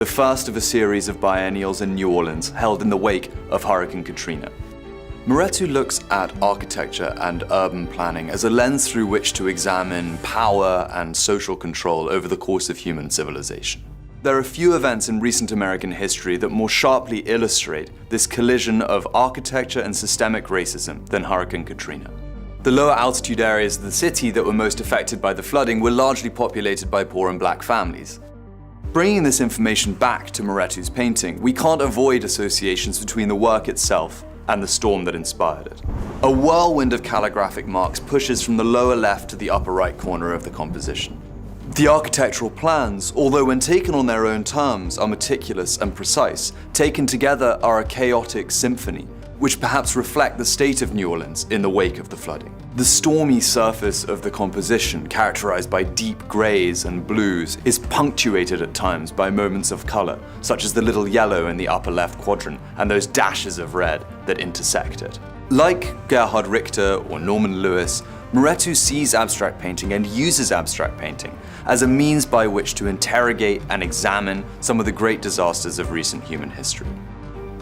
the first of a series of biennials in New Orleans held in the wake of Hurricane Katrina. Moretu looks at architecture and urban planning as a lens through which to examine power and social control over the course of human civilization. There are few events in recent American history that more sharply illustrate this collision of architecture and systemic racism than Hurricane Katrina. The lower altitude areas of the city that were most affected by the flooding were largely populated by poor and black families. Bringing this information back to Moretu's painting, we can't avoid associations between the work itself and the storm that inspired it. A whirlwind of calligraphic marks pushes from the lower left to the upper right corner of the composition. The architectural plans, although when taken on their own terms, are meticulous and precise, taken together are a chaotic symphony, which perhaps reflect the state of New Orleans in the wake of the flooding. The stormy surface of the composition, characterized by deep grays and blues, is punctuated at times by moments of color, such as the little yellow in the upper left quadrant and those dashes of red that intersect it. Like Gerhard Richter or Norman Lewis, Moretu sees abstract painting and uses abstract painting as a means by which to interrogate and examine some of the great disasters of recent human history.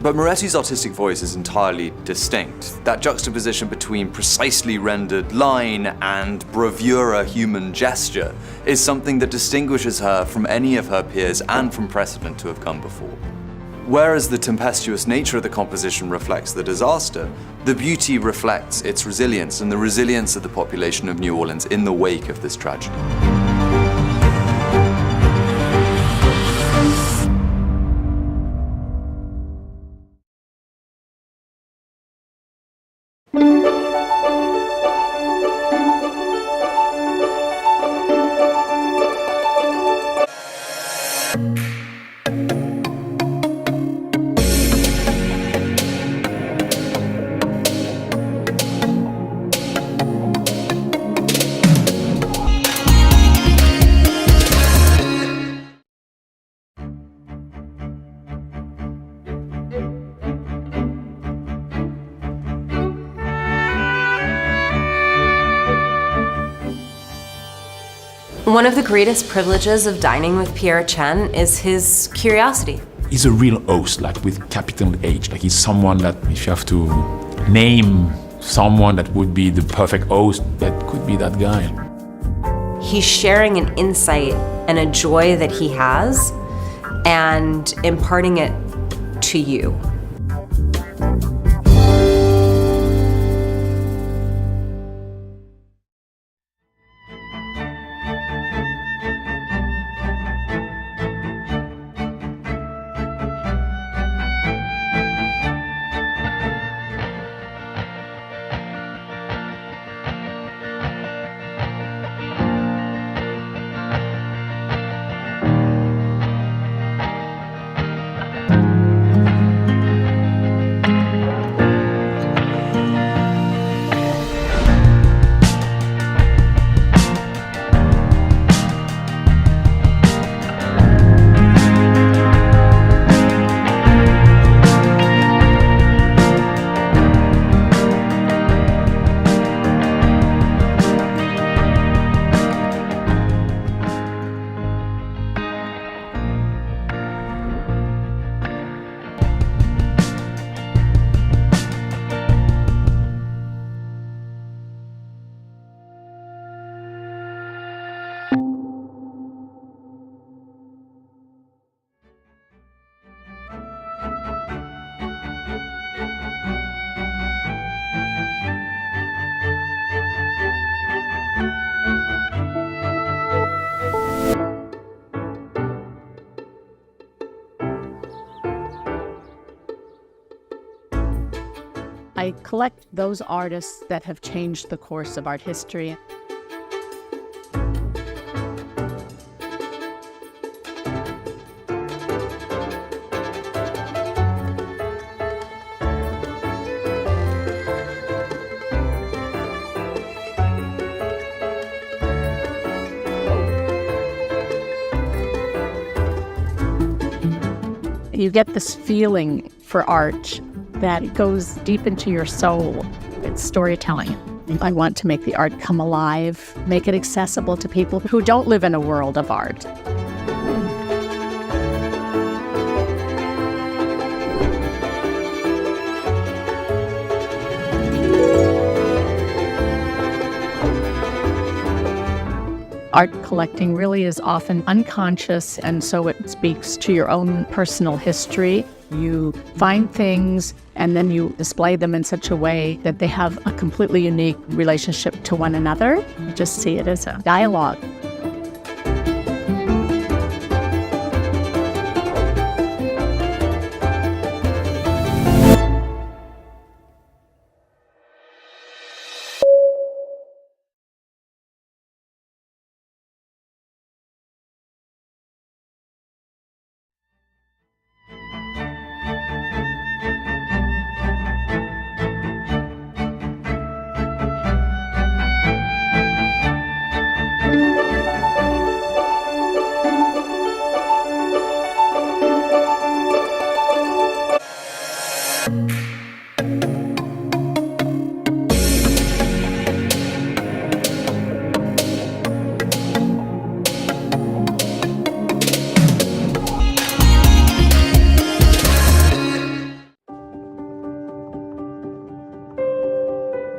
But Moretu's artistic voice is entirely distinct. That juxtaposition between precisely rendered line and bravura human gesture is something that distinguishes her from any of her peers and from precedent to have come before. Whereas the tempestuous nature of the composition reflects the disaster, the beauty reflects its resilience and the resilience of the population of New Orleans in the wake of this tragedy. One of the greatest privileges of dining with Pier Chen is his curiosity. He's a real host, like with capital H. Like he's someone that, if you have to name someone that would be the perfect host, that could be that guy. He's sharing an insight and a joy that he has and imparting it to you. I collect those artists that have changed the course of art history. You get this feeling for art that goes deep into your soul. It's storytelling. I want to make the art come alive, make it accessible to people who don't live in a world of art. art collecting really is often unconscious, and so it speaks to your own personal history. You find things and then you display them in such a way that they have a completely unique relationship to one another. You just see it as a dialogue.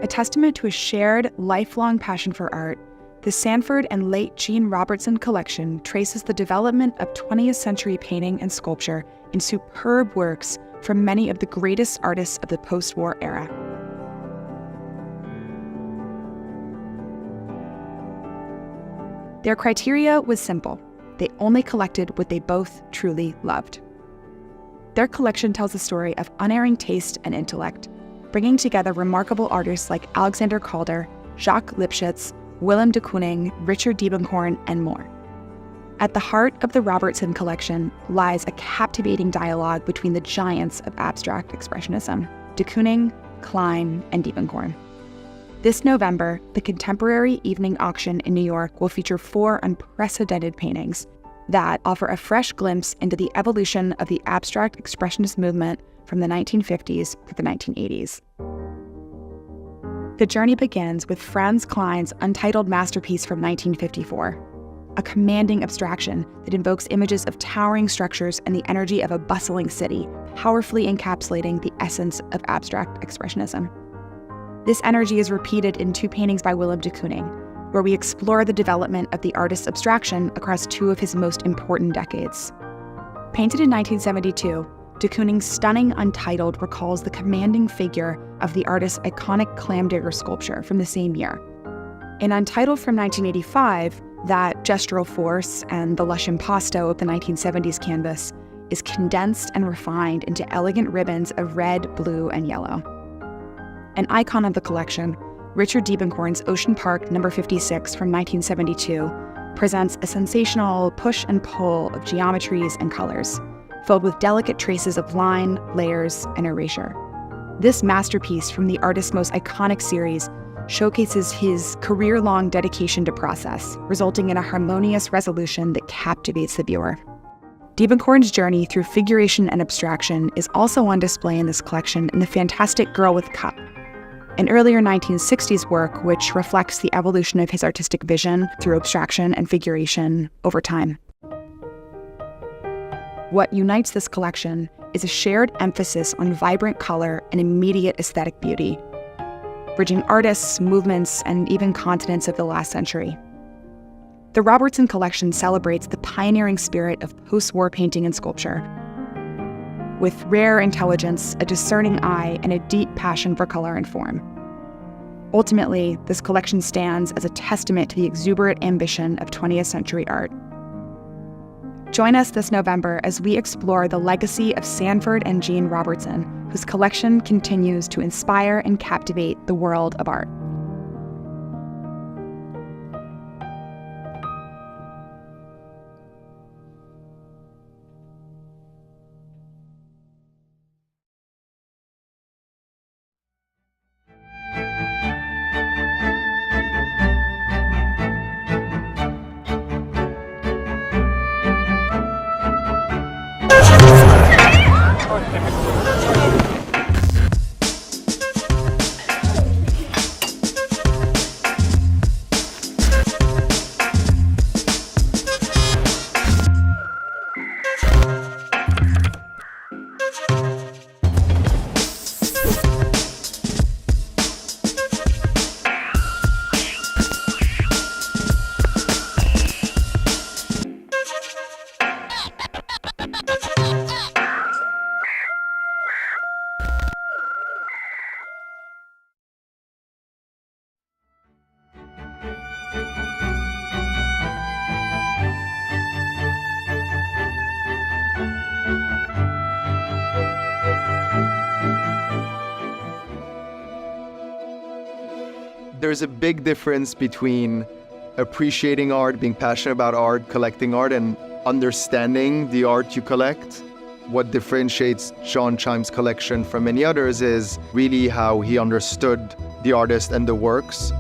A testament to a shared, lifelong passion for art, the Sanford and late Jean Robertson collection traces the development of 20th century painting and sculpture in superb works from many of the greatest artists of the post-war era. Their criteria was simple. They only collected what they both truly loved. Their collection tells a story of unerring taste and intellect, bringing together remarkable artists like Alexander Calder, Jacques Lipchitz, Willem de Kooning, Richard Diebenkorn, and more. At the heart of the Robertson collection lies a captivating dialogue between the giants of abstract expressionism, de Kooning, Klein, and Diebenkorn. This November, the Contemporary Evening Auction in New York will feature 4 unprecedented paintings that offer a fresh glimpse into the evolution of the abstract expressionist movement from the 1950s to the 1980s. The journey begins with Franz Klein's untitled masterpiece from 1954, a commanding abstraction that invokes images of towering structures and the energy of a bustling city, powerfully encapsulating the essence of abstract expressionism. This energy is repeated in 2 paintings by Willem de Kooning, where we explore the development of the artist's abstraction across 2 of his most important decades. Painted in 1972, de Kooning's stunning Untitled recalls the commanding figure of the artist's iconic clam-digger sculpture from the same year. In Untitled from 1985, that gestural force and the lush impasto of the 1970s canvas is condensed and refined into elegant ribbons of red, blue, and yellow. An icon of the collection, Richard Diebenkorn's Ocean Park No. 56 from 1972 presents a sensational push and pull of geometries and colors, filled with delicate traces of line, layers, and erasure. This masterpiece from the artist's most iconic series showcases his career-long dedication to process, resulting in a harmonious resolution that captivates the viewer. Diebenkorn's journey through figuration and abstraction is also on display in this collection in The Fantastic Girl with Cup, an earlier 1960s work which reflects the evolution of his artistic vision through abstraction and figuration over time. What unites this collection is a shared emphasis on vibrant color and immediate aesthetic beauty, bridging artists, movements, and even continents of the last century. The Robertson collection celebrates the pioneering spirit of post-war painting and sculpture, with rare intelligence, a discerning eye, and a deep passion for color and form. Ultimately, this collection stands as a testament to the exuberant ambition of 20th century art. Join us this November as we explore the legacy of Sanford and Jean Robertson, whose collection continues to inspire and captivate the world of art. there's a big difference between appreciating art, being passionate about art, collecting art, and understanding the art you collect. What differentiates John Chime's collection from many others is really how he understood the artist and the works.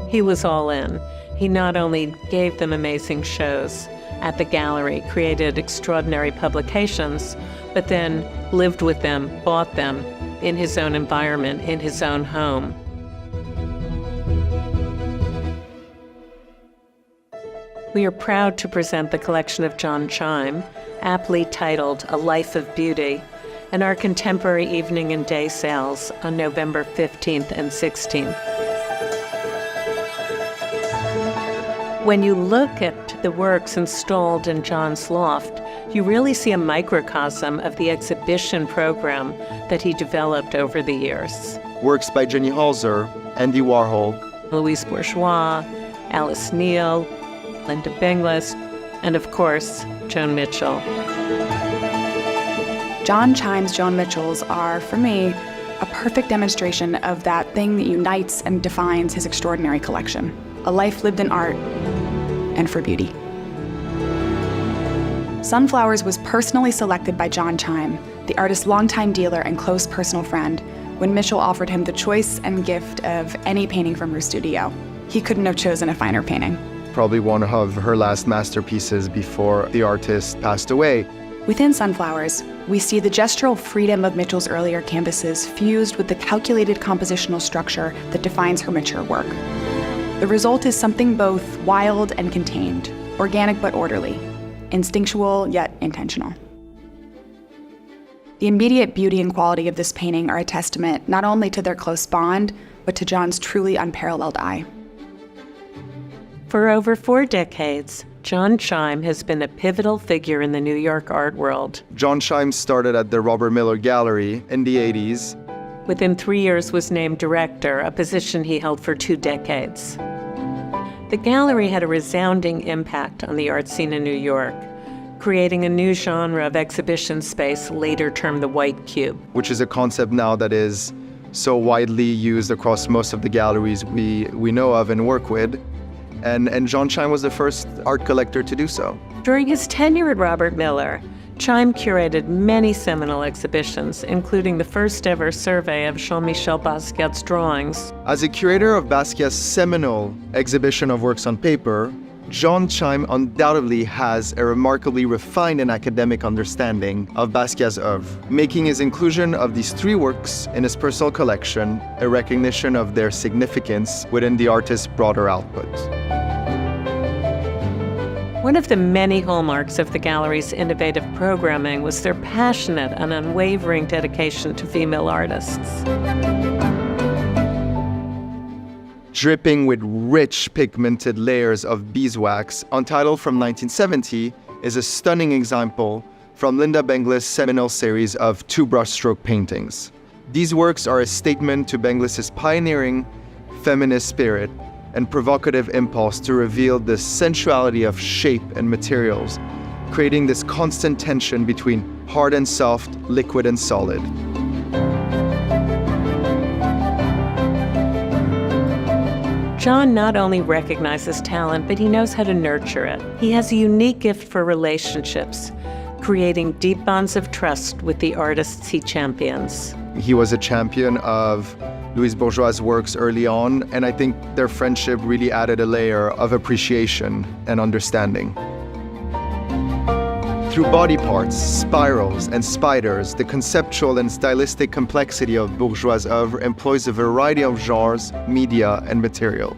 He was all in. He not only gave them amazing shows at the gallery, created extraordinary publications, but then lived with them, bought them in his own environment, in his own home. We are proud to present the collection of John Chime, aptly titled A Life of Beauty, and our contemporary evening and day sales on November 15th and 16th. When you look at the works installed in John's loft, you really see a microcosm of the exhibition program that he developed over the years. Works by Jenny Halser, Andy Warhol, Louise Bourgeois, Alice Neal, Linda Binglis, and of course, Joan Mitchell. John Chime's Joan Mitchell's are, for me, a perfect demonstration of that thing that unites and defines his extraordinary collection. A life lived in art and for beauty. Sunflowers was personally selected by John Chime, the artist's longtime dealer and close personal friend, when Mitchell offered him the choice and gift of any painting from her studio. He couldn't have chosen a finer painting. probably one of her last masterpieces before the artist passed away. Within Sunflowers, we see the gestural freedom of Mitchell's earlier canvases fused with the calculated compositional structure that defines her mature work. The result is something both wild and contained, organic but orderly, instinctual yet intentional. The immediate beauty and quality of this painting are a testament not only to their close bond, but to John's truly unparalleled eye. For over 4 decades, John Chime has been a pivotal figure in the New York art world. John Chime started at the Robert Miller Gallery in the 80s. Within 3 years was named director, a position he held for 2 decades. The gallery had a resounding impact on the art scene in New York, creating a new genre of exhibition space later termed the White Cube. Which is a concept now that is so widely used across most of the galleries we know of and work with. And John Chime was the first art collector to do so. During his tenure at Robert Miller, Chime curated many seminal exhibitions, including the first ever survey of Jean-Michel Basquiat's drawings. As a curator of Basquiat's seminal exhibition of works on paper, John Chime undoubtedly has a remarkably refined and academic understanding of Basquiat's oeuvre, making his inclusion of these 3 works in his personal collection a recognition of their significance within the artist's broader output. One of the many hallmarks of the gallery's innovative programming was their passionate and unwavering dedication to female artists. Dripping with rich pigmented layers of beeswax, Untitled from 1970 is a stunning example from Linda Benglis' seminal series of 2 brushstroke paintings. These works are a statement to Benglis' pioneering feminist spirit and provocative impulse to reveal the sensuality of shape and materials, creating this constant tension between hard and soft, liquid and solid. John not only recognizes talent, but he knows how to nurture it. He has a unique gift for relationships, creating deep bonds of trust with the artists he champions. He was a champion of Louise Bourgeois' works early on, and I think their friendship really added a layer of appreciation and understanding. Through body parts, spirals, and spiders, the conceptual and stylistic complexity of Bourgeois' oeuvre employs a variety of genres, media, and material.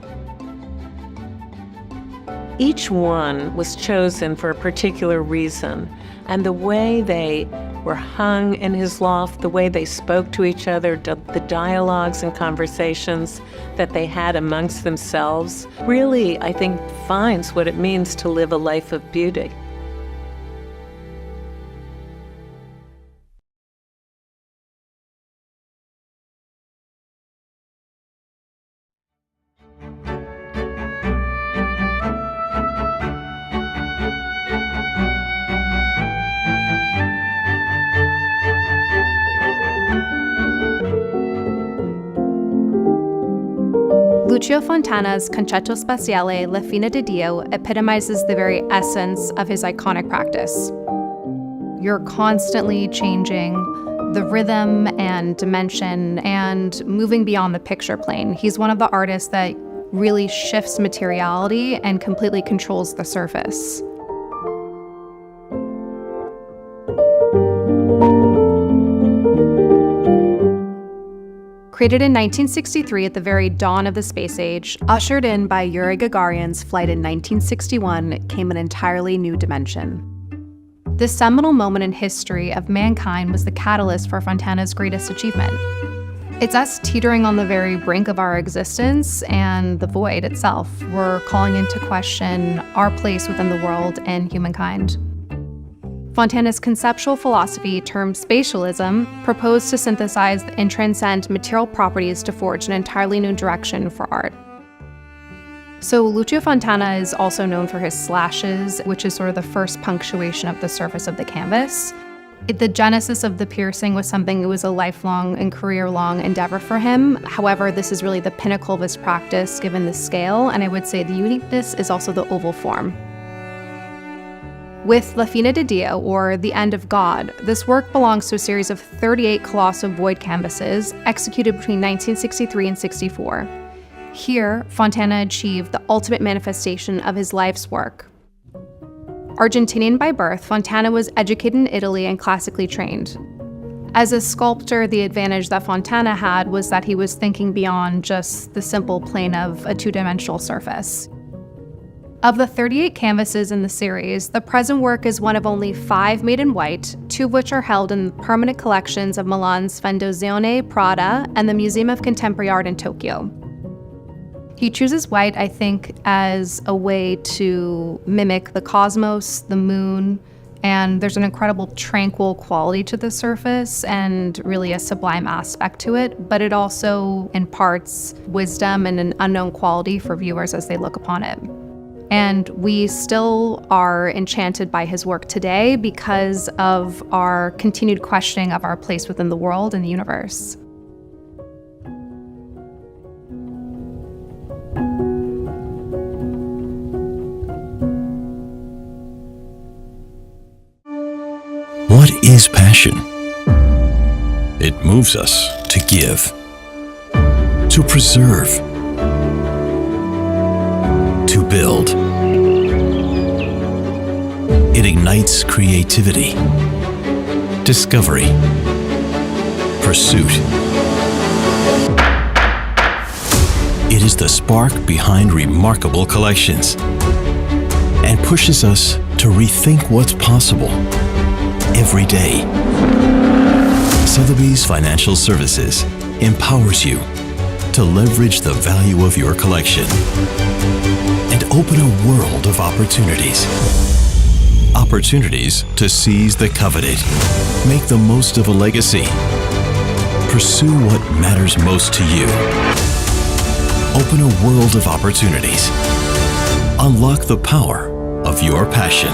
Each one was chosen for a particular reason, and the way they were hung in his loft, the way they spoke to each other, the dialogues and conversations that they had amongst themselves, really, I think, defines what it means to live a life of beauty. Lucio Fontana's Concetto Spaziale La Fine di Dio epitomizes the very essence of his iconic practice. You're constantly changing the rhythm and dimension and moving beyond the picture plane. He's one of the artists that really shifts materiality and completely controls the surface. Created in 1963 at the very dawn of the space age, ushered in by Yuri Gagarin's flight in 1961, came an entirely new dimension. This seminal moment in history of mankind was the catalyst for Fontana's greatest achievement. It's us teetering on the very brink of our existence and the void itself. We're calling into question our place within the world and humankind. Fontana's conceptual philosophy, termed spatialism, proposed to synthesize and transcend material properties to forge an entirely new direction for art. So Lucio Fontana is also known for his slashes, which is sort of the first punctuation of the surface of the canvas. The genesis of the piercing was something that was a lifelong and career-long endeavor for him. However, this is really the pinnacle of his practice given the scale, and I would say the uniqueness is also the oval form. With La Fine di Dio, or The End of God, this work belongs to a series of 38 colossal void canvases executed between 1963 and 64. Here, Fontana achieved the ultimate manifestation of his life's work. Argentinian by birth, Fontana was educated in Italy and classically trained. As a sculptor, the advantage that Fontana had was that he was thinking beyond just the simple plane of a two-dimensional surface. Of the 38 canvases in the series, the present work is one of only 5 made in white, 2 of which are held in permanent collections of Milan's Fondazione Prada and the Museum of Contemporary Art in Tokyo. He chooses white, I think, as a way to mimic the cosmos, the moon, and there's an incredible tranquil quality to the surface and really a sublime aspect to it, but it also imparts wisdom and an unknown quality for viewers as they look upon it. And we still are enchanted by his work today because of our continued questioning of our place within the world and the universe. What is passion? It moves us to give, to preserve, to build. It ignites creativity, discovery, pursuit. It is the spark behind remarkable collections and pushes us to rethink what's possible every day. Sotheby's Financial Services empowers you to leverage the value of your collection and open a world of opportunities. Opportunities to seize the coveted, make the most of a legacy, pursue what matters most to you. Open a world of opportunities. Unlock the power of your passion.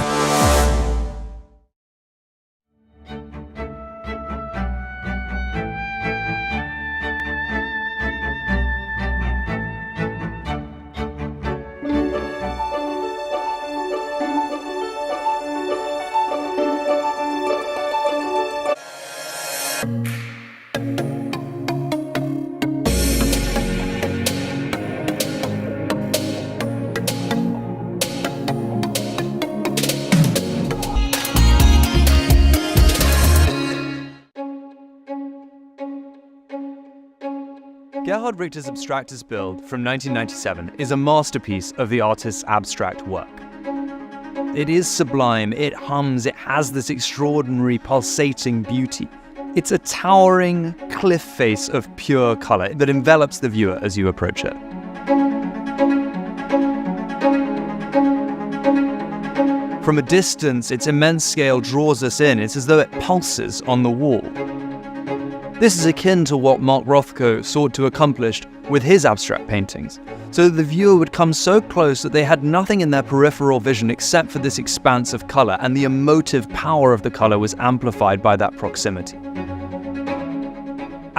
Gerhard Richter's Abstractus build from 1997 is a masterpiece of the artist's abstract work. It is sublime, it hums, it has this extraordinary pulsating beauty. It's a towering cliff face of pure color that envelops the viewer as you approach it. From a distance, its immense scale draws us in. It's as though it pulses on the wall. This is akin to what Mark Rothko sought to accomplish with his abstract paintings, so that the viewer would come so close that they had nothing in their peripheral vision except for this expanse of color, and the emotive power of the color was amplified by that proximity.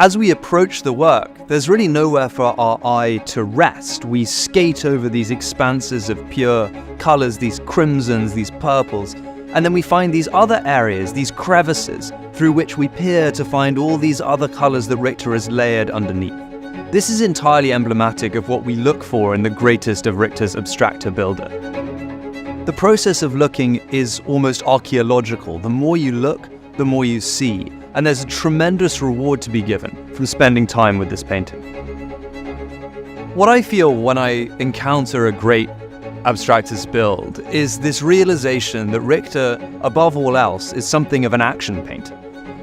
As we approach the work, there's really nowhere for our eye to rest. We skate over these expanses of pure colors, these crimsons, these purples, and then we find these other areas, these crevices, through which we peer to find all these other colors that Richter has layered underneath. This is entirely emblematic of what we look for in the greatest of Richter's abstractor builder. The process of looking is almost archaeological. The more you look, the more you see. And there's a tremendous reward to be given from spending time with this painting. What I feel when I encounter a great abstractist build is this realization that Richter, above all else, is something of an action painter.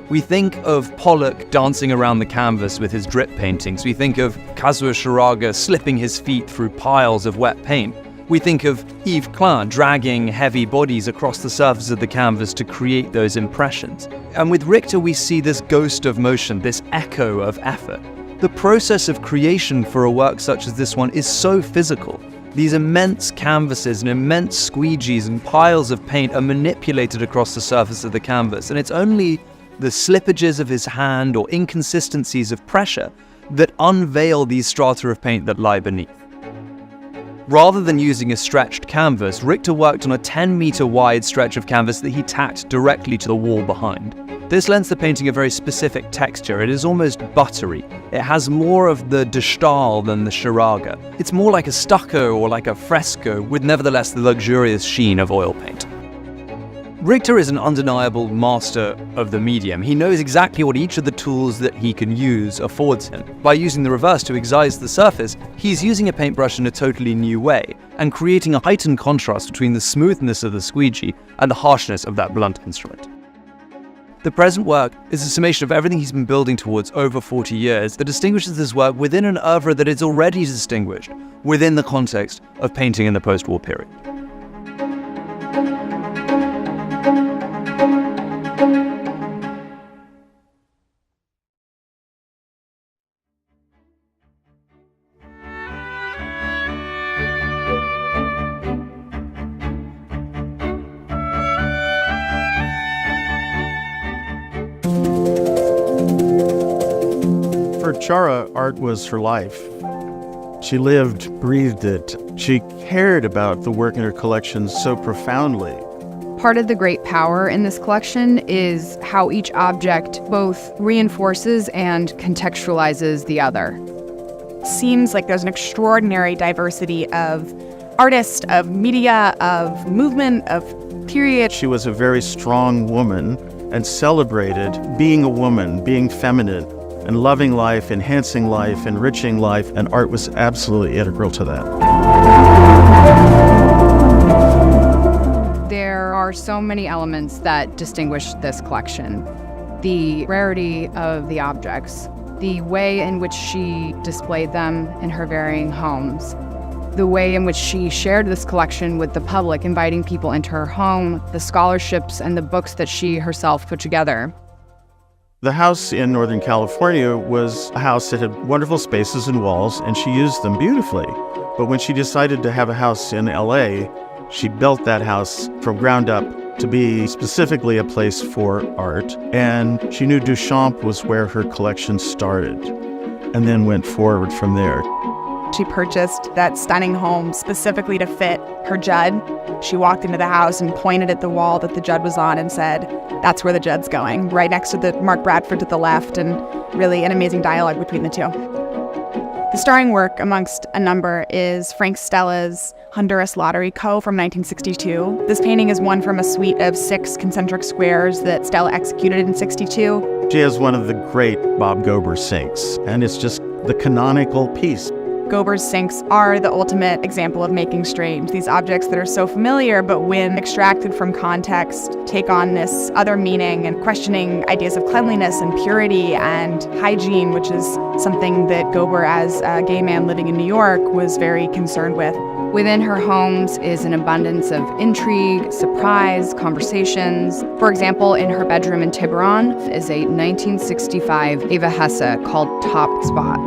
We think of Pollock dancing around the canvas with his drip paintings. We think of Kazuo Shiraga slipping his feet through piles of wet paint. We think of Yves Klein dragging heavy bodies across the surface of the canvas to create those impressions. And with Richter, we see this ghost of motion, this echo of effort. The process of creation for a work such as this one is so physical. These immense canvases and immense squeegees and piles of paint are manipulated across the surface of the canvas, and it's only the slippages of his hand or inconsistencies of pressure that unveil these strata of paint that lie beneath. Rather than using a stretched canvas, Richter worked on a 10-meter wide stretch of canvas that he tacked directly to the wall behind. This lends the painting a very specific texture. It is almost buttery. It has more of the de Stahl than the Shiraga. It's more like a stucco or like a fresco, with nevertheless the luxurious sheen of oil paint. Richter is an undeniable master of the medium. He knows exactly what each of the tools that he can use affords him. By using the reverse to excise the surface, he's using a paintbrush in a totally new way, and creating a heightened contrast between the smoothness of the squeegee and the harshness of that blunt instrument. The present work is a summation of everything he's been building towards over 40 years that distinguishes this work within an oeuvre that is already distinguished within the context of painting in the post-war period. For Chara, art was her life. She lived, breathed it. She cared about the work in her collection so profoundly. Part of the great power in this collection is how each object both reinforces and contextualizes the other. Seems like there's an extraordinary diversity of artists, of media, of movement, of period. She was a very strong woman and celebrated being a woman, being feminine, and loving life, enhancing life, enriching life, and art was absolutely integral to that. There are so many elements that distinguish this collection. The rarity of the objects, the way in which she displayed them in her varying homes, the way in which she shared this collection with the public, inviting people into her home, the scholarships and the books that she herself put together. The house in Northern California was a house that had wonderful spaces and walls, and she used them beautifully. But when she decided to have a house in LA, she built that house from ground up to be specifically a place for art. And she knew Duchamp was where her collection started, and then went forward from there. She purchased that stunning home specifically to fit her Judd. She walked into the house and pointed at the wall that the Judd was on and said, "That's where the Judd's going," right next to the Mark Bradford to the left, and really an amazing dialogue between the two. The starring work, amongst a number, is Frank Stella's Honduras Lottery Co. from 1962. This painting is one from a suite of 6 concentric squares that Stella executed in '62. She has one of the great Bob Gober sinks, and it's just the canonical piece. Gober's sinks are the ultimate example of making strange. These objects that are so familiar, but when extracted from context, take on this other meaning and questioning ideas of cleanliness and purity and hygiene, which is something that Gober, as a gay man living in New York, was very concerned with. Within her homes is an abundance of intrigue, surprise, conversations. For example, in her bedroom in Tiburon is a 1965 Eva Hesse called Top Spot.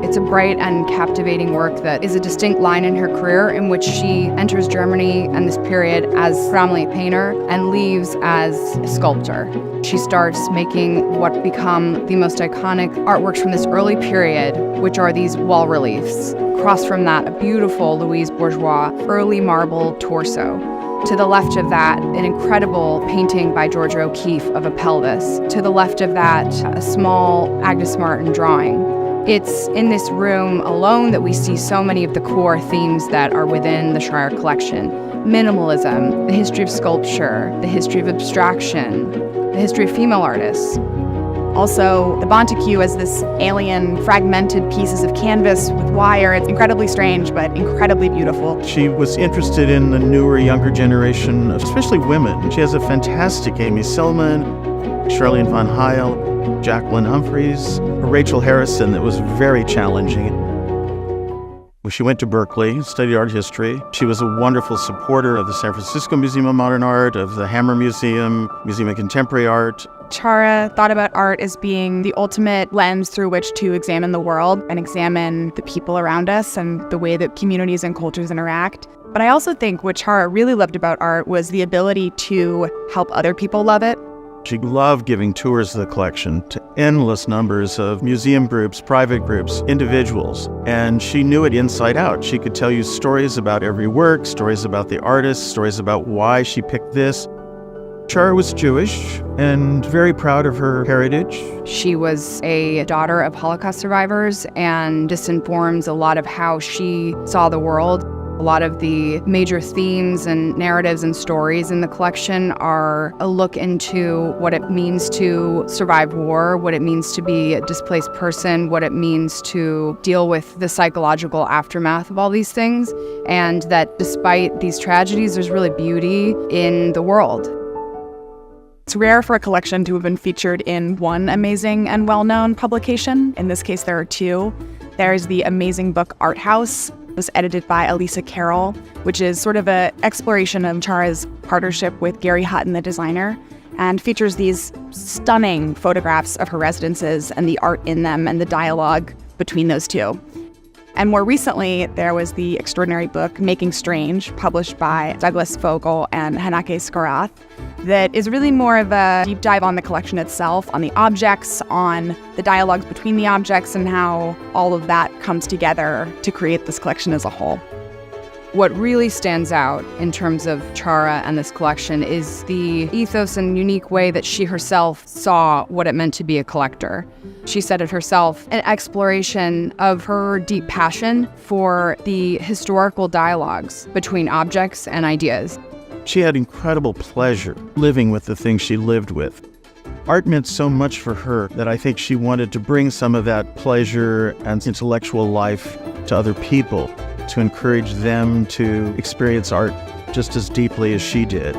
It's a bright and captivating work that is a distinct line in her career in which she enters Germany and this period as predominantly a painter and leaves as a sculptor. She starts making what become the most iconic artworks from this early period, which are these wall reliefs. Across from that, a beautiful Louise Bourgeois early marble torso. To the left of that, an incredible painting by Georgia O'Keeffe of a pelvis. To the left of that, a small Agnes Martin drawing. It's in this room alone that we see so many of the core themes that are within the Shrier collection. Minimalism, the history of sculpture, the history of abstraction, the history of female artists. Also, the Bonteque as this alien, fragmented pieces of canvas with wire. It's incredibly strange, but incredibly beautiful. She was interested in the newer, younger generation, especially women. She has a fantastic Amy Sillman, Charlene von Heil, Jacqueline Humphreys, Rachel Harrison that was very challenging. She went to Berkeley, studied art history. She was a wonderful supporter of the San Francisco Museum of Modern Art, of the Hammer Museum, Museum of Contemporary Art. Chara thought about art as being the ultimate lens through which to examine the world and examine the people around us and the way that communities and cultures interact. But I also think what Chara really loved about art was the ability to help other people love it. She loved giving tours of the collection to endless numbers of museum groups, private groups, individuals, and she knew it inside out. She could tell you stories about every work, stories about the artist, stories about why she picked this. Chara was Jewish and very proud of her heritage. She was a daughter of Holocaust survivors, and this informs a lot of how she saw the world. A lot of the major themes and narratives and stories in the collection are a look into what it means to survive war, what it means to be a displaced person, what it means to deal with the psychological aftermath of all these things, and that despite these tragedies, there's really beauty in the world. It's rare for a collection to have been featured in one amazing and well-known publication. In this case, there are two. There's the amazing book Art House. It was edited by Elisa Carroll, which is sort of an exploration of Chara's partnership with Gary Hutton, the designer, and features these stunning photographs of her residences and the art in them and the dialogue between those two. And more recently, there was the extraordinary book Making Strange, published by Douglas Fogel and Hanake Skorath, that is really more of a deep dive on the collection itself, on the objects, on the dialogues between the objects, and how all of that comes together to create this collection as a whole. What really stands out in terms of Chara and this collection is the ethos and unique way that she herself saw what it meant to be a collector. She said it herself, an exploration of her deep passion for the historical dialogues between objects and ideas. She had incredible pleasure living with the things she lived with. Art meant so much for her that I think she wanted to bring some of that pleasure and intellectual life to other people, to encourage them to experience art just as deeply as she did.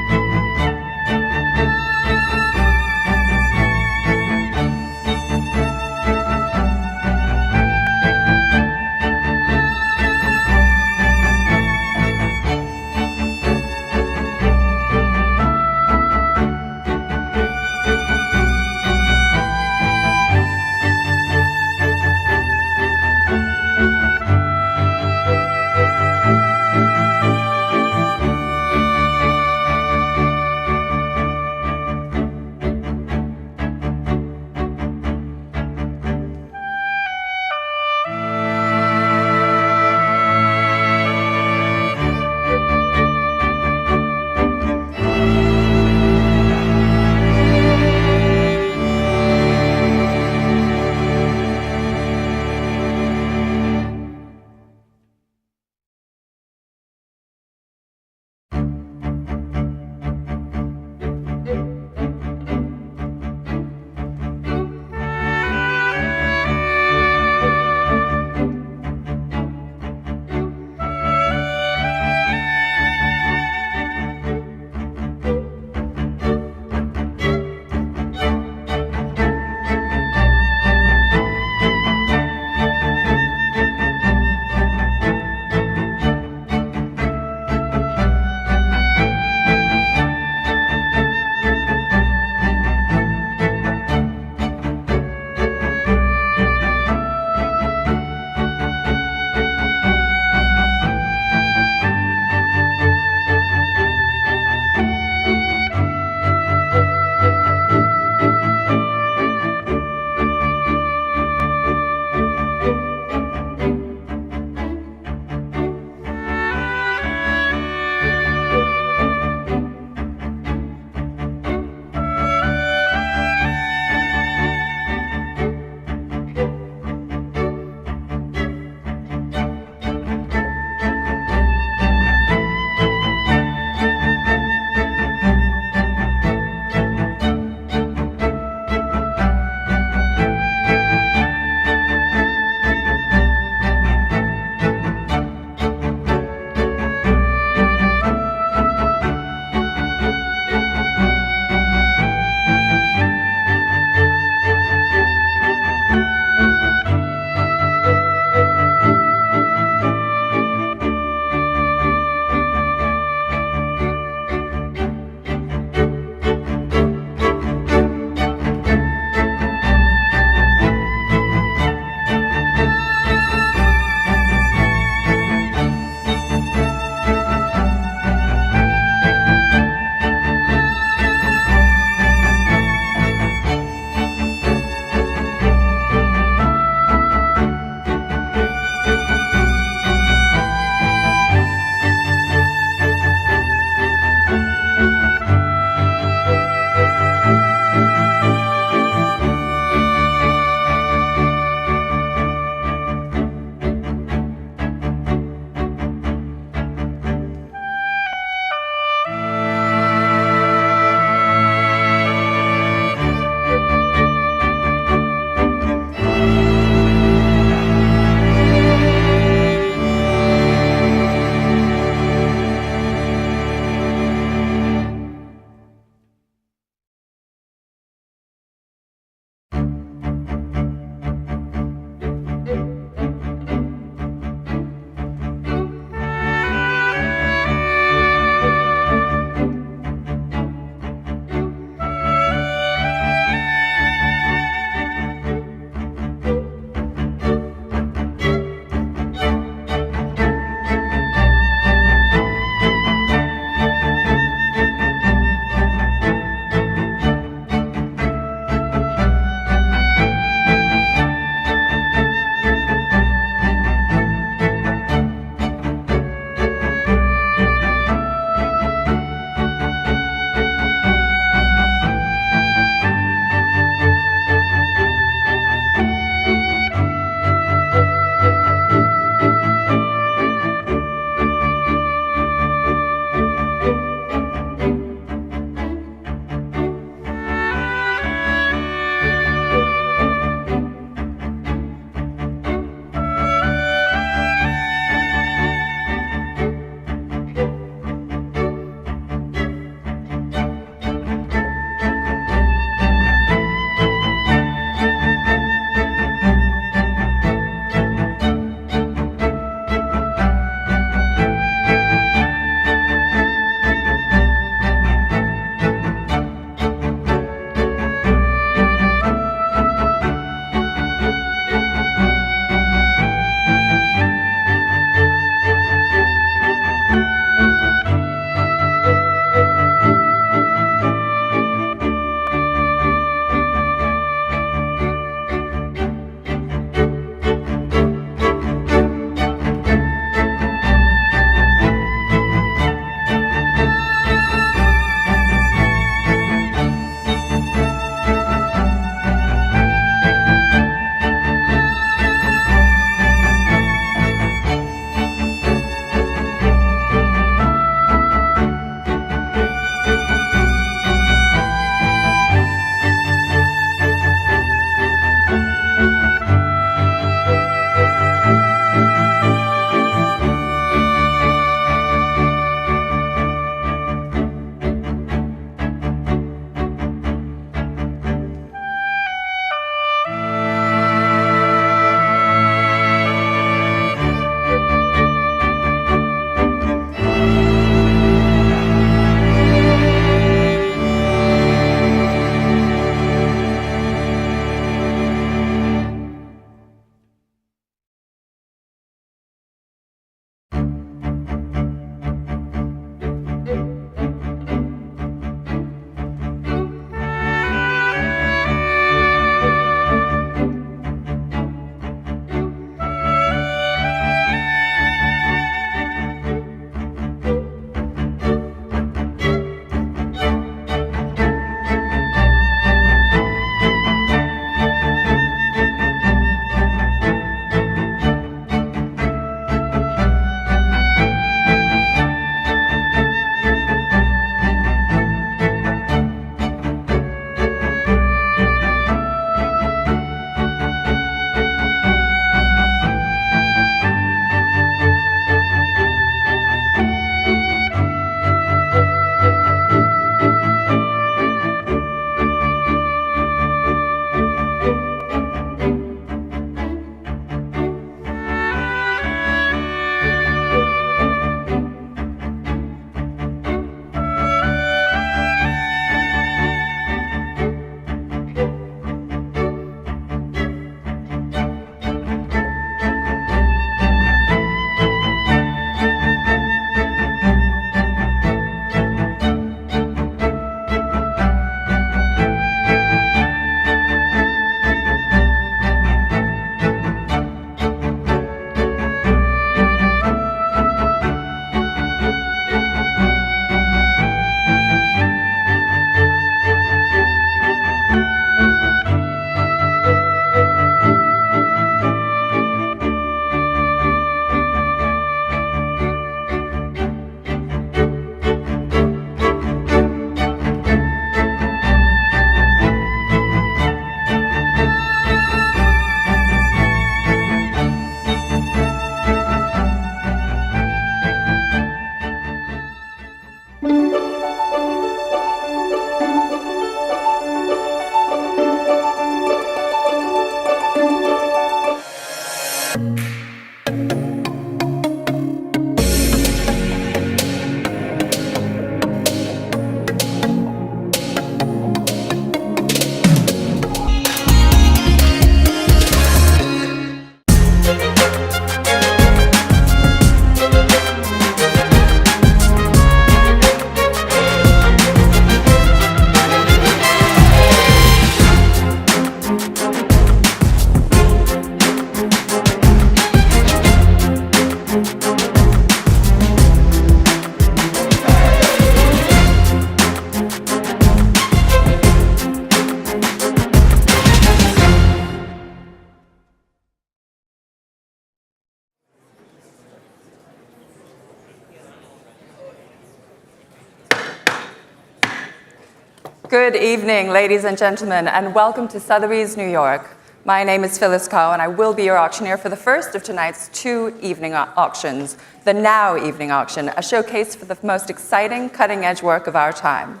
Good evening, ladies and gentlemen, and welcome to Sotheby's, New York. My name is Phyllis Coe, and I will be your auctioneer for the first of tonight's 2 evening auctions, the Now Evening Auction, a showcase for the most exciting, cutting-edge work of our time.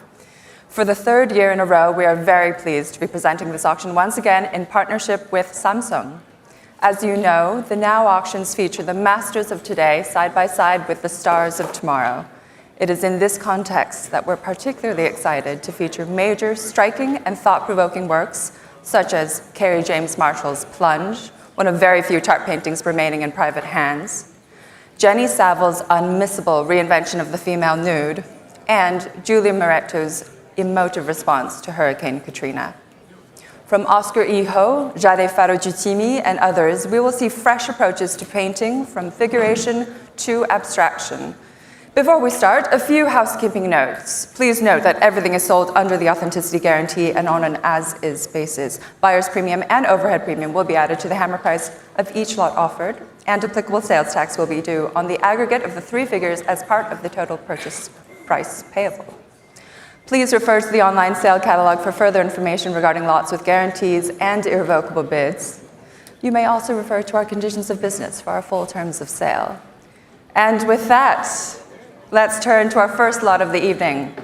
For the 3rd year in a row, we are very pleased to be presenting this auction once again in partnership with Samsung. As you know, the Now auctions feature the masters of today side by side with the stars of tomorrow. It is in this context that we're particularly excited to feature major, striking, and thought-provoking works, such as Carrie James Marshall's Plunge, one of very few chart paintings remaining in private hands, Jenny Savile's unmissable reinvention of the female nude, and Julia Moretto's emotive response to Hurricane Katrina. From Oscar E. Ho, Jade Farrogittimi, and others, we will see fresh approaches to painting, from figuration to abstraction. Before we start, a few housekeeping notes. Please note that everything is sold under the authenticity guarantee and on an as-is basis. Buyer's premium and overhead premium will be added to the hammer price of each lot offered, and applicable sales tax will be due on the aggregate of the 3 figures as part of the total purchase price payable. Please refer to the online sale catalog for further information regarding lots with guarantees and irrevocable bids. You may also refer to our conditions of business for our full terms of sale. And with that, let's turn to our first lot of the evening.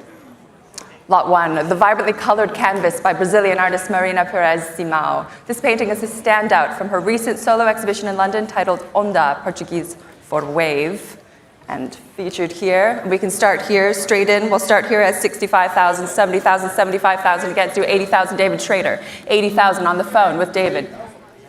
Lot 1, the vibrantly colored canvas by Brazilian artist Marina Perez Simão. This painting is a standout from her recent solo exhibition in London titled Onda, Portuguese for wave, and featured here. We can start here, straight in. We'll start here at 65,000, 70,000, 75,000 against you, 80,000 David Schrader, 80,000 on the phone with David,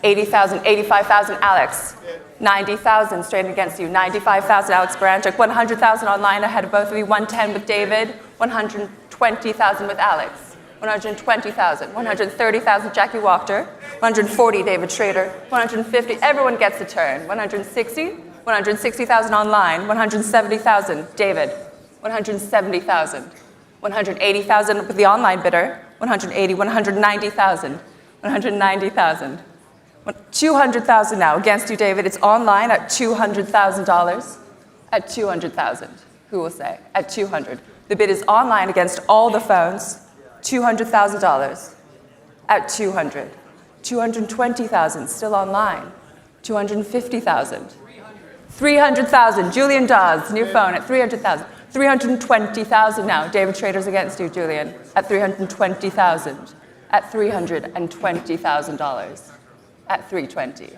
80,000, 85,000 Alex, 90,000 straight against you, 95,000 Alex Baranchik, 100,000 online ahead of both of you, 110 with David, 120,000 with Alex, 120,000, 130,000 Jackie Wachter, 140 David Schrader, 150, everyone gets a turn, 160,000 online, 170,000 David, 170,000, 180,000 with the online bidder, 180, 190,000, 190,000. 200,000 now against you, David. It's online at $200,000. At 200,000. Who will say? At 200. The bid is online against all the phones. $200,000. At 200. 220,000 still online. 250,000. 300,000. Julian Dawes, new phone at 300,000. 320,000 now. David Schrader's against you, Julian. At 320,000. At $320,000. At 320.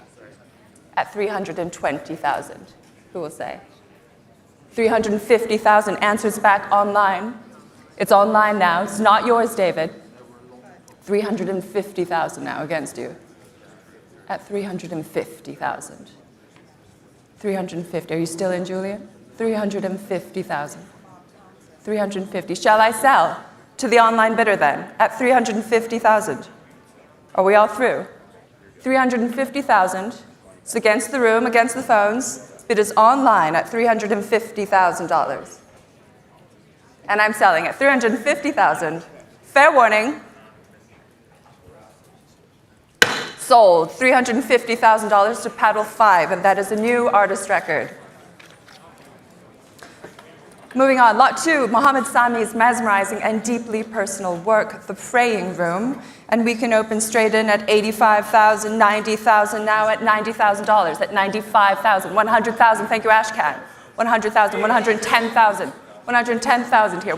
At 320,000. Who will say? 350,000 answers back online. It's online now. It's not yours, David. 350,000 now against you. At 350,000. 350. Are you still in, Julian? 350,000. 350. Shall I sell to the online bidder then? At 350,000. Are we all through? 350,000. It's against the room, against the phones. It is online at $350,000. And I'm selling at $350,000. Fair warning. Sold. $350,000 to Paddle 5, and that is a new artist record. Moving on, Lot 2, Mohammed Sami's mesmerizing and deeply personal work, The Praying Room. And we can open straight in at 85,000, 90,000, now at $90,000, at 95,000, 100,000, thank you, Ashcan. 100,000, 110,000, 110,000 here,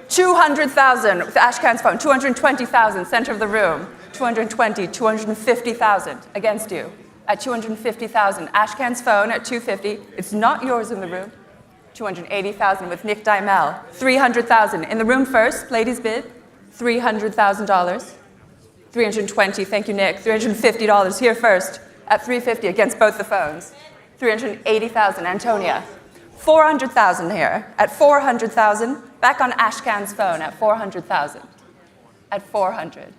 200,000 with Ashcan's phone, 220,000, center of the room, 220, 250,000 against you. At 250,000, Ashcan's phone at 250, it's not yours in the room. 280,000 with Nick Dymel. 300,000 in the room first, ladies bid, $300,000. 320, thank you, Nick. $350 here first at 350 against both the phones. 380,000, Antonia. 400,000 here at 400,000. Back on Ashcan's phone at 400,000. At 400.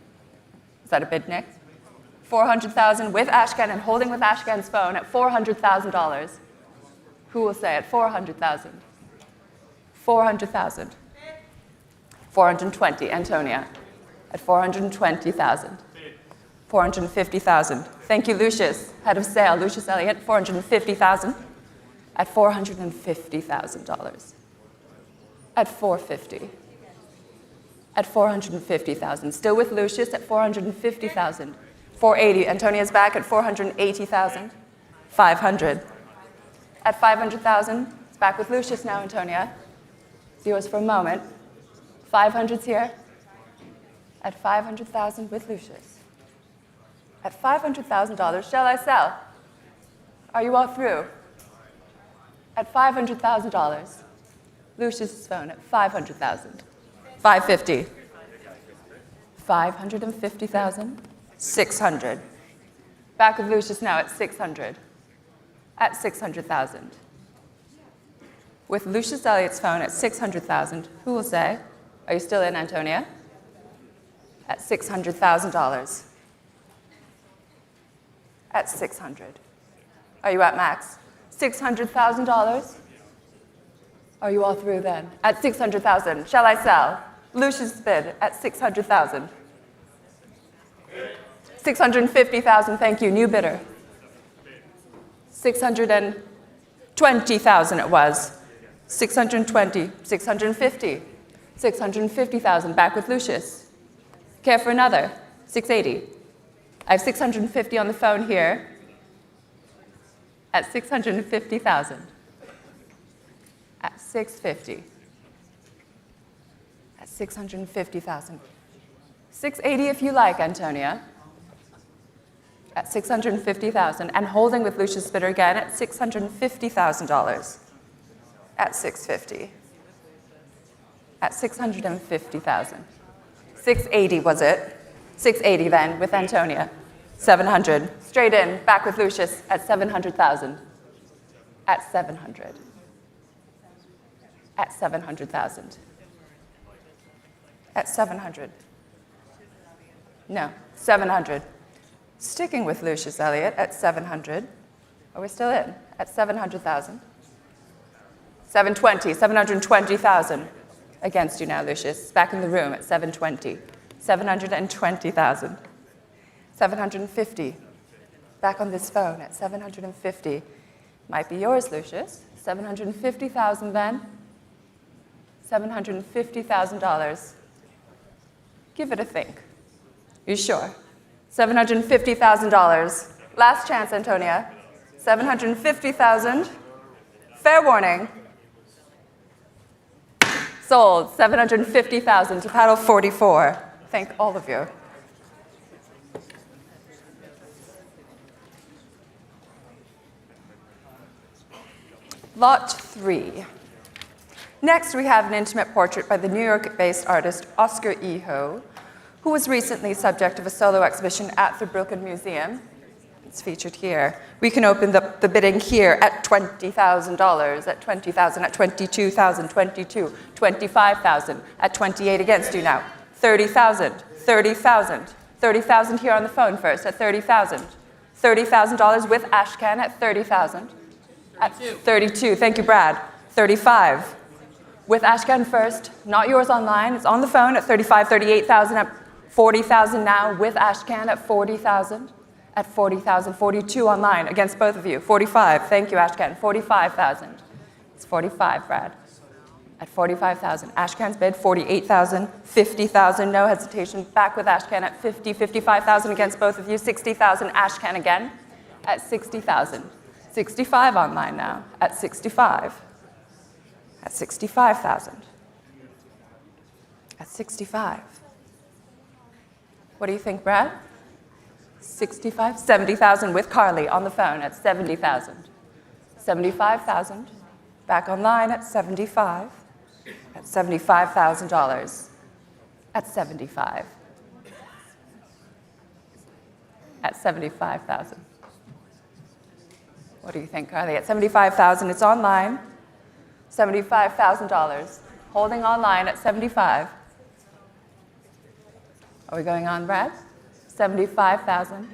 Is that a bid, Nick? 400,000 with Ashcan and holding with Ashcan's phone at $400,000. Who will say at 400,000? 400,000. 420, Antonia. At 420,000. 450,000. Thank you, Lucius, head of sale, Lucius Elliott, 450,000. At $450,000. At 450. at 450,000. Still with Lucius at 450,000. 480. Antonia's back at 480,000. 500. At 500,000, it's back with Lucius now, Antonia. It's yours for a moment. 500's here. At 500,000 with Lucius. At $500,000, shall I sell? Are you all through? At $500,000. Lucius's phone at 500,000. 550. 550,000. 600. Back with Lucius now at 600. At 600,000. With Lucius Elliott's phone at 600,000, who will say, are you still in, Antonia? At $600,000. At 600. Are you at max? $600,000? Are you all through then? At 600,000, shall I sell? Lucius bid at 600,000. 650,000, thank you, new bidder. 620,000 it was. 620, 650, 650,000, back with Lucius. Care for another? 680. I have 650 on the phone here at 650,000. At 650. At 650,000. 680 if you like, Antonia. At 650,000, and holding with Lucius bidder again at $650,000. At 650. At 650,000. 680 was it? 680 then with Antonia. 700. Straight in, back with Lucius at 700,000. At 700. At 700,000. At 700. No, 700. Sticking with Lucius Elliott at 700. Are we still in? At 700,000. 720, 720,000. Against you now, Lucius. Back in the room at 720. 720,000. 750. Back on this phone at 750. Might be yours, Lucius. 750,000 then. $750,000. Give it a think. You sure? $750,000. Last chance, Antonia. 750,000. Fair warning. Sold. 750,000 to paddle 44. Thank all of you. Lot 3. Next, we have an intimate portrait by the New York-based artist Oscar Iho, who was recently subject of a solo exhibition at the Brooklyn Museum. It's featured here. We can open the bidding here at $20,000, at $20,000, at $22,000, $22,000, $25,000, at $28,000 against you now. $30,000, $30,000, $30,000 here on the phone first at $30,000. $30,000 with Ashcan at $30,000. At $32,000, thank you, Brad. $35,000 with Ashcan first, not yours online. It's on the phone at $35,000, $38,000 at $40,000 now with Ashcan at $40,000. At $40,000, $42,000 online against both of you. $45,000, thank you, Ashcan. $45,000. It's $45,000, Brad. At $45,000, Ashcan's bid, $48,000, $50,000, no hesitation. Back with Ashcan at $50,000, $55,000 against both of you. $60,000, Ashcan again at $60,000. $65,000 online now at $65,000. At $65,000. At $65,000. What do you think, Brad? 65, 70,000 with Carly on the phone at 70,000. 75,000. Back online at 75. At $75,000. At 75. At 75,000. What do you think, Carly? At 75,000, it's online. $75,000. Holding online at 75. Are we going on, Brad? 75,000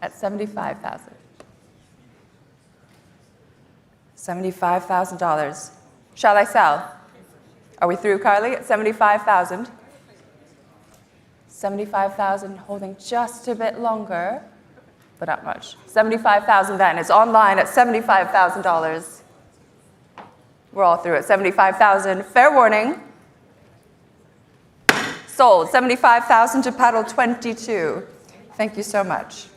at 75,000. $75,000. Shall I sell? Are we through, Carly? At 75,000. 75,000, holding just a bit longer, but not much. 75,000 then. It's online at $75,000. We're all through at 75,000. Fair warning. Sold. 75,000 to paddle 22. Thank you so much.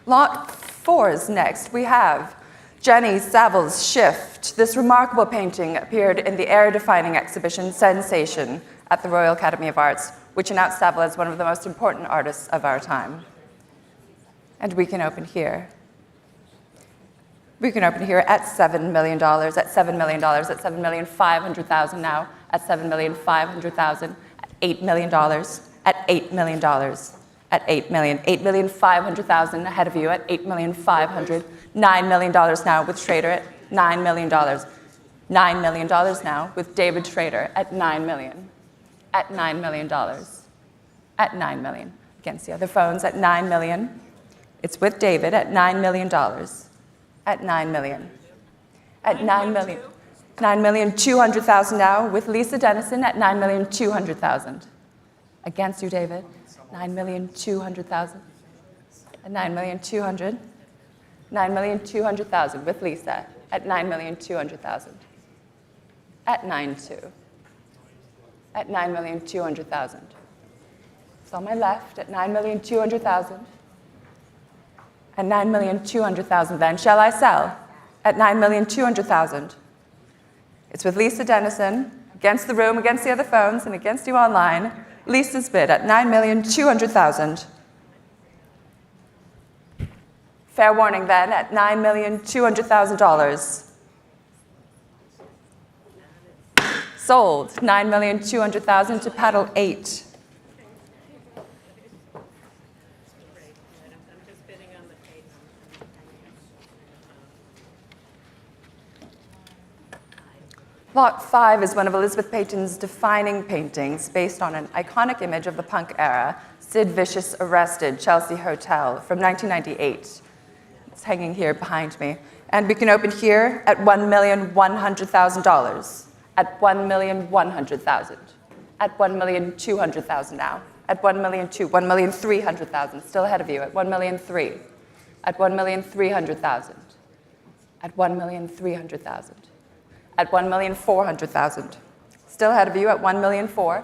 Lot 4 is next. We have Jenny Savile's Shift. This remarkable painting appeared in the era-defining exhibition Sensation at the Royal Academy of Arts, which announced Savile as one of the most important artists of our time. And we can open here. We can open here at $7 million, at $7 million, at $7,500,000 now, at $7,500,000, at $8 million, at $8 million, at $8 million, $8,500,000 ahead of you at $8,500,000, $9 million now with Schrader at $9 million, $9 million now with David Schrader at $9 million, at $9 million, at $9 million. Against the other phones at $9 million. It's with David at $9 million, at $9 million, at $9 million. $9,200,000 now with Lisa Dennison at $9,200,000. Against you, David. $9,200,000. At $9,200,000. $9,200,000 with Lisa at $9,200,000. At 9,200,000. At $9,200,000. It's on my left at $9,200,000. At $9,200,000 then. Shall I sell? At $9,200,000. It's with Lisa Dennison, against the room, against the other phones, and against you online. Lisa's bid at $9,200,000. Fair warning then at $9,200,000. Sold. $9,200,000 to paddle 8. Lot 5 is one of Elizabeth Peyton's defining paintings based on an iconic image of the punk era, Sid Vicious Arrested, Chelsea Hotel, from 1998. It's hanging here behind me. And we can open here at $1,100,000. At $1,100,000. At $1,200,000 now. At $1,200,000, $1,300,000, still ahead of you, at $1,300,000. At $1,300,000. At $1,300,000. At $1,400,000. Still ahead of you at $1,400,000.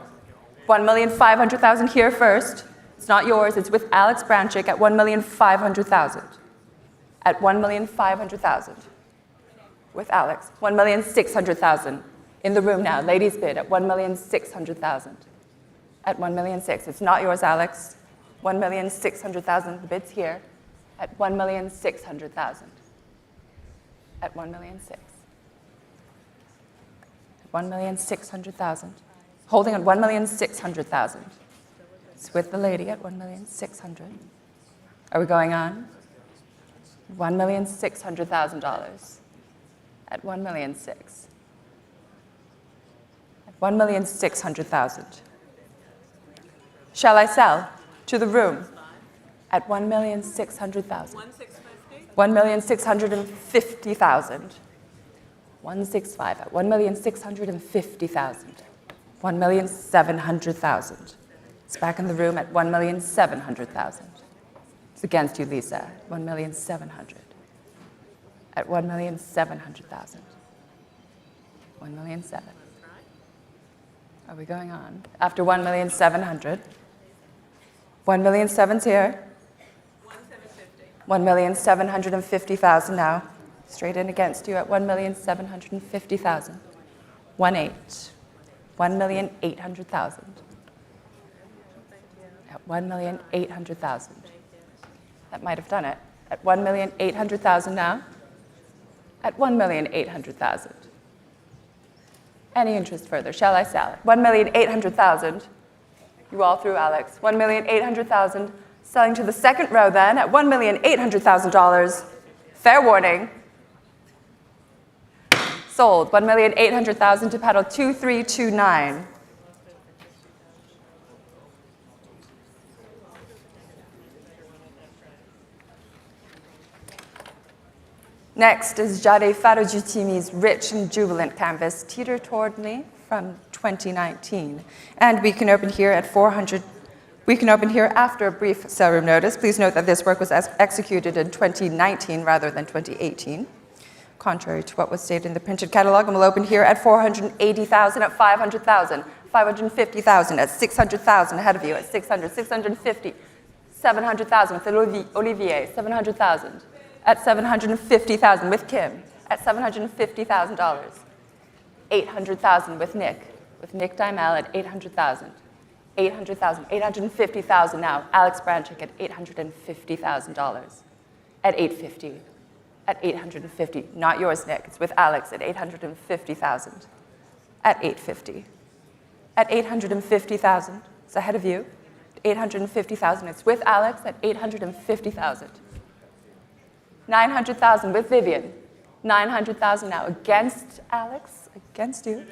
$1,500,000 here first. It's not yours, it's with Alex Branchick at $1,500,000. At $1,500,000. With Alex. $1,600,000. In the room now, ladies bid at $1,600,000. At $1,600,000. It's not yours, Alex. $1,600,000. The bid's here. At $1,600,000. At $1,600,000. $1,600,000. Holding on $1,600,000. It's with the lady at $1,600,000. Are we going on? $1,600,000. At $1,600,000. At $1,600,000. Shall I sell? To the room. At $1,600,000. $1,650,000. 165 at $1,650,000. $1,700,000. It's back in the room at $1,700,000. It's against you, Lisa. $1,700,000. At $1,700,000. $1,700,000. Are we going on? After $1,700,000. $1,700,000's here. $1,750,000 now. Straight in against you at $1,750,000. 1,800,000. $1,800,000. At $1,800,000. That might have done it. At $1,800,000 now. At $1,800,000. Any interest further? Shall I sell it? $1,800,000. You all through, Alex. $1,800,000. Selling to the second row then at $1,800,000. Fair warning. Sold. $1,800,000 to paddle 2329. Next is Jade Farajutimi's rich and jubilant canvas, Teeter Toward Me, from 2019. And we can open here at 400. We can open here after a brief sale room notice. Please note that this work was executed in 2019 rather than 2018. contrary to what was stated in the printed catalog. And we'll open here at 480,000, at 500,000, 550,000, at 600,000, ahead of you, at 600, 650, 700,000 with Olivier, 700,000, at 750,000 with Kim, at $750,000, 800,000 with Nick Dimel at 800,000, 800,000, 850,000 now, Alex Branchik at $850,000, at 850, at 850, not yours, Nick, it's with Alex at 850,000, at 850, at 850,000, it's ahead of you, 850,000, it's with Alex at 850,000, 900,000 with Vivian, 900,000 now against Alex, against you,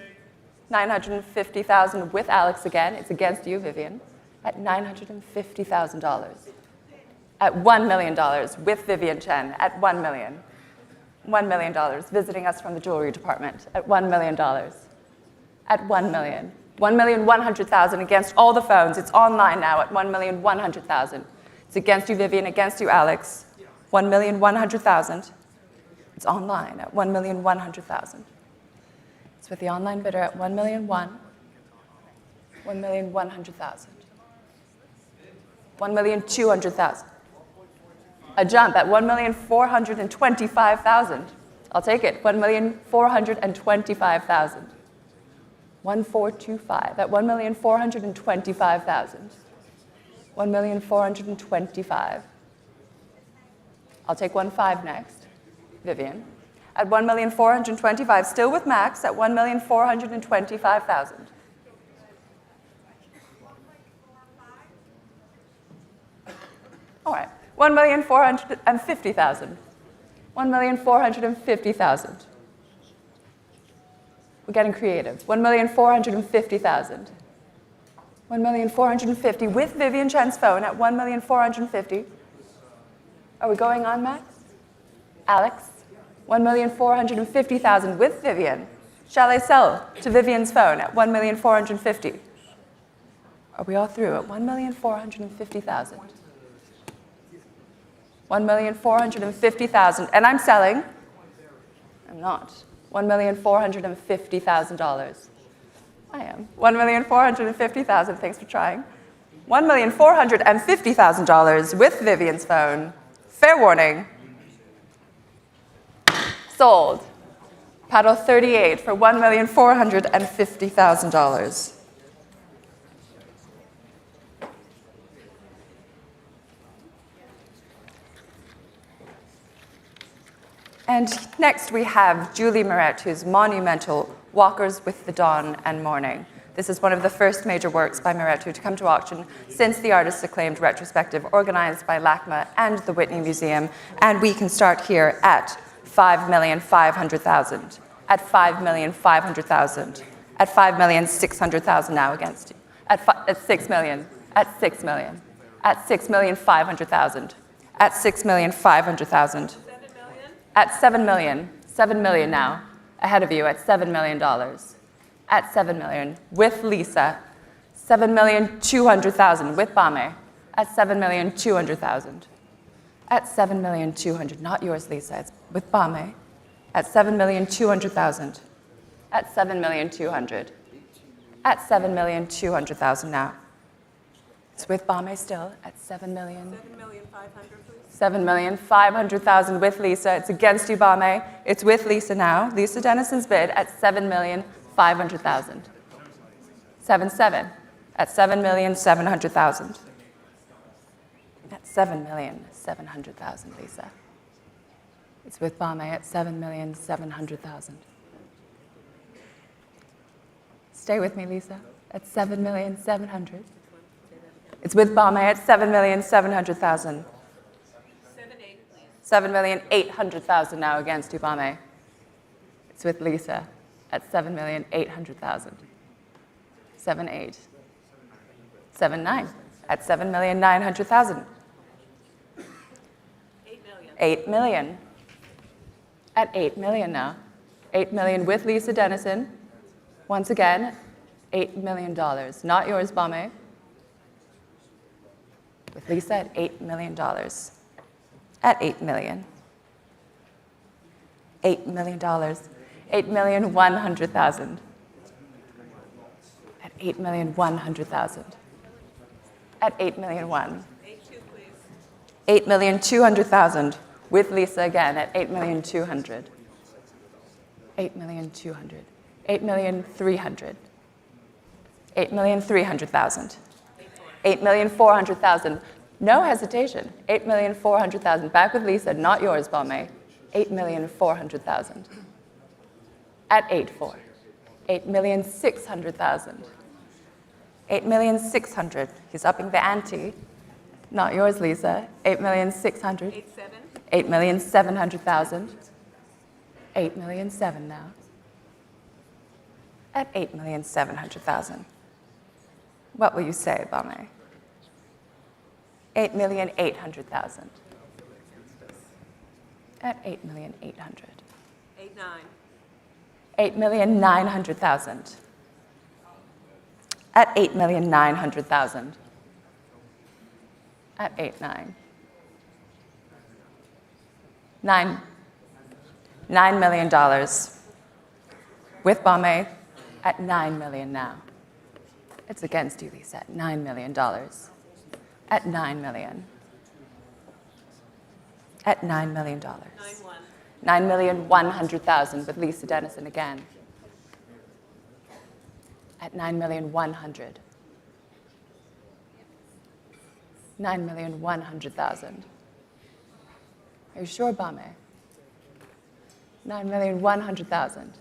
950,000 with Alex again, it's against you, Vivian, at $950,000. At $1 million with Vivian Chen, at $1 million. $1 million, visiting us from the jewelry department, at $1 million. At $1 million. 1,100,000 against all the phones. It's online now at 1,100,000. It's against you, Vivian, against you, Alex. 1,100,000. It's online at 1,100,000. It's with the online bidder at 1,001,000. 1,100,000. 1,200,000. A jump at 1,425,000. I'll take it. 1,425,000. 1,425 at 1,425,000. 1,425. I'll take 1,500,000 next. Vivian. At 1,425,000, still with Max at 1,425,000. All right. 1,450,000. 1,450,000. We're getting creative. 1,450,000. 1,450,000 with Vivian Chen's phone at 1,450,000. Are we going on, Max? Alex? 1,450,000 with Vivian. Shall I sell to Vivian's phone at 1,450,000? Are we all through at 1,450,000? 1,450,000, and I'm selling. I'm not. $1,450,000. I am. 1,450,000. Thanks for trying. $1,450,000 with Vivian's phone. Fair warning. Sold. Paddle 38 for $1,450,000. And next we have Julie Morettu's monumental Walkers with the Dawn and Morning. This is one of the first major works by Morettu to come to auction since the artist's acclaimed retrospective organized by LACMA and the Whitney Museum. And we can start here at $5,500,000, at $5,500,000, at $5,600,000 now against you, at $6 million, at $6 million, at $6,500,000, at $6,500,000. At $7 million, $7 million now, ahead of you at $7 million, at $7 million, with Lisa, $7,200,000 with Bame, at $7,200,000, at $7,200,000, not yours, Lisa, it's with Bame, at $7,200,000, at $7,200,000, at $7,200,000 now. It's with Bame still at $7,500,000 with Lisa. It's against you, Bame. It's with Lisa now. Lisa Dennison's bid at $7,500,000. 7,700,000 at $7,700,000. At $7,700,000, Lisa. It's with Bame at $7,700,000. Stay with me, Lisa. At $7,700,000. It's with Bame at $7,700,000. 7,800,000 now against Ubame. It's with Lisa at 7,800,000. 7,800,000. 7,900,000 at 7,900,000. 8 million. At 8 million now. 8 million with Lisa Dennison. Once again, $8 million. Not yours, Bame. With Lisa at $8 million. At 8 million. $8 million. $8,100,000. At $8,100,000. At $8,000,001. 8,200,000 with Lisa again at 8,200,000. 8,200,000. 8,300,000. 8,300,000. 8,400,000. No hesitation. 8,400,000. Back with Lisa, not yours, Balmain. 8,400,000. At 8,400,000. 8,600,000. 8,600,000. He's upping the ante. Not yours, Lisa. 8,600,000. 8,700,000. 8,700,000 now. At 8,700,000. What will you say, Balmain? 8,800,000. At 8,800,000. 8,900,000. At 8,900,000. At 8,900,000. $9 million. With Balmain at $9 million now. It's against you, Lisa, at $9 million. At $9 million. At $9 million. 9,100,000 with Lisa Dennison again. At 9,100,000. 9,100,000. Are you sure, Balmain? 9,100,000.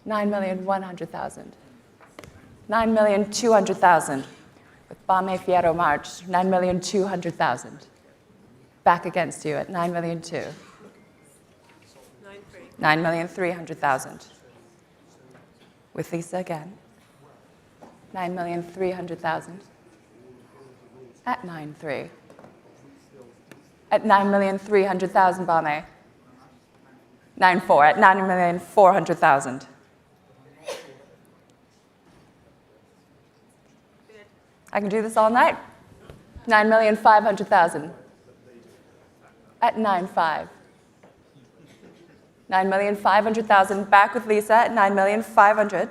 9,100,000. 9,200,000. With Balmain Fierro March, 9,200,000. Back against you at 9,200,000. 9,300,000. With Lisa again. 9,300,000. At 9,300,000. At 9,300,000, Balmain. 9,400,000. At 9,400,000. I can do this all night. 9,500,000. At 9,500,000. 9,500,000. Back with Lisa at 9,500,000.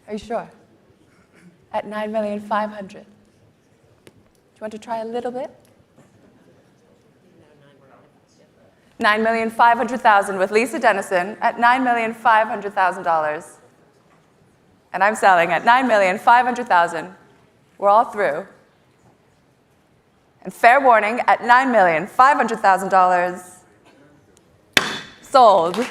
Are you sure? At 9,500,000. Do you want to try a little bit? 9,500,000 with Lisa Dennison at $9,500,000. And I'm selling at 9,500,000. We're all through. And fair warning, at $9,500,000, sold.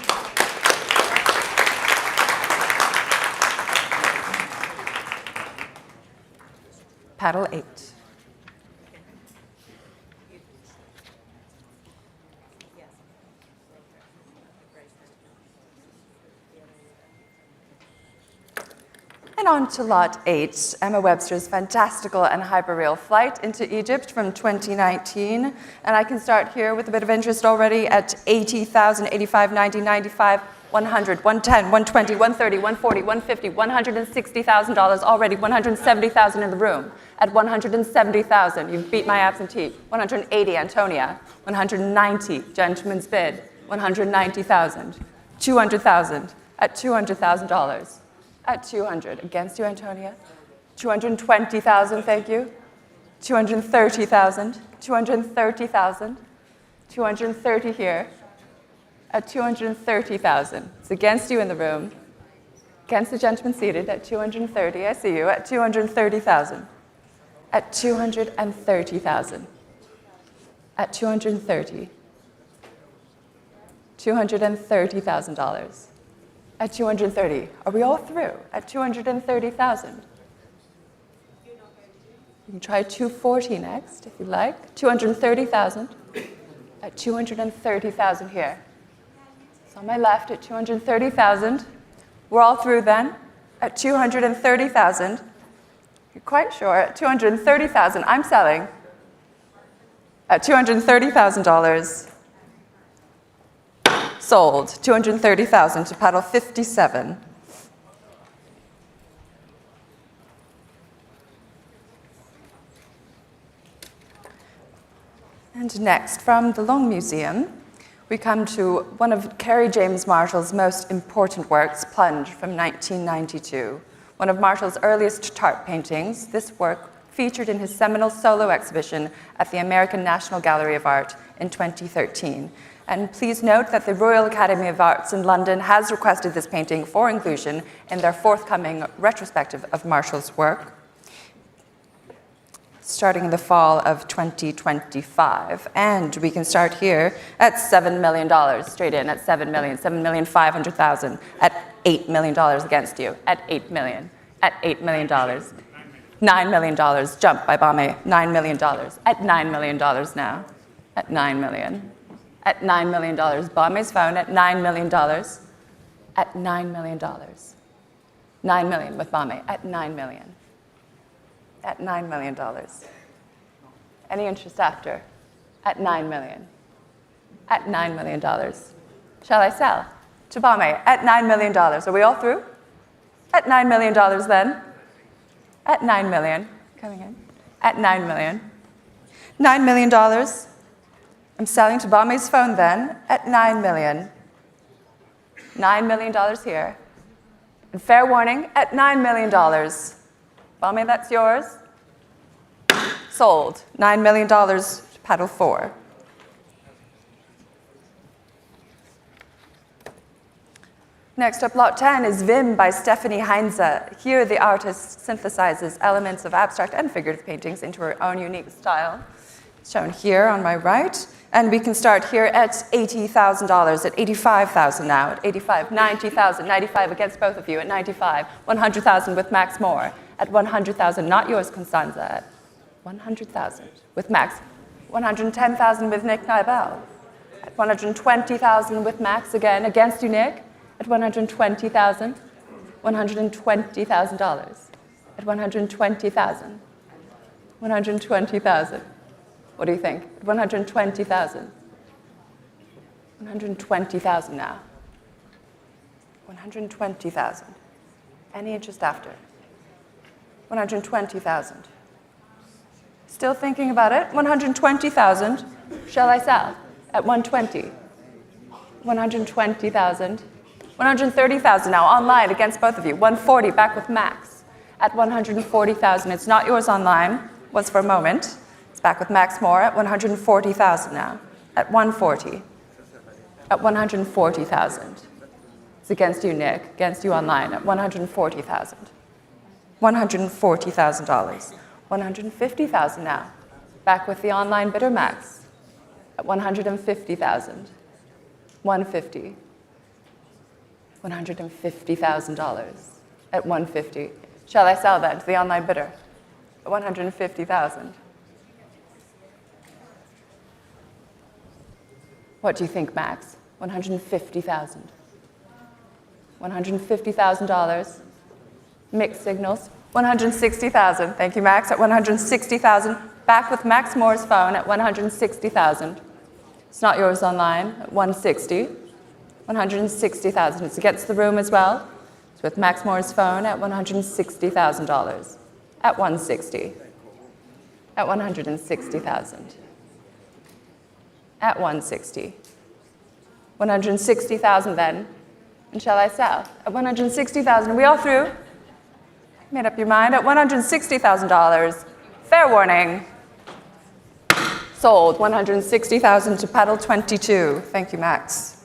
Paddle 8. And on to lot 8, Emma Webster's fantastical and hyperreal flight into Egypt from 2019. And I can start here with a bit of interest already at 80,000, 85, 90, 95, 100, 110, 120, 130, 140, 150, $160,000 already, 170,000 in the room. At 170,000, you've beat my absentee. 180, Antonia. 190, gentleman's bid. 190,000. 200,000 at $200,000. At 200, against you, Antonia. 220,000, thank you. 230,000. 230,000. 230 here. At 230,000. It's against you in the room. Against the gentleman seated at 230. I see you at 230,000. At 230,000. At 230. $230,000. At 230. Are we all through? At 230,000. You can try 240 next, if you like. 230,000. At 230,000 here. It's on my left at 230,000. We're all through then. At 230,000. You're quite sure. At 230,000. I'm selling. At $230,000. Sold. 230,000 to paddle 57. And next, from the Long Museum, we come to one of Carrie James Marshall's most important works, Plunge, from 1992. One of Marshall's earliest tarp paintings, this work featured in his seminal solo exhibition at the American National Gallery of Art in 2013. And please note that the Royal Academy of Arts in London has requested this painting for inclusion in their forthcoming retrospective of Marshall's work, starting in the fall of 2025. And we can start here at $7 million, straight in at $7 million, $7,500,000, at $8 million against you, at $8 million, at $8 million, $9 million, jump by Bame, $9 million, at $9 million now, at $9 million, at $9 million, Bame's phone at $9 million, at $9 million, $9 million with Bame, at $9 million. At $9 million. Any interest after? At $9 million. At $9 million. Shall I sell? To Bame, at $9 million. Are we all through? At $9 million then. At $9 million. Coming in. At $9 million. $9 million. I'm selling to Bame's phone then at $9 million. $9 million here. And fair warning, at $9 million. Bame, that's yours. Sold. $9 million to paddle 4. Next up, lot 10 is Vim by Stephanie Heinze. Here, the artist synthesizes elements of abstract and figurative paintings into her own unique style. It's shown here on my right. And we can start here at $80,000, at $85,000 now, at $85,000, $90,000, $95,000 against both of you, at $95,000, $100,000 with Max Moore, at $100,000, not yours, Constanza, at $100,000 with Max, $110,000 with Nick Nibel, at $120,000 with Max again, against you, Nick, at $120,000, $120,000, at $120,000, $120,000. What do you think? At $120,000. $120,000 now. $120,000. Any interest after? $120,000. Still thinking about it? $120,000. Shall I sell? At $120,000. $120,000. $130,000 now, online against both of you. $140,000 back with Max. At $140,000. It's not yours online. Was for a moment. It's back with Max Moore at $140,000 now. At $140,000. At $140,000. It's against you, Nick. Against you online at $140,000. $140,000. $150,000 now. Back with the online bidder Max at $150,000. $150,000. $150,000 at $150,000. Shall I sell that to the online bidder at $150,000? What do you think, Max? $150,000. $150,000. Mixed signals. $160,000. Thank you, Max. At $160,000. Back with Max Moore's phone at $160,000. It's not yours online at $160,000. $160,000. It's against the room as well. It's with Max Moore's phone at $160,000. At $160,000. At $160,000. At $160,000. $160,000 then. And shall I sell? At $160,000. Are we all through? Made up your mind. At $160,000. Fair warning. Sold. $160,000 to paddle 22. Thank you, Max.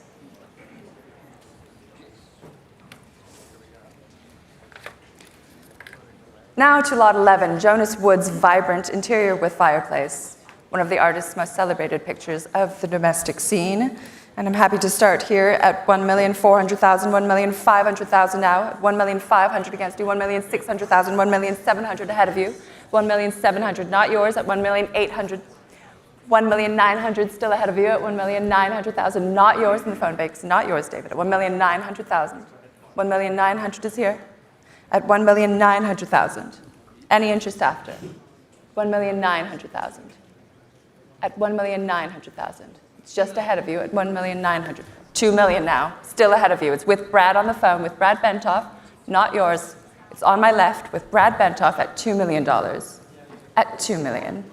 Now to lot 11, Jonas Wood's vibrant interior with fireplace, one of the artist's most celebrated pictures of the domestic scene. And I'm happy to start here at $1,400,000, $1,500,000 now, at $1,500,000 against you, $1,600,000, $1,700,000 ahead of you, $1,700,000 not yours, at $1,800,000, $1,900,000 still ahead of you, at $1,900,000 not yours in the phone banks, not yours, David, at $1,900,000. $1,900,000 is here. At $1,900,000. Any interest after? $1,900,000. At $1,900,000. It's just ahead of you at $1,900,000. $2 million now, still ahead of you. It's with Brad on the phone, with Brad Bentoff, not yours. It's on my left with Brad Bentoff at $2 million. At $2 million.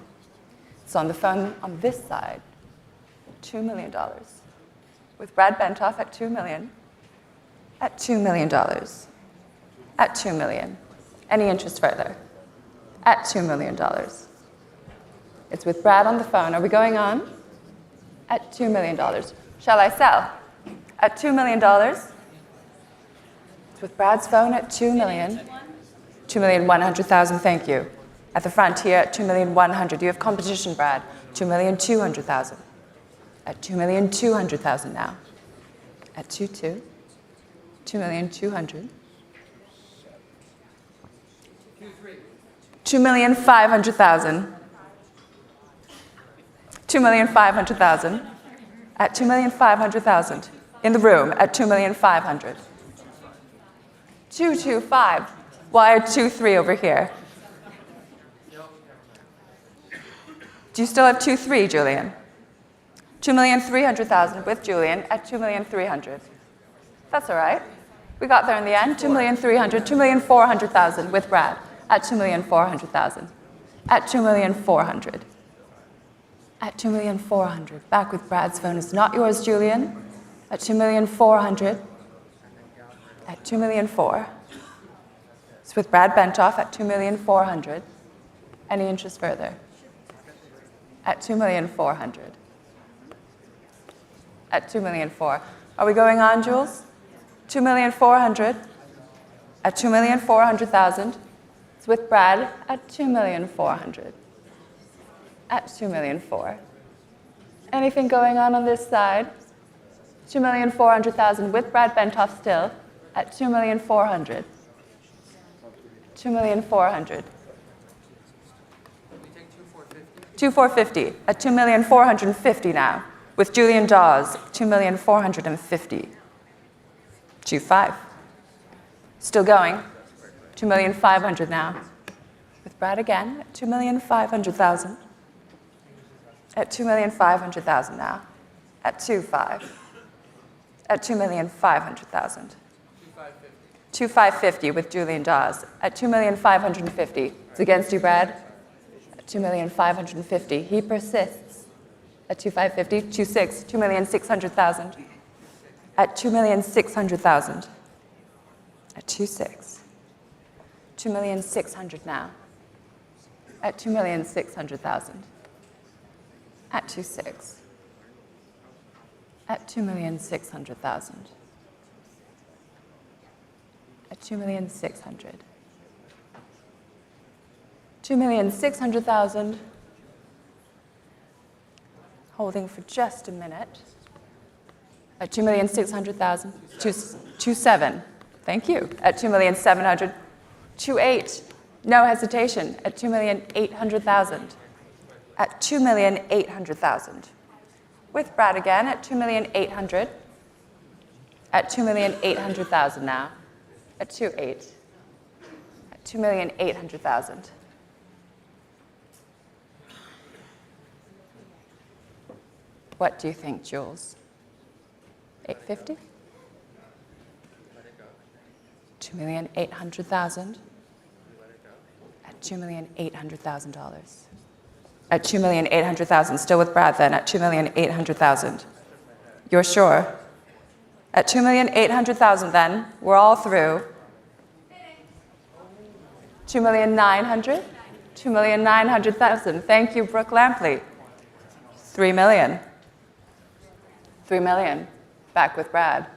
So on the phone on this side, $2 million. With Brad Bentoff at $2 million. At $2 million. At $2 million. Any interest further? At $2 million. It's with Brad on the phone. Are we going on? At $2 million. Shall I sell? At $2 million. It's with Brad's phone at $2 million. $2,100,000, thank you. At the front here at $2,100,000. You have competition, Brad. $2,200,000. At $2,200,000 now. At 2.2. $2,200,000. $2,500,000. $2,500,000. At $2,500,000. In the room at $2,500,000. 225. Why are 2.3 over here? Do you still have 2.3, Julian? 2,300,000 with Julian at 2,300,000. That's all right. We got there in the end. 2,300,000, 2,400,000 with Brad at 2,400,000. At 2,400,000. At 2,400,000. Back with Brad's phone. It's not yours, Julian. At 2,400,000. At 2,400,000. It's with Brad Bentoff at 2,400,000. Any interest further? At 2,400,000. At 2,400,000. Are we going on, Jules? 2,400,000. At 2,400,000. It's with Brad at 2,400,000. At 2,400,000. Anything going on this side? 2,400,000 with Brad Bentoff still at 2,400,000. 2,400,000. 2,450,000 at 2,450,000 now with Julian Dawes 2,450,000. 2.5. Still going. 2,500,000 now with Brad again at 2,500,000. At 2,500,000 now. At 2.5. At 2,500,000. 2,550 with Julian Dawes at 2,550,000. It's against you, Brad. At 2,550,000. He persists. At 2,550,000. 2.6. 2,600,000. At 2,600,000. At 2.6. 2,600,000 now. At 2,600,000. At 2.6. At 2,600,000. At 2,600,000. 2,600,000. Holding for just a minute. At 2,600,000. 2.7. Thank you. At 2,700,000. 2.8. No hesitation. At 2,800,000. At 2,800,000. With Brad again at 2,800,000. At 2,800,000 now. At 2.8. At 2,800,000. What do you think, Jules? 850? 2,800,000. At $2,800,000. At 2,800,000. Still with Brad then at 2,800,000. You're sure? At 2,800,000 then, we're all through. 2,900,000. 2,900,000. Thank you, Brooke Lampley. 3 million. 3 million. Back with Brad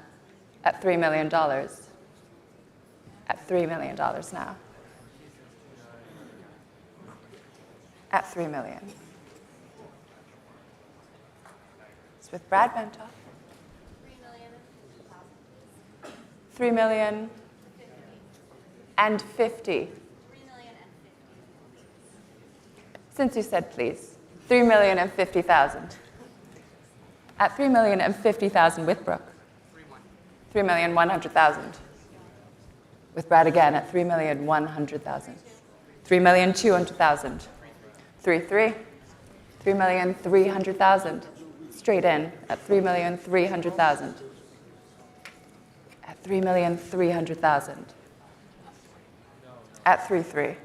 at $3 million. At $3 million now. At 3 million. It's with Brad Bentoff. 3 million and 50. Since you said please, 3,050,000. At 3,050,000 with Brooke. 3,100,000. With Brad again at 3,100,000. 3,200,000. 3.3. 3,300,000. Straight in at 3,300,000. At 3,300,000. At 3.3.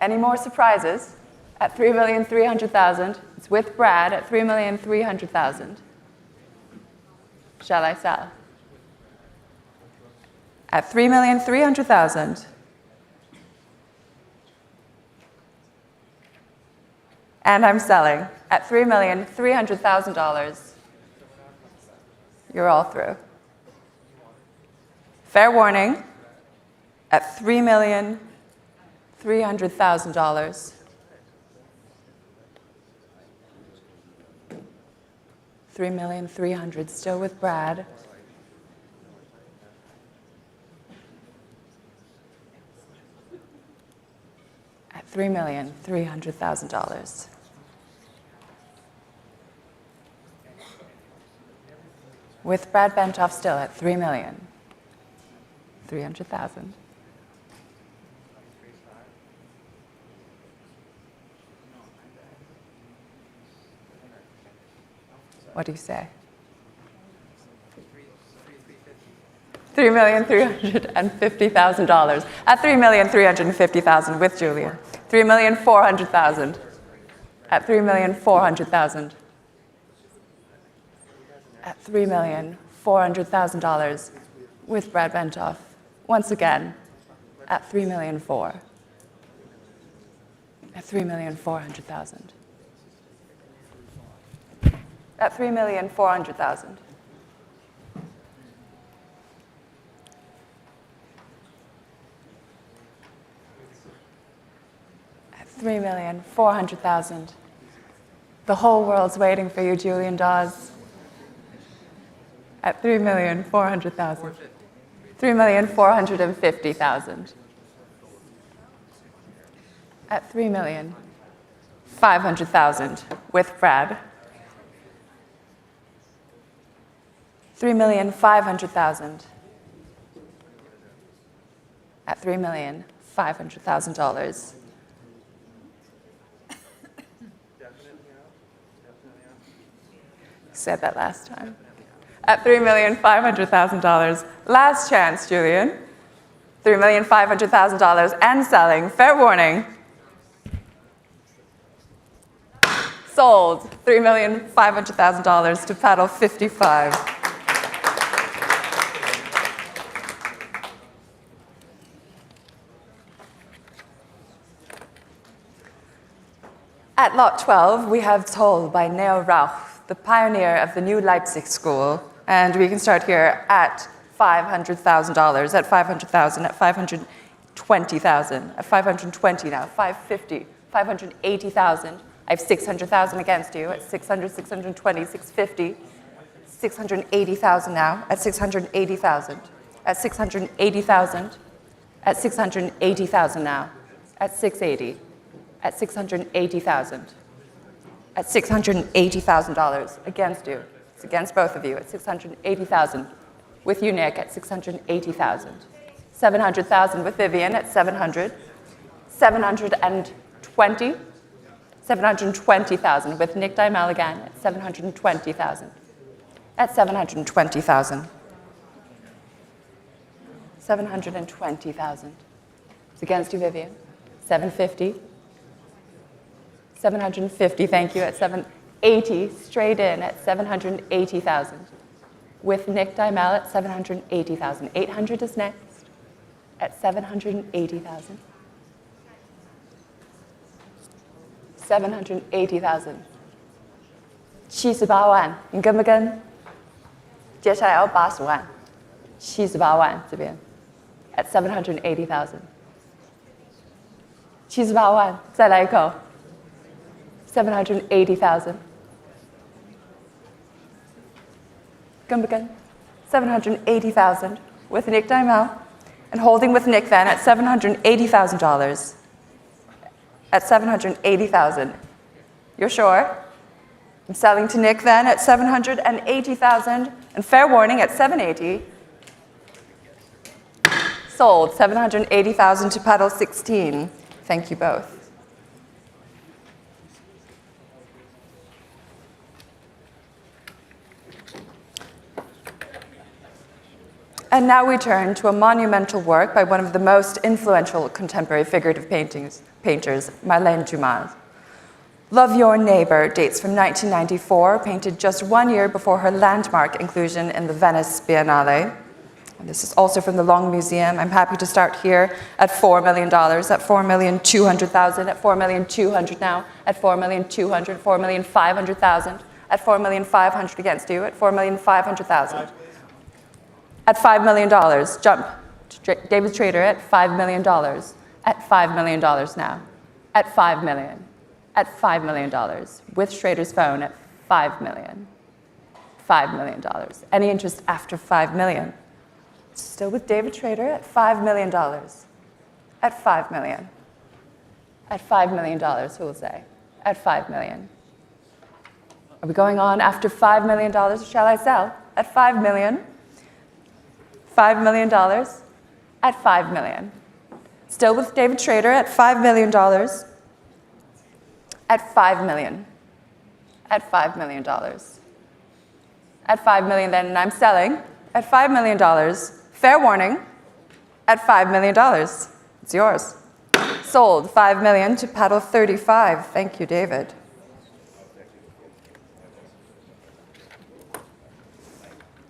Any more surprises? At 3,300,000. It's with Brad at 3,300,000. Shall I sell? At 3,300,000. And I'm selling at $3,300,000. You're all through. Fair warning, at $3,300,000. 3,300,000 still with Brad. At $3,300,000. With Brad Bentoff still at 3,300,000. What do you say? $3,350,000. At $3,350,000 with Julia. 3,400,000. At 3,400,000. At $3,400,000 with Brad Bentoff. Once again, at $3,400,000. At $3,400,000. At $3,400,000. At $3,400,000. The whole world's waiting for you, Julian Dawes. At $3,400,000. 3,450,000. At $3,500,000 with Brad. 3,500,000. At $3,500,000. Said that last time. At $3,500,000. Last chance, Julian. $3,500,000 and selling. Fair warning. Sold. $3,500,000 to paddle 55. At lot 12, we have Toll by Neo Rauch, the pioneer of the new Leipzig school. And we can start here at $500,000, at $500,000, at $520,000, at $520 now, $550, $580,000. I have $600,000 against you at $600, $620, $650, $680,000 now, at $680,000, at $680,000, at $680,000 now, at $680, at $680,000, at $680,000 against you. It's against both of you at $680,000. With you, Nick, at $680,000. $700,000 with Vivian at $700. $720,000 with Nick Dymel again at $720,000. At $720,000. $720,000. It's against you, Vivian. $750,000. $750,000, thank you, at $780,000, straight in at $780,000. With Nick Dymel at $780,000. $800,000 is next at $780,000. $780,000. 78万，你跟不跟？接下来要80万，78万这边 at $780,000. 78万，再来一口。$780,000. 跟不跟？ $780,000 with Nick Dymel. And holding with Nick then at $780,000. At $780,000. You're sure? I'm selling to Nick then at $780,000. And fair warning at $780,000. Sold. $780,000 to paddle 16. Thank you both. And now we turn to a monumental work by one of the most influential contemporary figurative painters, Marlene Dumas. Love Your Neighbor dates from 1994, painted just 1 year before her landmark inclusion in the Venice Biennale. And this is also from the Long Museum. I'm happy to start here at $4 million, at $4,200,000, at $4,200,000 now, at $4,200,000, $4,500,000, at $4,500,000 against you, at $4,500,000. At $5 million, jump. David Schrader at $5 million, at $5 million now, at $5 million. At $5 million, with Schrader's phone at $5 million. $5 million. Any interest after $5 million? Still with David Schrader at $5 million. At $5 million. At $5 million, who will say? At $5 million. Are we going on after $5 million? Shall I sell? At $5 million. $5 million. At $5 million. Still with David Schrader at $5 million. At $5 million. At $5 million. At $5 million then, and I'm selling at $5 million. Fair warning, at $5 million. It's yours. Sold, $5 million to paddle 35. Thank you, David.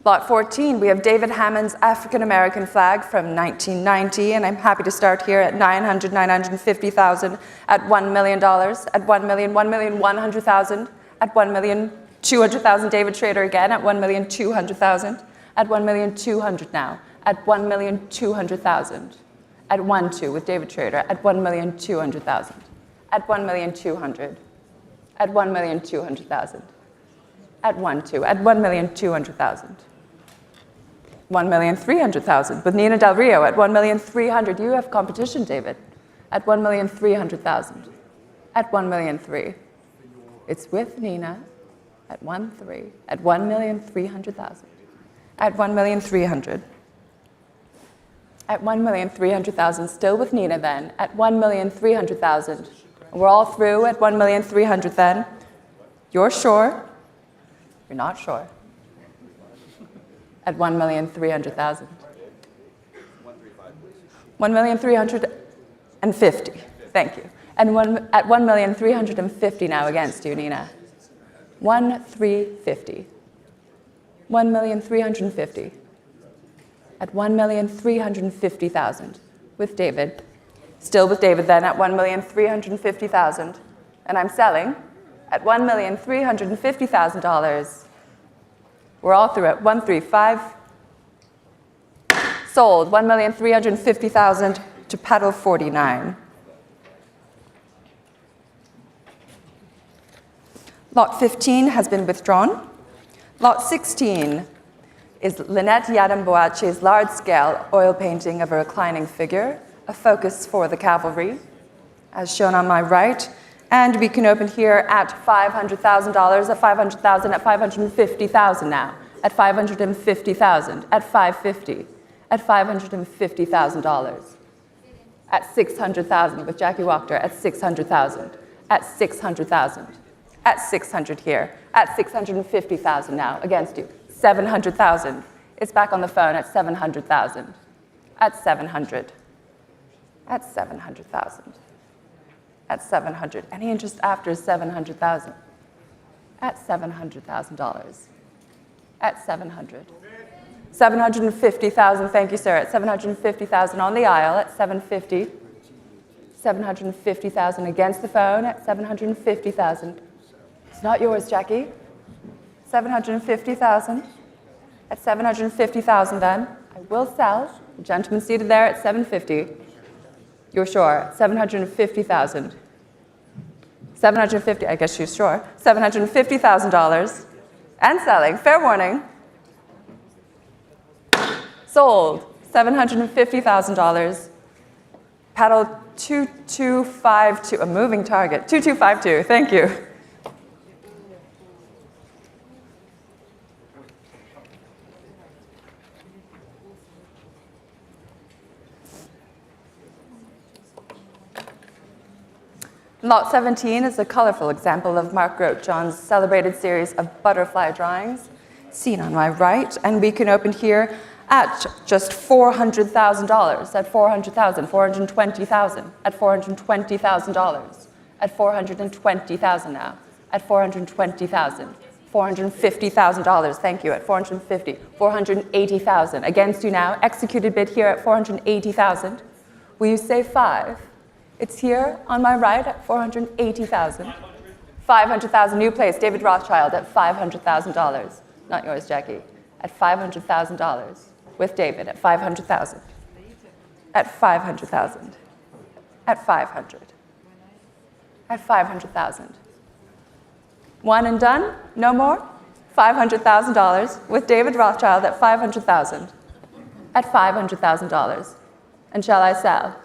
Lot 14, we have David Hammond's African-American flag from 1990, and I'm happy to start here at $950,000, at $1 million, at $1 million, $1,100,000, at $1,200,000, David Schrader again, at $1,200,000, at $1,200,000 now, at $1,200,000, at 1-2 with David Schrader, at $1,200,000, at $1,200,000, at $1,200,000, at 1-2, at $1,200,000. $1,300,000 with Nina Del Rio at $1,300,000. You have competition, David. At $1,300,000. At $1,300,000. It's with Nina at 1-3 at $1,300,000. At $1,300,000. At $1,300,000. Still with Nina then at $1,300,000. We're all through at $1,300,000 then. You're sure? You're not sure. At $1,300,000. $1,350,000. Thank you. And at $1,350,000 now against you, Nina. $1,350,000. $1,350,000. At $1,350,000 with David. Still with David then at $1,350,000. And I'm selling at $1,350,000. We're all through it. 135. Sold. $1,350,000 to paddle 49. Lot 15 has been withdrawn. Lot 16 is Lynette Yadam-Boache's large-scale oil painting of a reclining figure, a focus for the cavalry, as shown on my right. And we can open here at $500,000, at $500,000, at $550,000 now, at $550,000, at $550,000, at $550,000, at $600,000 with Jackie Wachter, at $600,000, at $600,000, at $600 here, at $650,000 now against you, $700,000. It's back on the phone at $700,000, at $700,000, at $700,000. At $700,000. Any interest after $700,000? At $700,000. At $700,000. $750,000. Thank you, sir. At $750,000 on the aisle. At $750,000. $750,000 against the phone. At $750,000. It's not yours, Jackie. $750,000. At $750,000 then. I will sell. The gentleman seated there at $750,000. You're sure? $750,000. $750,000, I guess she's sure. $750,000 and selling. Fair warning. Sold. $750,000. Paddle 2252, a moving target. 2252, thank you. Lot 17 is a colorful example of Mark Rothjohn's celebrated series of butterfly drawings, seen on my right, and we can open here at just $400,000, at $400,000, $420,000, at $420,000, at $420,000 now, at $420,000. $450,000, thank you, at $450,000, $480,000. Against you now, executed bid here at $480,000. Will you say 5? It's here on my right at $480,000. $500,000, new place, David Rothschild at $500,000. Not yours, Jackie. At $500,000. With David at $500,000. At $500,000. At $500,000. At $500,000. One and done? No more? $500,000 with David Rothschild at $500,000. At $500,000. And shall I sell?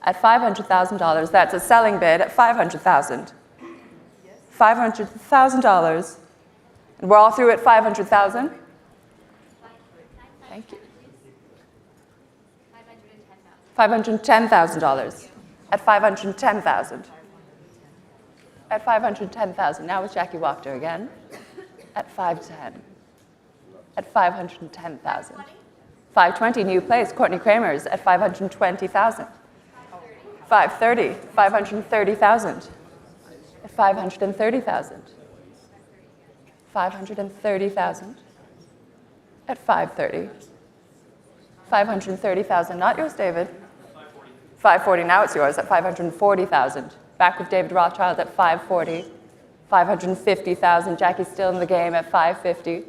At $500,000, that's a selling bid at $500,000. $500,000. And we're all through at $500,000? Thank you. $510,000. At $510,000. At $510,000. Now with Jackie Wachter again. At $510,000. At $510,000. $520,000, new place, Courtney Kramer's at $520,000. $530,000. $530,000. At $530,000. $530,000. At $530,000. $530,000. Not yours, David. $540,000. Now it's yours at $540,000. Back with David Rothschild at $540,000. $550,000. Jackie's still in the game at $550,000.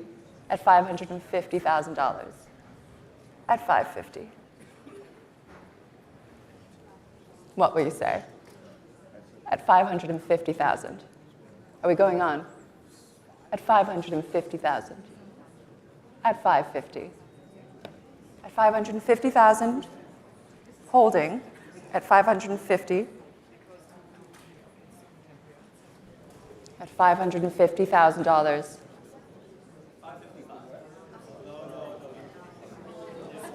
At $550,000. At $550,000. What will you say? At $550,000. Are we going on? At $550,000. At $550,000. At $550,000. Holding at $550,000. At $550,000.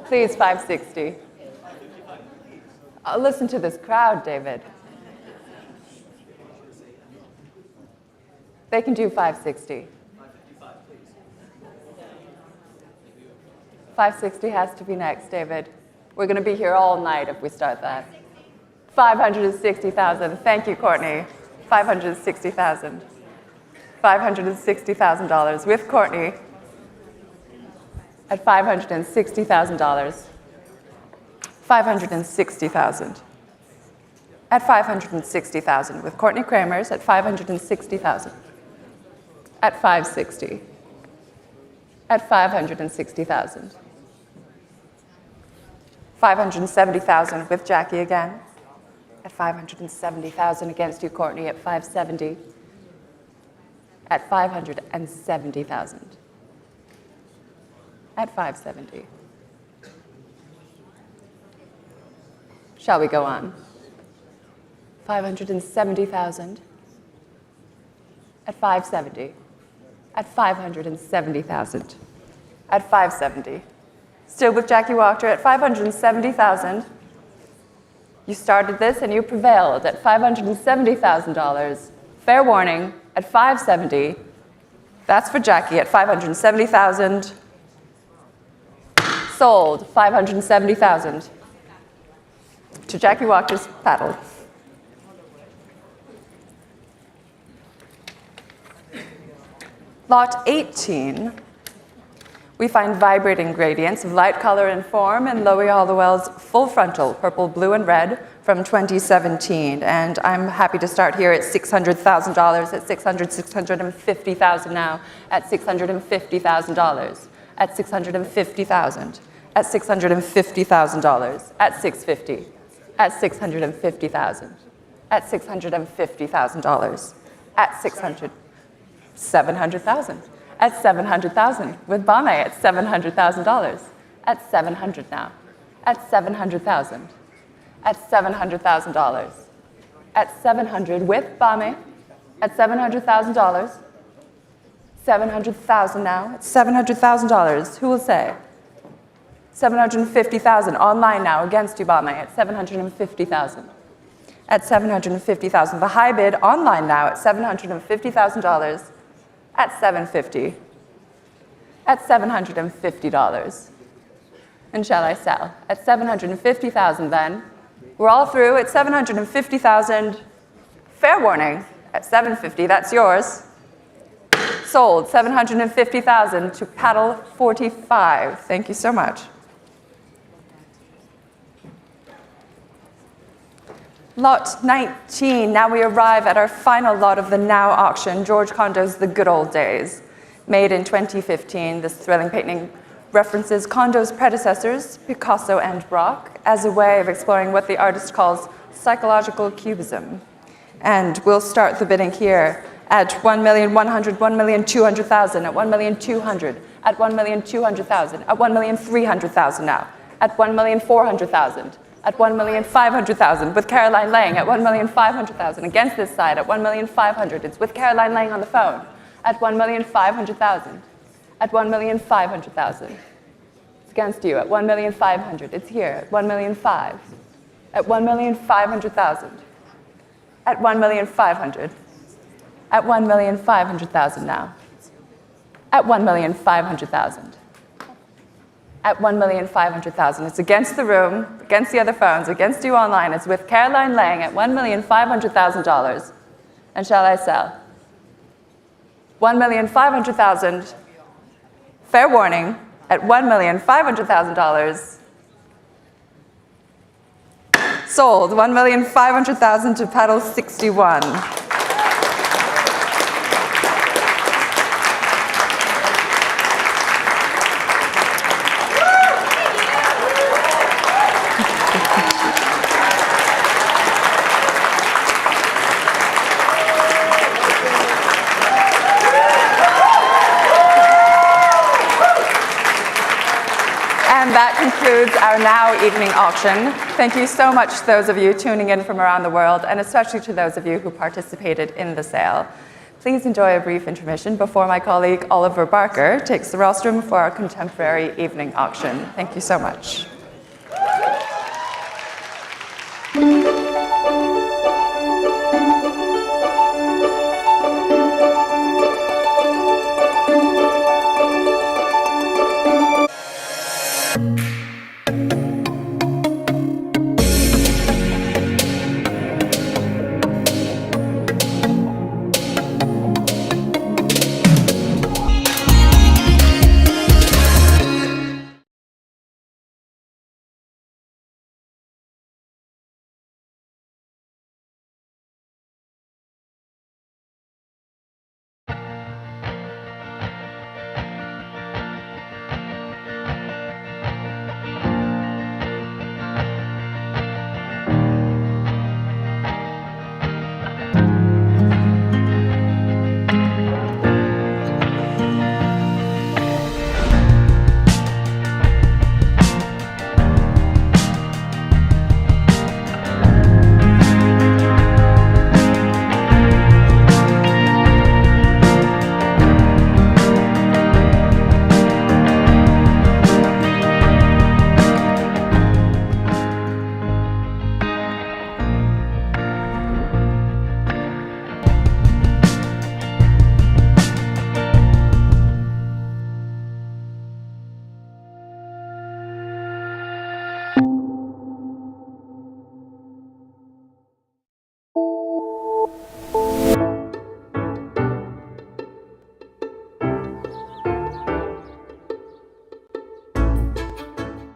Please, $560,000. Listen to this crowd, David. They can do $560,000. $560,000 has to be next, David. We're going to be here all night if we start that. $560,000. Thank you, Courtney. $560,000. $560,000 with Courtney at $560,000. $560,000. At $560,000 with Courtney Kramer's at $560,000. At $560,000. At $560,000. $570,000 with Jackie again. At $570,000 against you, Courtney, at $570,000. At $570,000. At $570,000. Shall we go on? $570,000. At $570,000. At $570,000. At $570,000. Still with Jackie Wachter at $570,000. You started this and you prevailed at $570,000. Fair warning at $570,000. That's for Jackie at $570,000. Sold $570,000 to Jackie Wachter's paddle. Lot 18, we find vibrating gradients of light, color, and form in Lowy Hollowell's Full Frontal, Purple, Blue, and Red from 2017. And I'm happy to start here at $600,000, at $650,000 now, at $650,000, at $650,000, at $650,000, at $650,000, at $650,000, at $650,000, at $600,000. $700,000. At $700,000 with Bame at $700,000. At $700,000 now. At $700,000. At $700,000. At $700,000 with Bame at $700,000. $700,000 now. At $700,000. Who will say? $750,000 online now against you, Bame at $750,000. At $750,000. The high bid online now at $750,000. At $750,000. At $750,000. And shall I sell? At $750,000 then. We're all through at $750,000. Fair warning, at $750, that's yours. Sold, $750,000 to paddle 45. Thank you so much. Lot 19, now we arrive at our final lot of the Now auction, George Condo's The Good Old Days. Made in 2015, this thrilling painting references Condo's predecessors, Picasso and Braque, as a way of exploring what the artist calls psychological cubism. And we'll start the bidding here at $1,100,000, $1,200,000, at $1,200,000, at $1,200,000, at $1,300,000 now, at $1,400,000. At $1,500,000 with Caroline Lang at $1,500,000. Against this side at $1,500,000. It's with Caroline Lang on the phone at $1,500,000. At $1,500,000. It's against you at $1,500,000. It's here at $1,500,000. At $1,500,000. At $1,500,000. At $1,500,000 now. At $1,500,000. At $1,500,000. It's against the room, against the other phones, against you online. It's with Caroline Lang at $1,500,000. And shall I sell? $1,500,000. Fair warning, at $1,500,000. Sold, $1,500,000 to paddle 61. That concludes our Now evening auction. Thank you so much to those of you tuning in from around the world, and especially to those of you who participated in the sale. Please enjoy a brief intermission before my colleague Oliver Barker takes the rostrum for our contemporary evening auction. Thank you so much.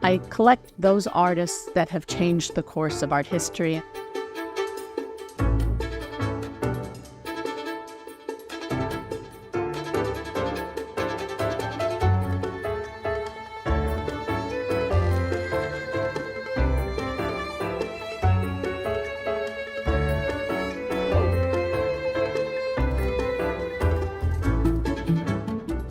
I collect those artists that have changed the course of art history.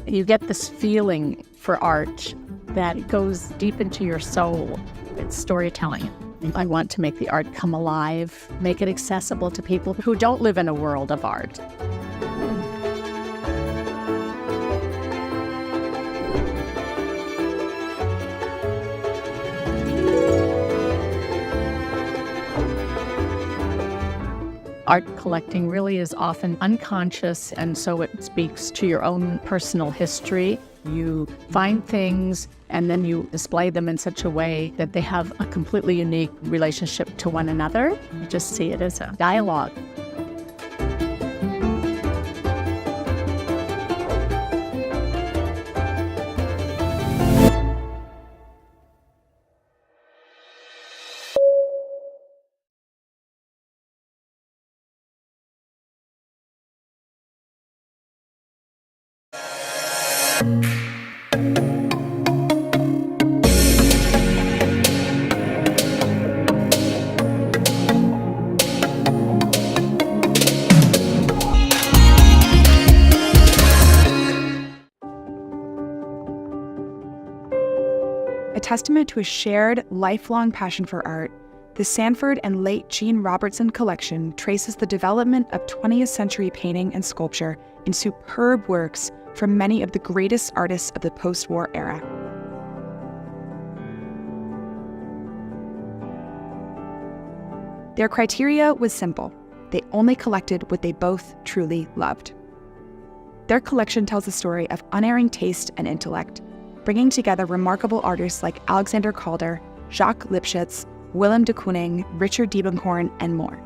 You get this feeling for art that goes deep into your soul. It's storytelling. I want to make the art come alive, make it accessible to people who don't live in a world of art. Art collecting really is often unconscious, and so it speaks to your own personal history. You find things and then you display them in such a way that they have a completely unique relationship to one another. You just see it as a dialogue. A testament to a shared, lifelong passion for art, the Sanford and late Jean Robertson collection traces the development of 20th century painting and sculpture in superb works from many of the greatest artists of the post-war era. Their criteria was simple. They only collected what they both truly loved. Their collection tells a story of unerring taste and intellect, bringing together remarkable artists like Alexander Calder, Jacques Lipchitz, Willem de Kooning, Richard Diebenkorn, and more.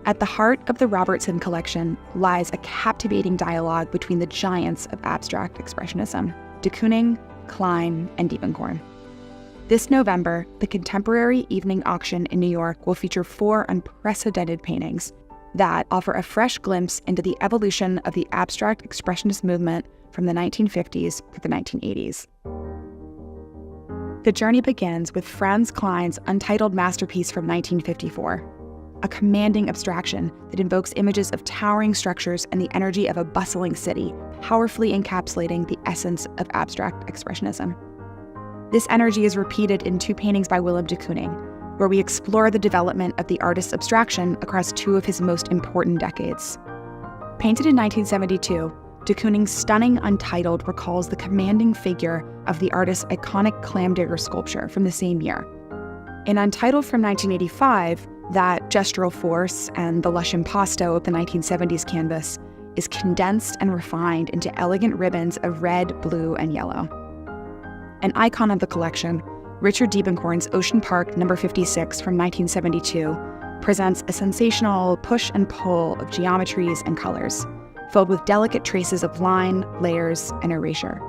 At the heart of the Robertson collection lies a captivating dialogue between the giants of abstract expressionism, de Kooning, Chime, and Diebenkorn. This November, the Contemporary Evening Auction in New York will feature 4 unprecedented paintings that offer a fresh glimpse into the evolution of the abstract expressionist movement from the 1950s to the 1980s. The journey begins with Franz Klein's untitled masterpiece from 1954, a commanding abstraction that invokes images of towering structures and the energy of a bustling city, powerfully encapsulating the essence of abstract expressionism. This energy is repeated in 2 paintings by Willem de Kooning, where we explore the development of the artist's abstraction across 2 of his most important decades. Painted in 1972, de Kooning's stunning Untitled recalls the commanding figure of the artist's iconic clam digger sculpture from the same year. In Untitled from 1985, that gestural force and the lush impasto of the 1970s canvas is condensed and refined into elegant ribbons of red, blue, and yellow. An icon of the collection, Richard Diebenkorn's Ocean Park No. 56 from 1972 presents a sensational push and pull of geometries and colors, filled with delicate traces of line, layers, and erasure.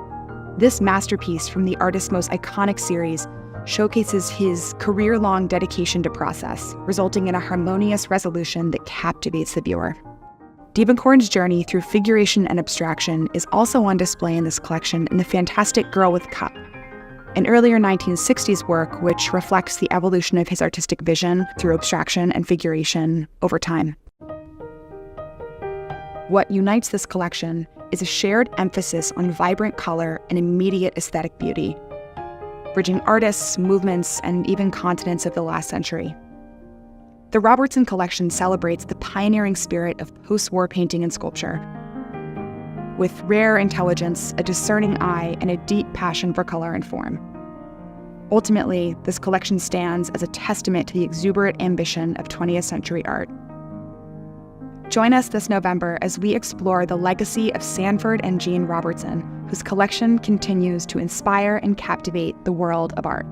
This masterpiece from the artist's most iconic series showcases his career-long dedication to process, resulting in a harmonious resolution that captivates the viewer. Diebenkorn's journey through figuration and abstraction is also on display in this collection in The Fantastic Girl with Cup, an earlier 1960s work which reflects the evolution of his artistic vision through abstraction and figuration over time. What unites this collection is a shared emphasis on vibrant color and immediate aesthetic beauty, bridging artists, movements, and even continents of the last century. The Robertson collection celebrates the pioneering spirit of post-war painting and sculpture, with rare intelligence, a discerning eye, and a deep passion for color and form. Ultimately, this collection stands as a testament to the exuberant ambition of 20th century art. Join us this November as we explore the legacy of Sanford and Jean Robertson, whose collection continues to inspire and captivate the world of art.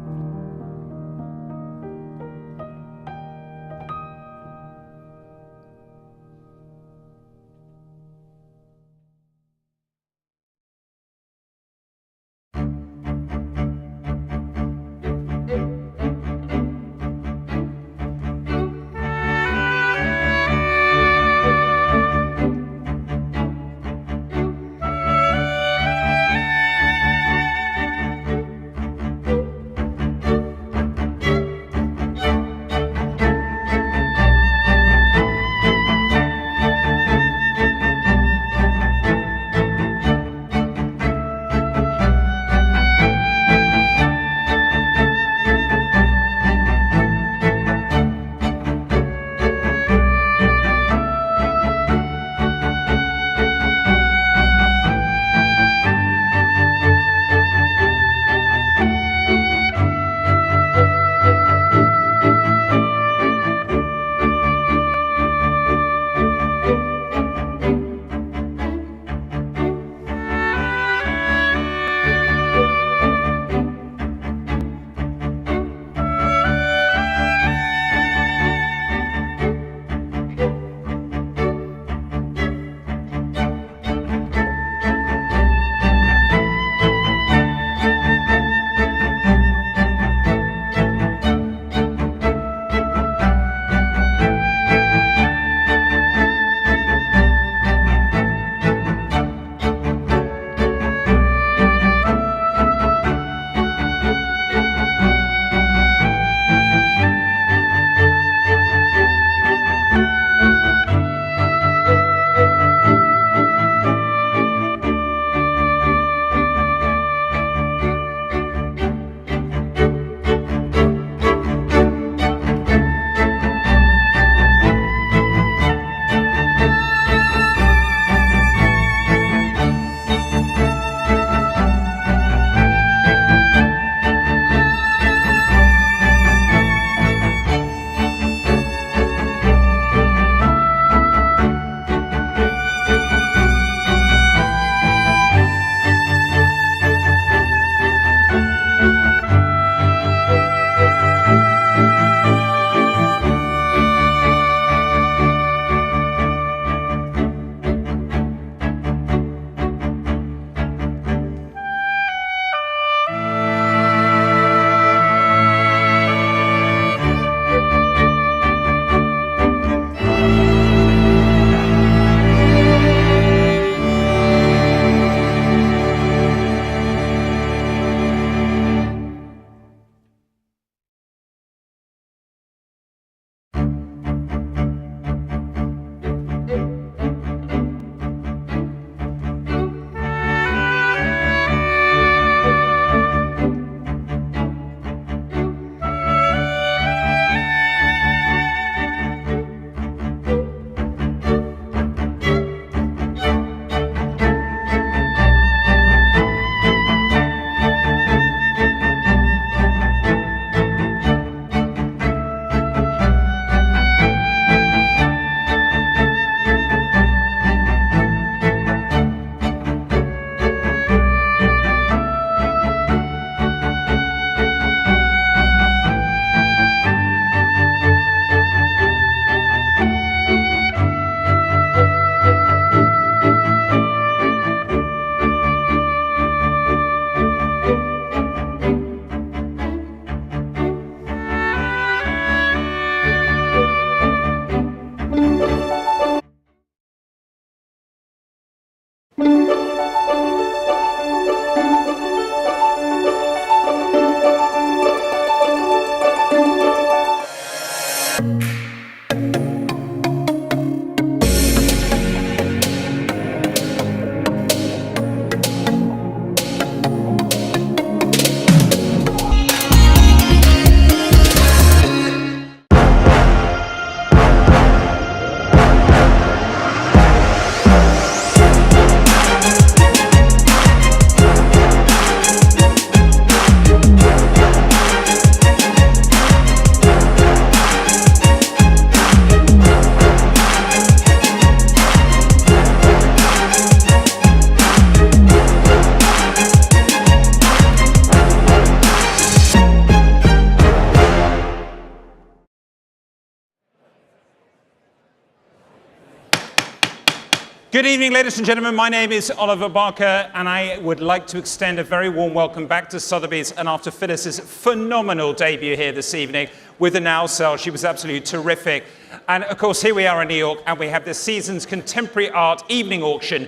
Good evening, ladies and gentlemen. My name is Oliver Barker, and I would like to extend a very warm welcome back to Sotheby's and after Phyllis's phenomenal debut here this evening with the Now Cell. She was absolutely terrific. And of course, here we are in New York, and we have this season's Contemporary Art Evening Auction,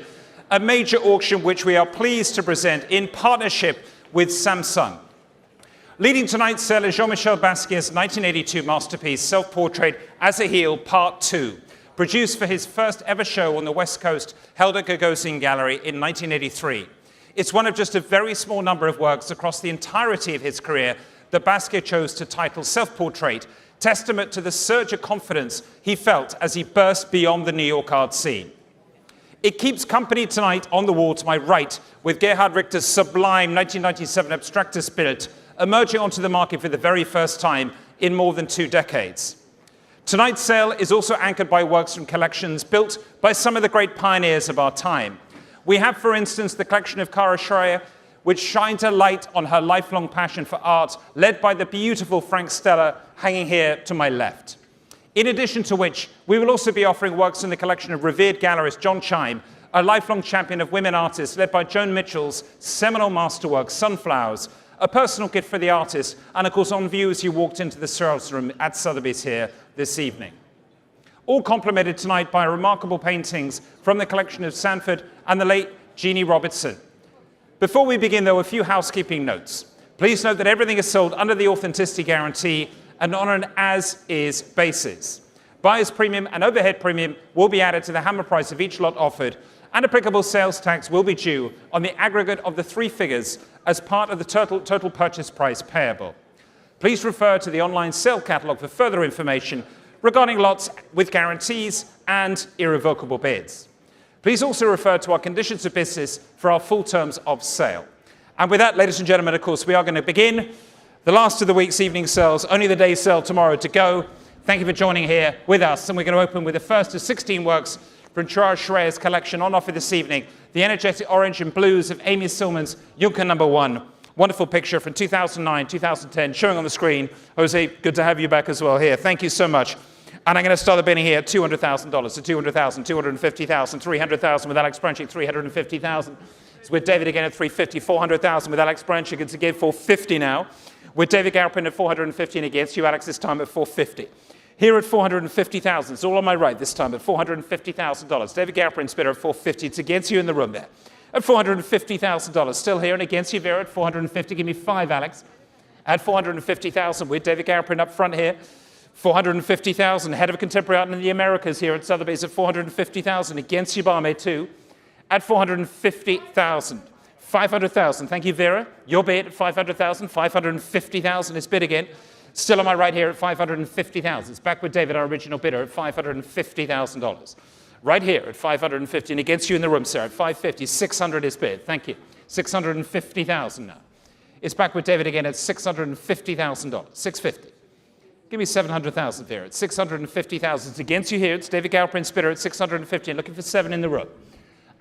a major auction which we are pleased to present in partnership with Samsung. Leading tonight's sale is Jean-Michel Basquiat's 1982 masterpiece, Self-Portrait as a Heel, Part 2. Produced for his first ever show on the West Coast, held at Gagosian Gallery in 1983. It's one of just a very small number of works across the entirety of his career that Basquiat chose to title Self-Portrait, testament to the surge of confidence he felt as he burst beyond the New York art scene. It keeps company tonight on the wall to my right with Gerhard Richter's sublime 1997 Abstraktes Bild, emerging onto the market for the very first time in more than 2 decades. Tonight's sale is also anchored by works from collections built by some of the great pioneers of our time. We have, for instance, the collection of Kara Shrier, which shines a light on her lifelong passion for art, led by the beautiful Frank Stella, hanging here to my left. In addition to which, we will also be offering works in the collection of revered gallerist John Chime, a lifelong champion of women artists, led by Joan Mitchell's seminal masterwork, Sunflowers, a personal gift for the artist, and of course on view as you walked into the sales room at Sotheby's here this evening. All complemented tonight by remarkable paintings from the collection of Sanford and the late Jeannie Robertson. Before we begin, though, a few housekeeping notes. Please note that everything is sold under the authenticity guarantee and on an as-is basis. Buyer's premium and overhead premium will be added to the hammer price of each lot offered, and applicable sales tax will be due on the aggregate of the 3 figures as part of the total purchase price payable. Please refer to the online sale catalogue for further information regarding lots with guarantees and irrevocable bids. Please also refer to our conditions of business for our full terms of sale. And with that, ladies and gentlemen, of course, we are going to begin the last of the week's evening sales, only the day's sale tomorrow to go. Thank you for joining here with us. And we're going to open with the first of 16 works from Gerhard Schreyer's collection on offer this evening, the energetic orange and blues of Amy Silman's Juncker No. 1. Wonderful picture from 2009, 2010, showing on the screen. Jose, good to have you back as well here. Thank you so much. And I'm going to start the bidding here at $200,000, to $200,000, $250,000, $300,000 with Alex Branchik, $350,000. It's with David again at $350,000, $400,000 with Alex Branchik. It's again $450,000 now. With David Garpin at $450,000 and against you, Alex, this time at $450,000. Here at $450,000, it's all on my right this time at $450,000. David Garpin's bidder at $450,000. It's against you in the room there. At $450,000, still here and against you, Vera at $450,000. Give me 5, Alex. At $450,000 with David Garpin up front here. $450,000. Head of Contemporary Art in the Americas here at Sotheby's at $450,000. Against you, Barmaid too. At $450,000. $500,000. Thank you, Vera. Your bid at $500,000. $550,000 is bid again. Still on my right here at $550,000. It's back with David, our original bidder, at $550,000. Right here at $550,000. And against you in the room, sir, at $550,000. $600,000 is bid. Thank you. $650,000 now. It's back with David again at $650,000. $650,000. Give me $700,000 there. At $650,000. It's against you here. It's David Galprin's bidder at $650,000. And looking for 7 in the room.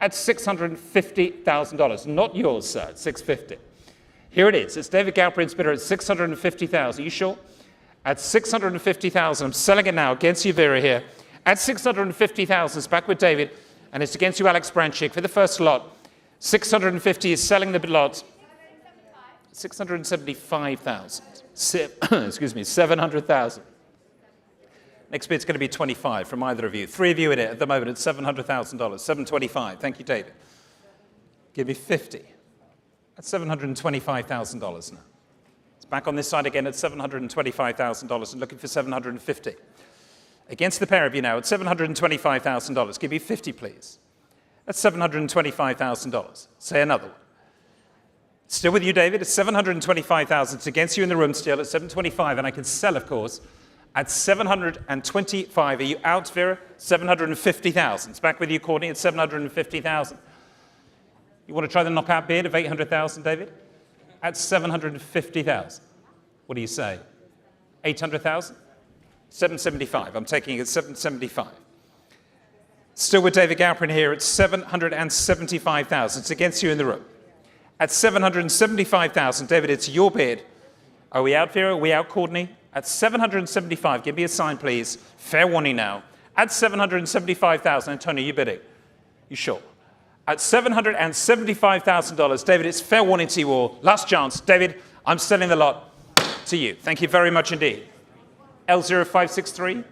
At $650,000. Not yours, sir. At $650,000. Here it is. It's David Galprin's bidder at $650,000. You sure? At $650,000. I'm selling it now against you, Vera, here. At $650,000. It's back with David. And it's against you, Alex Branchik, for the first lot. $650,000 is selling the lot. $675,000. Excuse me, $700,000. Next bid's going to be $25,000 from either of you. 3 of you in it at the moment at $700,000. $725,000. Thank you, David. Give me 50. That's $725,000 now. It's back on this side again at $725,000 and looking for 750. Against the pair of you now at $725,000. Give me 50, please. That's $725,000. Say another one. Still with you, David. It's $725,000. It's against you in the room still at $725, and I can sell, of course, at $725. Are you out, Vera? $750,000. It's back with you, Courtney, at $750,000. You want to try the knockout bid of $800,000, David? At $750,000. What do you say? $800,000? $775. I'm taking it at $775. Still with David Galpin here at $775,000. It's against you in the room. At $775,000, David, it's your bid. Are we out, Vera? Are we out, Courtney? At $775, give me a sign, please. Fair warning now. At $775,000, Antonio, you bidding? You sure? At $775,000, David, it's fair warning to you all. Last chance. David, I'm selling the lot to you. Thank you very much indeed. L0563.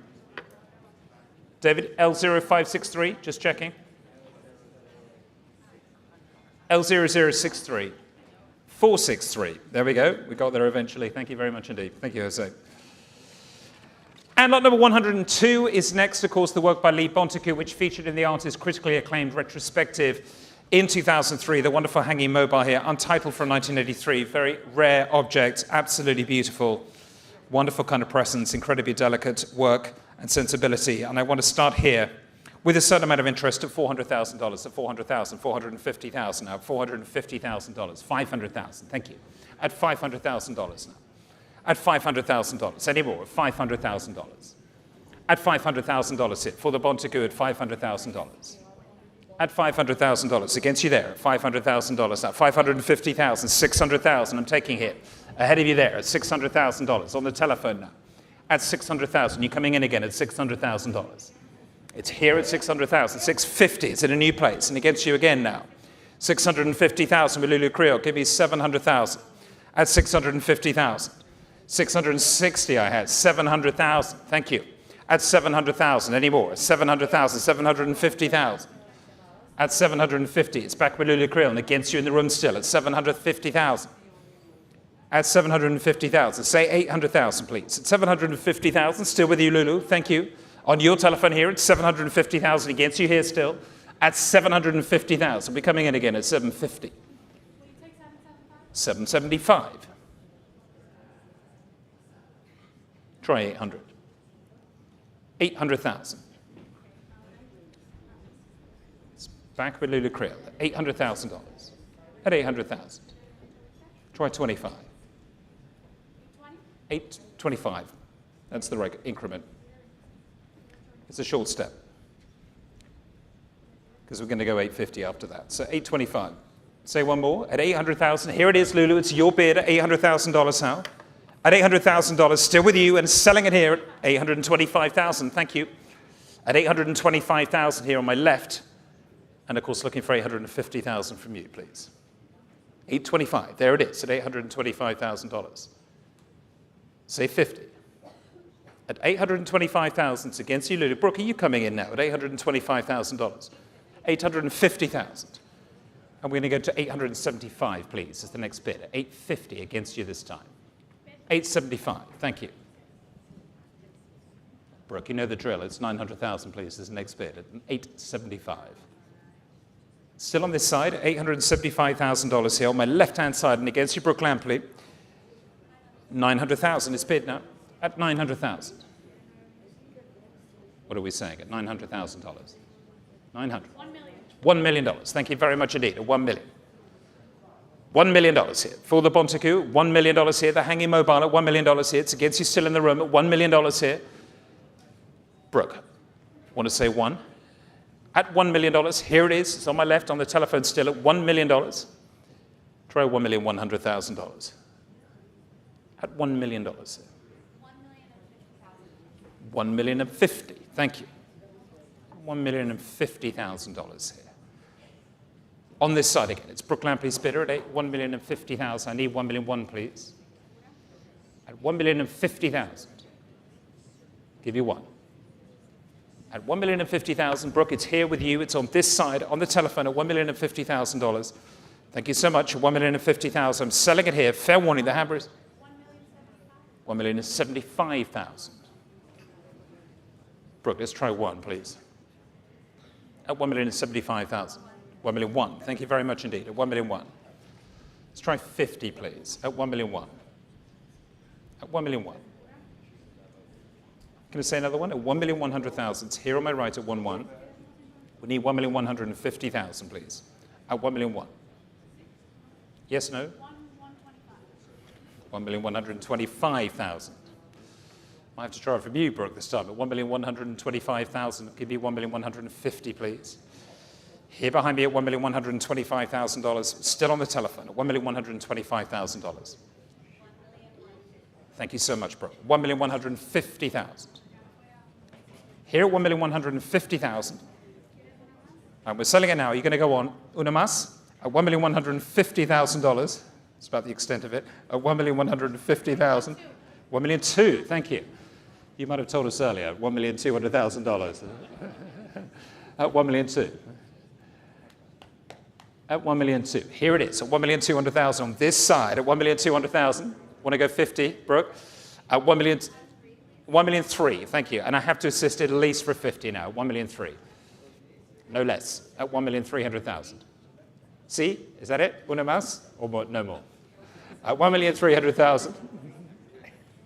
David, L0563, just checking. L0063. 463. There we go. We got there eventually. Thank you very much indeed. Thank you, Jose. And lot number 102 is next, of course, the work by Lee Bontekoe, which featured in the artist's critically acclaimed retrospective in 2003, the wonderful hanging mobile here, untitled from 1983. Very rare object, absolutely beautiful, wonderful kind of presence, incredibly delicate work and sensibility. And I want to start here with a certain amount of interest at $400,000, at $400,000, $450,000 now, $450,000, $500,000, thank you, at $500,000 now, at $500,000, any more, at $500,000, at $500,000 here, for the Bontekoe at $500,000, at $500,000, against you there, at $500,000 now, $550,000, $600,000, I'm taking here, ahead of you there, at $600,000, on the telephone now, at $600,000, you're coming in again at $600,000. It's here at $600,000, $650,000, it's in a new place, and against you again now. $650,000 with Lulu Creole, give me $700,000. At $650,000. $660,000 I had, $700,000, thank you. At $700,000, any more? $700,000, $750,000. At $750,000, it's back with Lulu Creole, and against you in the room still, at $750,000. At $750,000, say $800,000, please. At $750,000, still with you, Lulu, thank you. On your telephone here, it's $750,000 against you here still. At $750,000, we're coming in again at $750,000. $775,000. Try 800. $800,000. It's back with Lulu Creole. $800,000. At $800,000. Try 25. $825,000. That's the right increment. It's a short step, because we're going to go $850,000 after that. So $825,000. Say one more. At $800,000, here it is, Lulu. It's your bid at $800,000 now. At $800,000, still with you, and selling it here at $825,000. Thank you. At $825,000 here on my left, and of course looking for $850,000 from you, please. $825,000. There it is at $825,000. Say 50. At $825,000, it's against you, Lulu. Brooke, are you coming in now at $825,000? $850,000. And we're going to go to $875,000, please, as the next bid. At $850,000 against you this time. $875,000. Thank you. Brooke, you know the drill. It's $900,000, please, as the next bid. At $875,000. Still on this side, $875,000 here on my left-hand side, and against you, Brooke Lampley. $900,000 is bid now. At $900,000. What are we saying? At $900,000. $900,000. $1 million. Thank you very much indeed. At $1 million. $1 million here. For the Bontekoe, $1 million here. The hanging mobile at $1 million here. It's against you still in the room at $1 million here. Brooke, want to say one? At $1 million. Here it is. It's on my left on the telephone still at $1 million. Try $1,100,000. At $1 million here. $1,050,000. Thank you. $1,050,000 here. On this side again, it's Brooke Lampley's bidder at $1,050,000. I need $1,001,000, please. At $1,050,000. Give you one. At $1,050,000, Brooke, it's here with you. It's on this side, on the telephone at $1,050,000. Thank you so much. 1,050,000. I'm selling it here. Fair warning, the hammer is 1,075,000. Brooke, let's try 1, please. At 1,075,000. 1,000,001. Thank you very much indeed. At 1,000,001. Let's try 50, please. At 1,000,001. At 1,000,001. Can I say another one? At 1,100,000. Here on my right at 1,1. We need 1,150,000, please. At 1,000,001. Yes, no? 1,125,000. I have to try it from you, Brooke, this time. At 1,125,000. Give me 1,150,000, please. Here behind me at $1,125,000. Still on the telephone at $1,125,000. Thank you so much, Brooke. 1,150,000. Here at 1,150,000. And we're selling it now. Are you going to go on? Una más? At $1,150,000. That's about the extent of it. At 1,150,000. 1,200,000. Thank you. You might have told us earlier. $1,200,000. At 1,200,000. At 1,200,000. Here it is. At 1,200,000 on this side. At 1,200,000. Want to go 50, Brooke? At 1,300,000. Thank you. And I have to assist it at least for 50 now. 1,300,000. No less. At 1,300,000. See? Is that it? Una más? Or more? No more. At 1,300,000.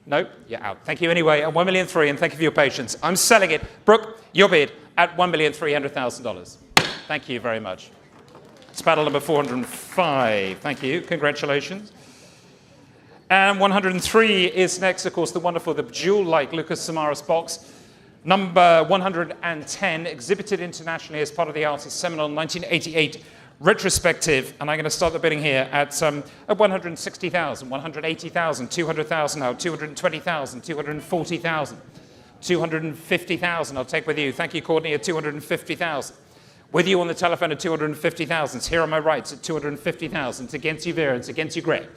No? You're out. Thank you anyway. At 1,300,000, and thank you for your patience. I'm selling it. Brooke, your bid at $1,300,000. Thank you very much. It's battle number 405. Thank you. Congratulations. And 103 is next, of course, the wonderful, the jewel-like Lucas Samaras box. Number 110, exhibited internationally as part of the Artist Seminole 1988 retrospective. And I'm going to start the bidding here at 160,000, 180,000, 200,000 now, 220,000, 240,000, 250,000. I'll take with you. Thank you, Courtney, at 250,000. With you on the telephone at 250,000. It's here on my right at 250,000. It's against you, Vera. It's against you, Greg.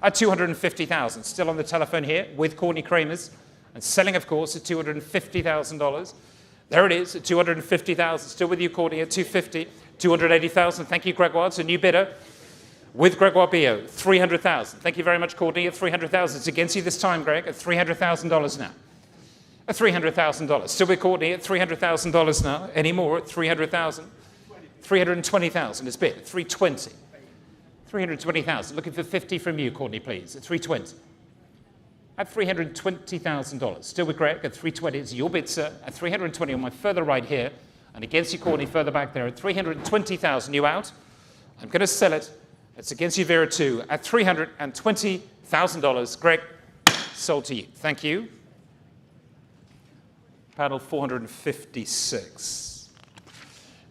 At 250,000. Still on the telephone here with Courtney Kramers. And selling, of course, at $250,000. There it is, at 250,000. Still with you, Courtney, at 250. 280,000. Thank you, Gregoire. It's a new bidder. With Gregoire Bio, 300,000. Thank you very much, Courtney, at 300,000. It's against you this time, Greg, at $300,000 now. At $300,000. Still with Courtney at $300,000 now. Any more at 300,000? 320,000 is bid. 320. 320,000. Looking for 50 from you, Courtney, please. At 320. At $320,000. Still with Greg at 320. It's your bid, sir. At 320 on my further right here. And against you, Courtney, further back there. At 320,000. You out? I'm going to sell it. It's against you, Vera, too. At $320,000. Greg, sold to you. Thank you. Panel 456.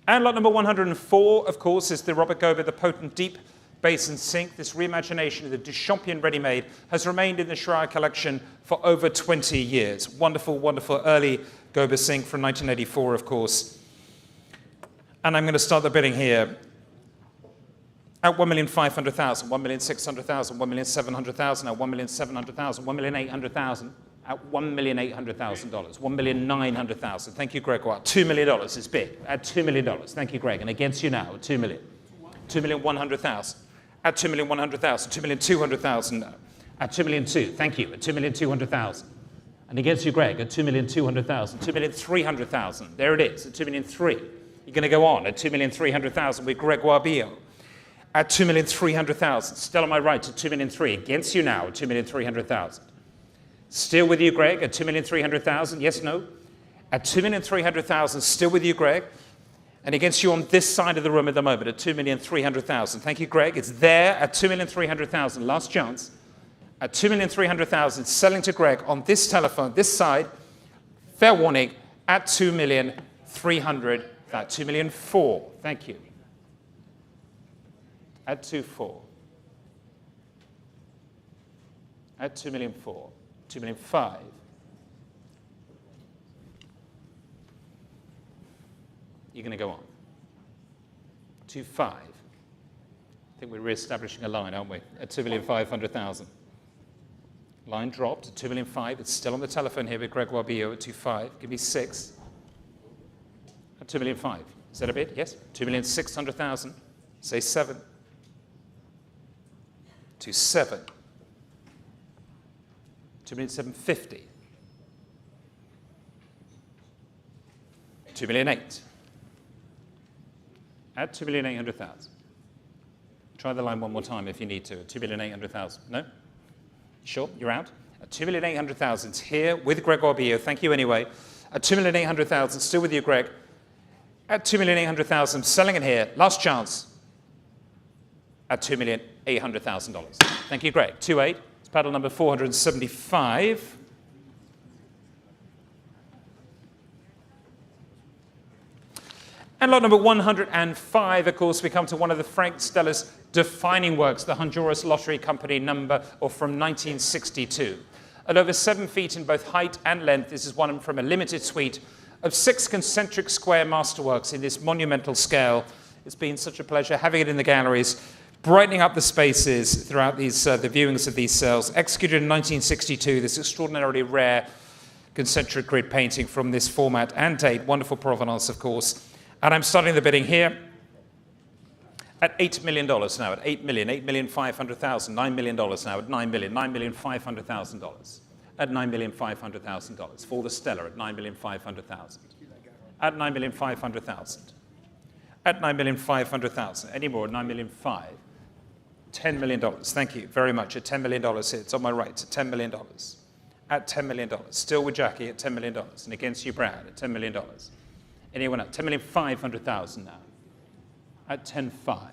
And lot number 104, of course, is the Robert Gober, the potent deep basin sink. This reimagination of the Duchampian ready-made has remained in the Shrier collection for over 20 years. Wonderful, wonderful early Gober sink from 1984, of course. And I'm going to start the bidding here at 1,500,000, 1,600,000, 1,700,000, at 1,700,000, 1,800,000. At $1,800,000, $1,900,000. Thank you, Gregoire. $2 million is bid. At $2 million. Thank you, Greg. And against you now, at $2 million. $2,100,000. At $2,100,000. $2,200,000. At $2,200,000. Thank you. At $2,200,000. And against you, Greg, at $2,200,000. $2,300,000. There it is. At $2,300,000. You're going to go on at $2,300,000 with Gregoire Bio. At $2,300,000. Still on my right at $2,300,000. Against you now at $2,300,000. Still with you, Greg, at $2,300,000. Yes, no? At $2,300,000, still with you, Greg. And against you on this side of the room at the moment at $2,300,000. Thank you, Greg. It's there at $2,300,000. Last chance. At $2,300,000, selling to Greg on this telephone, this side. Fair warning, at $2,300,000. $2,400,000. Thank you. At $2,400,000. At $2,400,000. $2,500,000. You're going to go on. $2,500,000. I think we're re-establishing a line, aren't we? At $2,500,000. Line dropped at $2,500,000. It's still on the telephone here with Gregoire Bio at $2,500,000. Give me $6,000. At $2,500,000. Is that a bid? Yes. $2,600,000. Say $7,000. 2.7. 2,750,000. 2,008,000. At 2,800,000. Try the line one more time if you need to. At 2,800,000. No? You sure? You're out? At 2,800,000. Here with Greg Orbio. Thank you anyway. At 2,800,000. Still with you, Greg. At 2,800,000. Selling it here. Last chance. At $2,800,000. Thank you, Greg. 2.8. It's paddle number 475. And lot number 105, of course, we come to one of the Frank Stella's defining works, the Honduras Lottery Company number, or from 1962. At over 7 feet in both height and length, this is one from a limited suite of 6 concentric square masterworks in this monumental scale. It's been such a pleasure having it in the galleries, brightening up the spaces throughout these, the viewings of these sales. Executed in 1962, this extraordinarily rare concentric grid painting from this format and date. Wonderful provenance, of course. And I'm starting the bidding here at $8 million now, at $8 million, $8,500,000, $9 million now, at $9 million, $9,500,000, at $9,500,000. For the Stella at $9,500,000, at $9,500,000, at $9,500,000. Any more? $9,500,000. $10 million. Thank you very much. At $10 million here. It's on my right. At $10 million. At $10 million. Still with Jackie at $10 million. And against you, Brad, at $10 million. Anyone else? $10,500,000 now. At 10.5.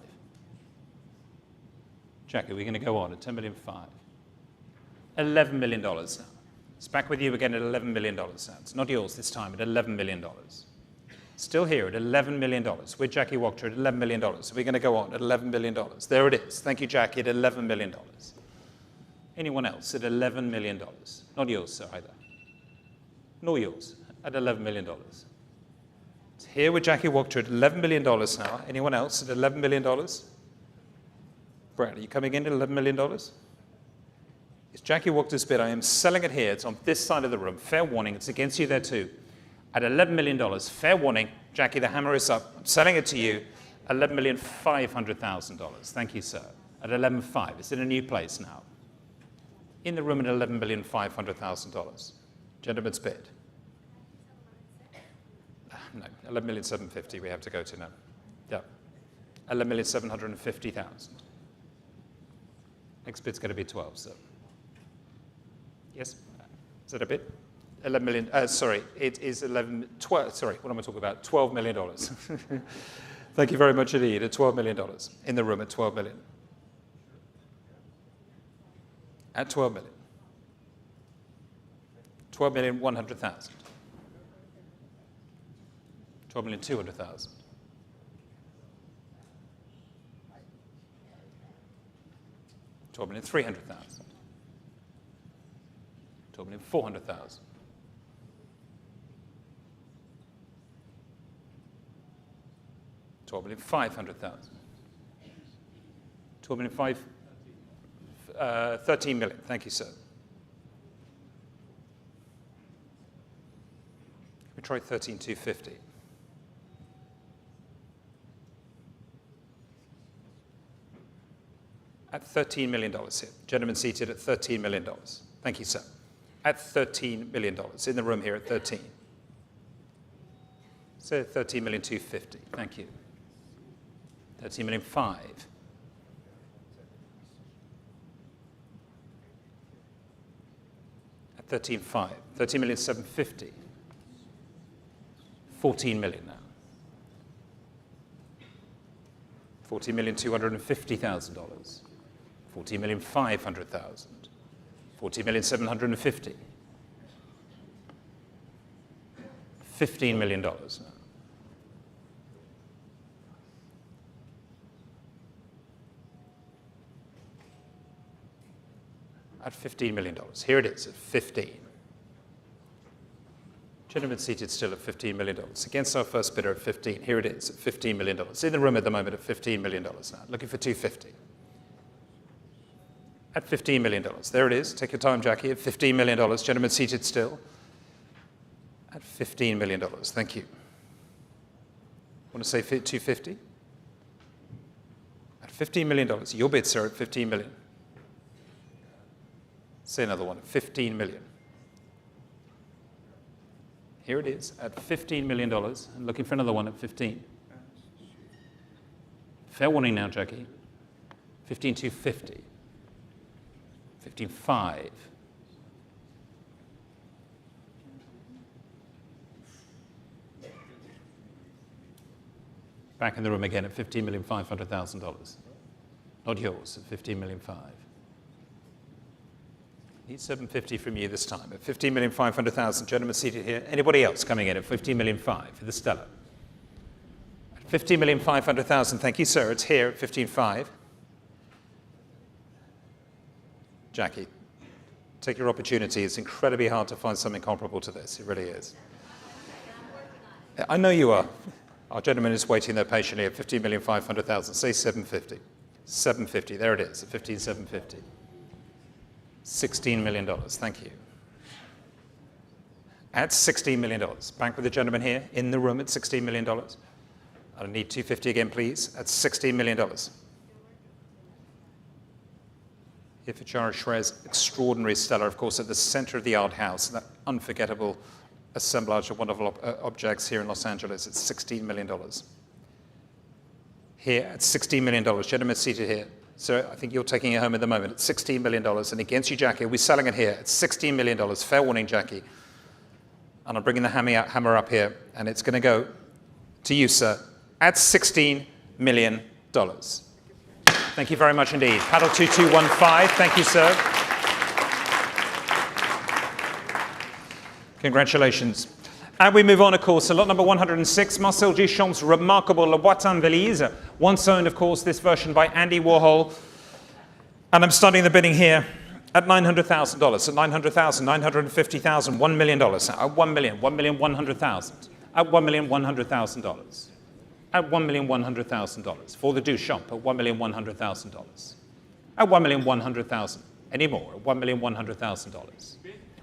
Jackie, we're going to go on at 10,500,000. $11 million now. It's back with you again at $11 million now. It's not yours this time at $11 million. Still here at $11 million. With Jackie Wachter at $11 million. So we're going to go on at $11 million. There it is. Thank you, Jackie, at $11 million. Anyone else at $11 million? Not yours, sir, either. Nor yours at $11 million. It's here with Jackie Wachter at $11 million now. Anyone else at $11 million? Brad, are you coming in at $11 million? It's Jackie Wachter's bid. I am selling it here. It's on this side of the room. Fair warning. It's against you there too. At $11 million. Fair warning. Jackie, the hammer is up. I'm selling it to you. $11,500,000. Thank you, sir. At 11.5. It's in a new place now. In the room at $11,500,000. Gentleman's bid. No, 11,750,000 we have to go to now. Yeah. 11,750,000. Next bid's going to be 12, sir. Yes? Is that a bid? 11 million, sorry, it is 12, sorry, what am I talking about? $12 million. Thank you very much indeed, at $12 million. In the room at 12 million. At 12 million. 12,100,000. 12,200,000. 12,300,000. 12,400,000. 12,500,000. 13 million. Thank you, sir. We try 13,250. At $13 million here. Gentleman seated at $13 million. Thank you, sir. At $13 million. In the room here at 13. So 13,250,000. Thank you. 13,500,000. At 13,500,000. 13,750,000. 14 million now. $14,250,000. 14,500,000. 14,750,000. $15 million now. At $15 million. Here it is at 15. Gentleman seated still at $15 million. Against our first bidder at 15. Here it is at $15 million. In the room at the moment at $15 million now. Looking for 250. At $15 million. There it is. Take your time, Jackie. At $15 million. Gentleman seated still. At $15 million. Thank you. Want to say 250? At $15 million. Your bid, sir, at $15 million. Say another one, 15 million. Here it is at $15 million. I'm looking for another one at 15. Fair warning now, Jackie. 15,250. 15,5. Back in the room again at $15,500,000. Not yours, at $15,500,000. Need 750 from you this time at $15,500,000. Gentlemen seated here. Anybody else coming in at $15,500,000 for the Stella? At $15,500,000. Thank you, sir. It's here at $15,500,000. Jackie, take your opportunity. It's incredibly hard to find something comparable to this. It really is. I know you are. Our gentleman is waiting there patiently at $15,500,000. Say 750. 750. There it is at $15,750,000. $16 million. Thank you. At $16 million. Back with the gentleman here in the room at $16 million. I need 250 again, please. At $16 million. Here for Shrier's extraordinary Stella, of course, at the center of the art house, that unforgettable assemblage of wonderful objects here in Los Angeles. It's $16 million. Here at $16 million. Gentlemen seated here. So I think you're taking it home at the moment at $16 million. And against you, Jackie, we're selling it here at $16 million. Fair warning, Jackie. And I'm bringing the hammer up here, and it's going to go to you, sir, at $16 million. Thank you very much indeed. Paddle 2215. Thank you, sir. Congratulations. And we move on, of course, to lot number 106, Marcel Duchamp's remarkable La Boîte en Valise. Once owned, of course, this version by Andy Warhol. And I'm starting the bidding here at $900,000, at $900,000, $950,000, $1 million, at $1 million, $1,100,000, at $1,100,000, at $1,100,000 for the Duchamp at $1,100,000, at $1,100,000. Any more? At $1,100,000.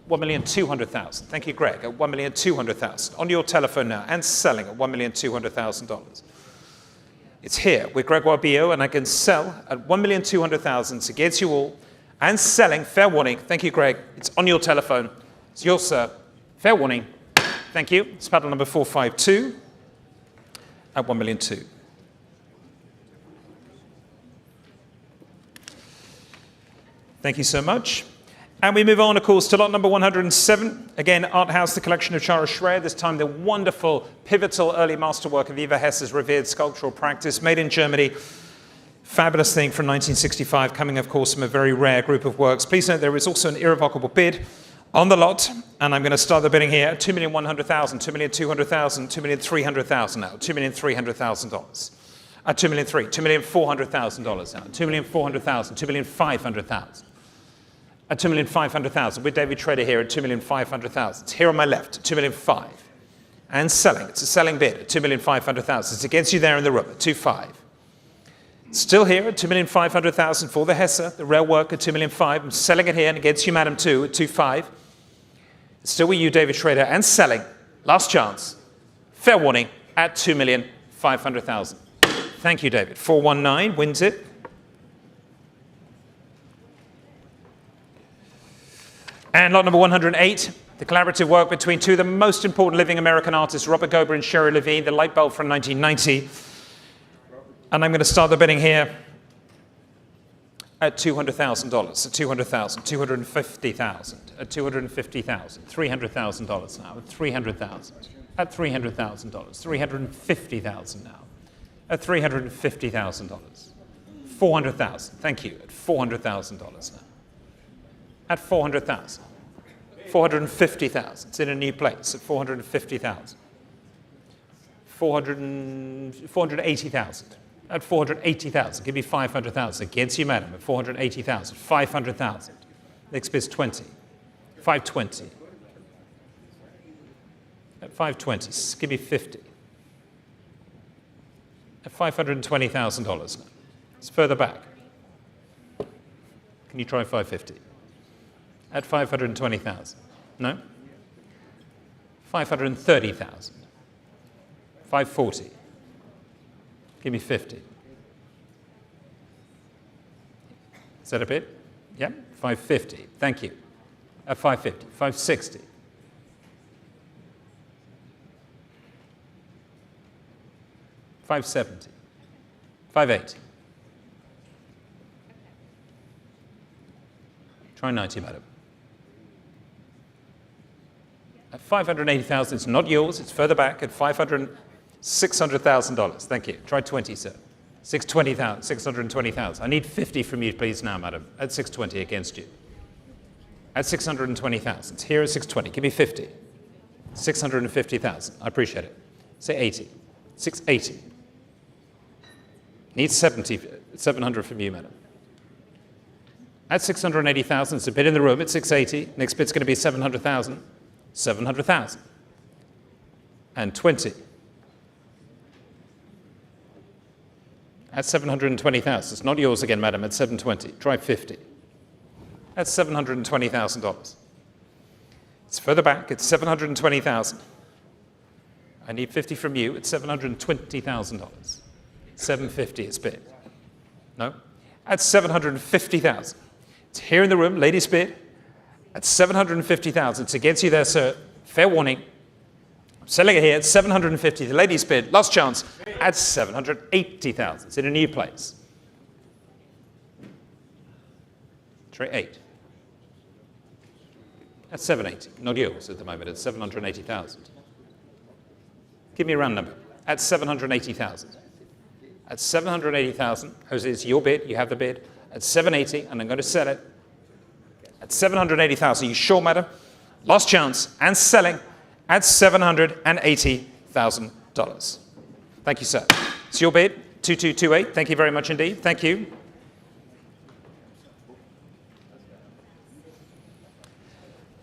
$1,200,000. Thank you, Greg. At $1,200,000. On your telephone now and selling at $1,200,000. It's here with Gregoire Bio, and I can sell at $1,200,000 against you all and selling. Fair warning. Thank you, Greg. It's on your telephone. It's yours, sir. Fair warning. Thank you. It's paddle number 452 at $1,200,000. Thank you so much. And we move on, of course, to lot number 107. Again, Art House, the collection of Charles Shrier. This time, the wonderful, pivotal early masterwork of Eva Hesse's revered sculptural practice, made in Germany. Fabulous thing from 1965, coming, of course, from a very rare group of works. Please note there is also an irrevocable bid on the lot, and I'm going to start the bidding here at $2,100,000, $2,200,000, $2,300,000 now, $2,300,000. At $2,300,000, $2,400,000 now, $2,400,000, $2,500,000. At $2,500,000, with David Schrader here at $2,500,000. It's here on my left, $2,500,000. And selling, it's a selling bid at $2,500,000. It's against you there in the room at $2,500,000. Still here at $2,500,000 for the Hesse, the rail work at $2,500,000. I'm selling it here and against you, Madam, too, at $2,500,000. Still with you, David Schrader, and selling, last chance, fair warning, at $2,500,000. Thank you, David. 419 wins it. And lot number 108, the collaborative work between two of the most important living American artists, Robert Gober and Sherry Levine, the light bulb from 1990. And I'm going to start the bidding here at $200,000, at $200,000, $250,000, at $250,000, $300,000 now, at $300,000, at $300,000, $350,000 now, at $350,000, $400,000, thank you, at $400,000 now. At $400,000, $450,000. It's in a new place at $450,000. $480,000. At $480,000. Give me $500,000. Against you, madam. At $480,000. $500,000. Next bid's 20. $520,000. At $520,000. Give me $50,000. At $520,000 now. It's further back. Can you try $550,000? At $520,000. No? $530,000. $540,000. Give me $50,000. Is that a bid? Yep, 550. Thank you. 550, 560. 570. 580. Try 90, madam. At 580,000, it's not yours, it's further back at $600,000. Thank you. Try 20, sir. 620,000. I need 50 from you, please, now, madam. At 620 against you. At 620,000. Here at 620. Give me 50. 650,000. I appreciate it. Say 80. 680. Need 700 from you, madam. At 680,000, it's a bid in the room at 680. Next bid's going to be 700,000. 700,000. And 20. At 720,000. It's not yours again, madam, at 720. Try 50. That's $720,000. It's further back. It's 720,000. I need 50 from you. It's $720,000. 750 is bid. No? At 750,000. It's here in the room, ladies bid. At 750,000. It's against you there, sir. Fair warning. I'm selling it here at 750. The ladies bid. Last chance. At 780,000. It's in a new place. Try 8. At 780. Not yours at the moment. It's 780,000. Give me a round number. At 780,000. At 780,000, Jose, it's your bid. You have the bid. At 780, and I'm going to sell it. At 780,000. You sure, madam? Last chance, and selling at $780,000. Thank you, sir. It's your bid. 2228. Thank you very much indeed. Thank you.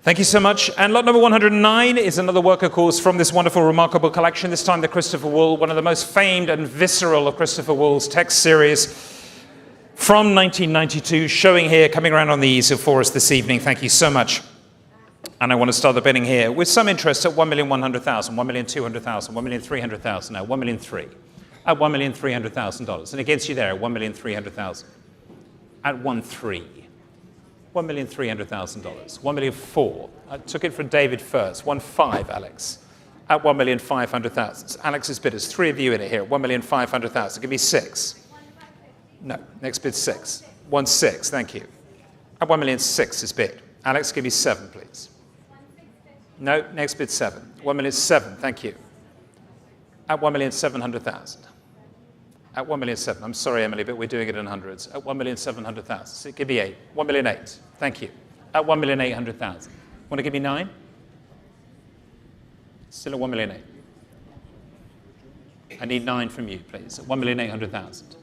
Thank you so much. And lot number 109 is another work, of course, from this wonderful, remarkable collection, this time the Christopher Wool, one of the most famed and visceral of Christopher Wool's text series from 1992, showing here, coming around on the easel for us this evening. Thank you so much. And I want to start the bidding here with some interest at 1,100,000, 1,200,000, 1,300,000 now, 1,300,000 at $1,300,000. And against you there at 1,300,000 at 1,300,000. $1,300,000. 1,400,000. I took it from David first. 1,500,000, Alex. At 1,500,000. Alex's bid is 3 of you in it here. 1,500,000. Give me 6. No. Next bid 6. 1,600,000. Thank you. At 1,600,000 is bid. Alex, give me 7, please. No. Next bid 7. 1,700,000. Thank you. At 1,700,000. At 1,700,000. I'm sorry, Emily, but we're doing it in hundreds. At 1,700,000. So give me 8. 1,800,000. Thank you. At 1,800,000. Want to give me 9? Still at 1,800,000. I need 9 from you, please. At 1,800,000.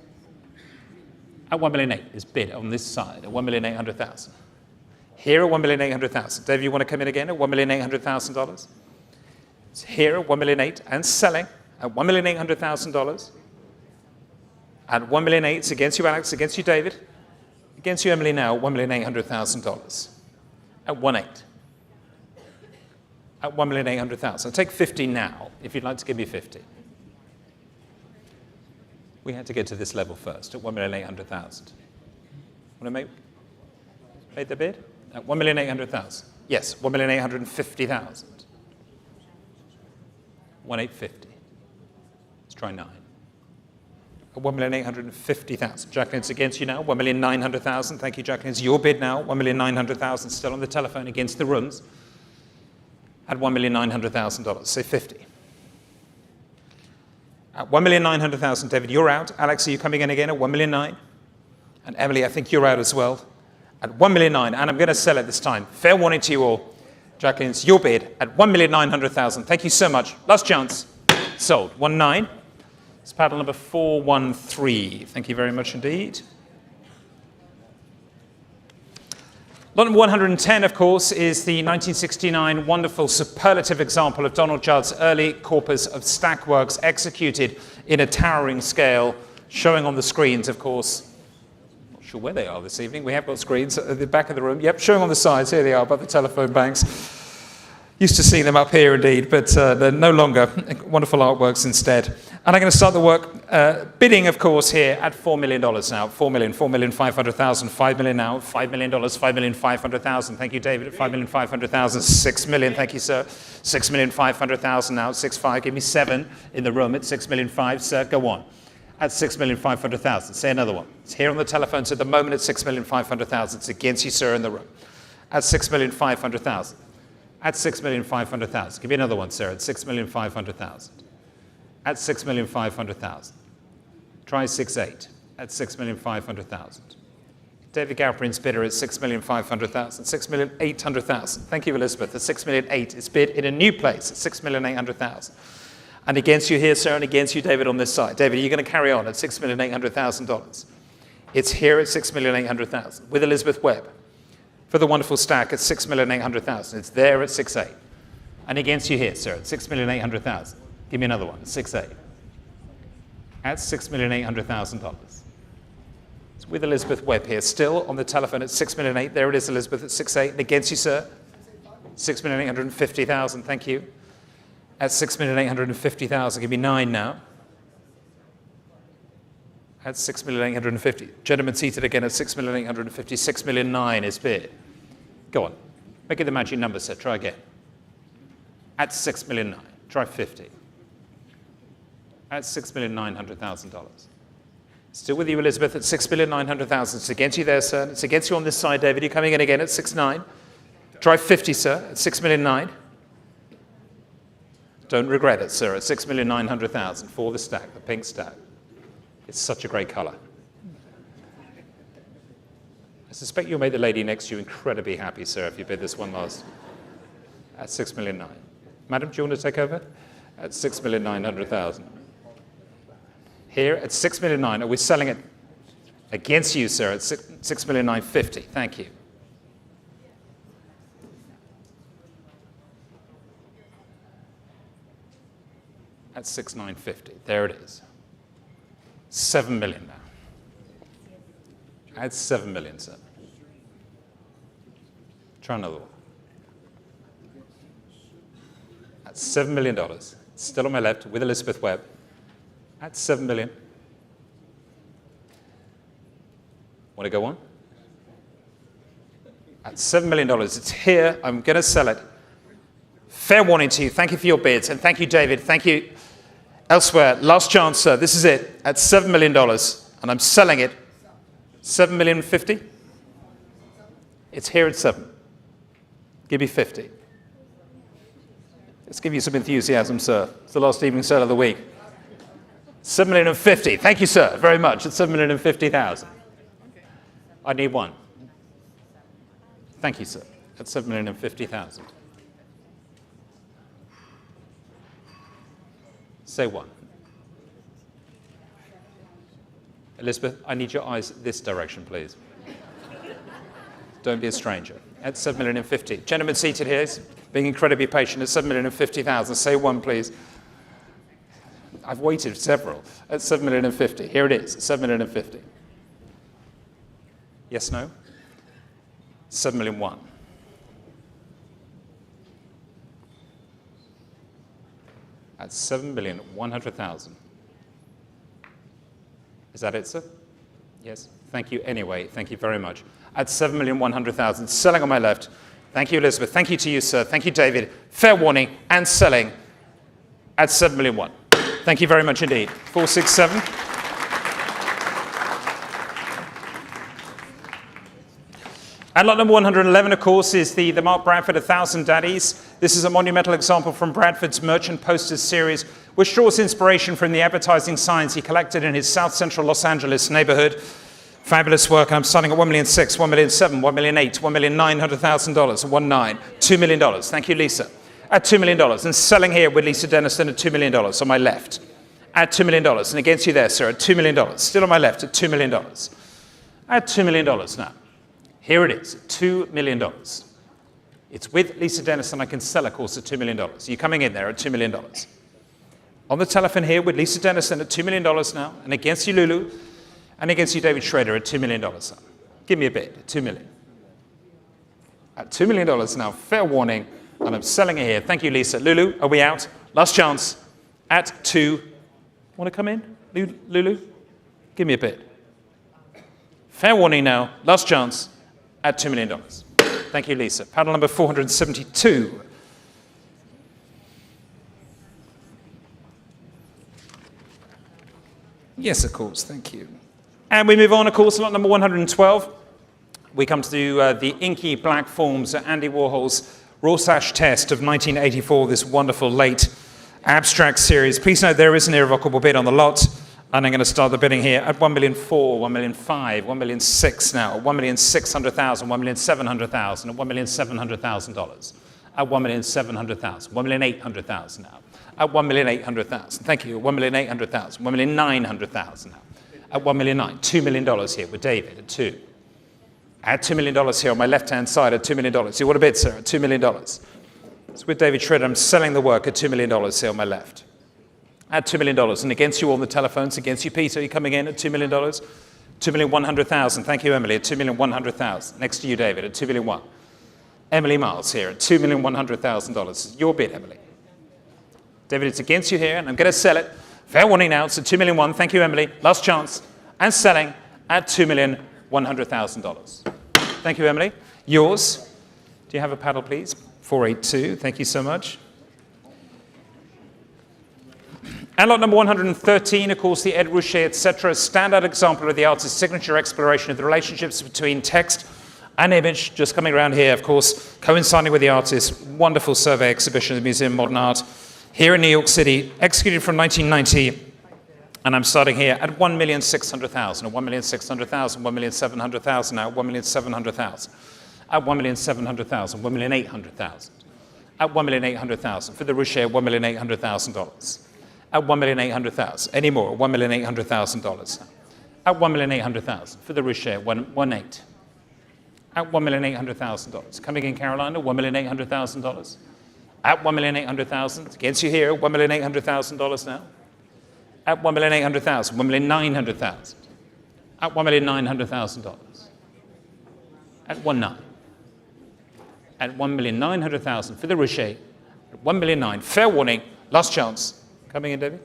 At 1,800,000 is bid on this side. At 1,800,000. Here at 1,800,000. Dave, you want to come in again at $1,800,000? It's here at 1,800,000 and selling at $1,800,000. At 1,800,000, it's against you, Alex, against you, David. Against you, Emily, now, $1,800,000. At 1,800,000. At 1,800,000. I'll take 50 now, if you'd like to give me 50. We had to get to this level first, at 1,800,000. Want to make the bid? At 1,800,000. Yes, 1,850,000. 1,850. Let's try 9. 1,850,000. Jacqueline's against you now. 1,900,000. Thank you, Jacqueline. It's your bid now. 1,900,000. Still on the telephone against the rooms. At $1,900,000. Say 50. At 1,900,000. David, you're out. Alex, are you coming in again at 1,900,000? And Emily, I think you're out as well. At 1,900,000. And I'm going to sell it this time. Fair warning to you all. Jacqueline, it's your bid at 1,900,000. Thank you so much. Last chance. Sold. 1,900,000. It's paddle number 413. Thank you very much indeed. Lot number 110, of course, is the 1969 wonderful superlative example of Donald Judd's early corpus of stack works executed in a towering scale, showing on the screens, of course. Not sure where they are this evening. We have got screens at the back of the room. Yep, showing on the sides. Here they are, above the telephone banks. Used to see them up here indeed, but they're no longer. Wonderful artworks instead. And I'm going to start the work bidding, of course, here at $4 million now. $4 million, $4,500,000, $5 million now, $5 million, $5,500,000. Thank you, David, at $5,500,000. $6 million, thank you, sir. $6,500,000 now, 6.5. Give me 7 in the room at $6,500,000, sir. Go on. At $6,500,000. Say another one. It's here on the telephone, so at the moment it's $6,500,000. It's against you, sir, in the room. At $6,500,000. At $6,500,000. Give me another one, sir, at $6,500,000. At $6,500,000. Try 6.8 at $6,500,000. David Galperin's bidder at $6,500,000. $6,800,000. Thank you, Elizabeth. At $6,800,000. It's bid in a new place at $6,800,000. And against you here, sir, and against you, David, on this side. David, are you going to carry on at $6,800,000? It's here at $6,800,000 with Elizabeth Webb for the wonderful stack at $6,800,000. It's there at 6.8. And against you here, sir, at $6,800,000. Give me another one at 6.8. At $6,800,000. It's with Elizabeth Webb here, still on the telephone at $6,800,000. There it is, Elizabeth, at 6.8. And against you, sir, $6,850,000. Thank you. At $6,850,000. Give me 9 now. At $6,850,000. Gentleman seated again at $6,850,000. $6,900,000 is bid. Go on. Make it the magic number, sir. Try again. At $6,900,000. Try 50. At $6,900,000. Still with you, Elizabeth, at $6,900,000. It's against you there, sir. It's against you on this side, David. You're coming in again at 6.9. Try 50, sir, at $6,900,000. Don't regret it, sir, at $6,900,000 for the stack, the pink stack. It's such a great color. I suspect you'll make the lady next to you incredibly happy, sir, if you bid this one last. At $6,900,000. Madam, do you want to take over? At $6,900,000. Here at $6,900,000, are we selling it against you, sir, at $6,950,000? Thank you. At $6,950,000. There it is. $7 million now. At $7 million, sir. Try another one. At $7 million. Still on my left with Elizabeth Webb. At $7 million. Want to go on? At $7 million. It's here. I'm going to sell it. Fair warning to you. Thank you for your bids. And thank you, David. Thank you. Elsewhere. Last chance, sir. This is it. At $7 million. And I'm selling it. $7,050,000. It's here at 7. Give me 50. Let's give you some enthusiasm, sir. It's the last evening sale of the week. $7,050,000. Thank you, sir, very much. At $7,050,000. I need one. Thank you, sir. At $7,050,000. Say one. Elizabeth, I need your eyes this direction, please. Don't be a stranger. At $7,050,000. Gentleman seated here is being incredibly patient at $7,050,000. Say one, please. I've waited several. At $7,050,000. Here it is, $7,050,000. Yes, no? $7,001,000. At $7,100,000. Is that it, sir? Yes. Thank you anyway. Thank you very much. At $7,100,000. Selling on my left. Thank you, Elizabeth. Thank you to you, sir. Thank you, David. Fair warning and selling at $7,001,000. Thank you very much indeed. 467. And lot number 111, of course, is the Mark Bradford 1,000 Daddies. This is a monumental example from Bradford's Merchant Posters series, which draws inspiration from the advertising signs he collected in his South Central Los Angeles neighborhood. Fabulous work. I'm starting at $1,600,000, $1,700,000, $1,800,000, $1,900,000, 1.9, $2 million. Thank you, Lisa. At $2 million. And selling here with Lisa Denniston at $2 million on my left. At $2 million. And against you there, sir, at $2 million. Still on my left at $2 million. At $2 million now. Here it is, $2 million. It's with Lisa Denniston. I can sell, of course, at $2 million. You're coming in there at $2 million. On the telephone here with Lisa Denniston at $2 million now. And against you, Lulu. And against you, David Schrader, at $2 million. Give me a bid, $2 million. At $2 million now, fair warning, and I'm selling it here. Thank you, Lisa. Lulu, are we out? Last chance at $2 Want to come in, Lulu? Give me a bid. Fair warning now, last chance, at $2 million. Thank you, Lisa. Paddle number 472. Yes, of course, thank you. And we move on, of course, lot number 112. We come to the inky black forms of Andy Warhol's Rorschach test of 1984, this wonderful late abstract series. Please note there is an irrevocable bid on the lot, and I'm going to start the bidding here at $1,004,000, $1,005,000, $1,006,000 now, $1,600,000, $1,700,000, and $1,700,000. At $1,700,000, $1,800,000 now. At $1,800,000. Thank you. $1,800,000, $1,900,000 now. At $1,900,000, $2 million here with David at 2. At $2 million here on my left-hand side at $2 million. You want a bid, sir? At $2 million. It's with David Schroeder. I'm selling the work at $2 million here on my left. At $2 million. And against you on the telephones, against you, Peter, you're coming in at $2 million. $2,100,000. Thank you, Emily, at $2,100,000. Next to you, David, at $2,100,000. Emily Miles here at $2,100,000. Your bid, Emily. David, it's against you here, and I'm going to sell it. Fair warning now, it's at $2,100,000. Thank you, Emily. Last chance. And selling at $2,100,000. Thank you, Emily. Yours. Do you have a paddle, please? 482. Thank you so much. And lot number 113, of course, the Ed Ruscha, etc. Standout example of the artist's signature exploration of the relationships between text and image, just coming around here, of course, coinciding with the artist's wonderful survey exhibition at the Museum of Modern Art here in New York City, executed from 1990. And I'm starting here at $1,600,000, $1,600,000, $1,700,000 now, $1,700,000. At $1,700,000, $1,800,000. At $1,800,000 for the Ruscha, $1,800,000. At $1,800,000. Any more? $1,800,000. At $1,800,000 for the Ruscha, 1.8. At $1,800,000. Coming in, Carolina, $1,800,000. At $1,800,000. Against you here, $1,800,000 now. At $1,800,000, $1,900,000. At $1,900,000. At 1.9. At $1,900,000 for the Ruscha, at $1,900,000. Fair warning, last chance. Coming in, David?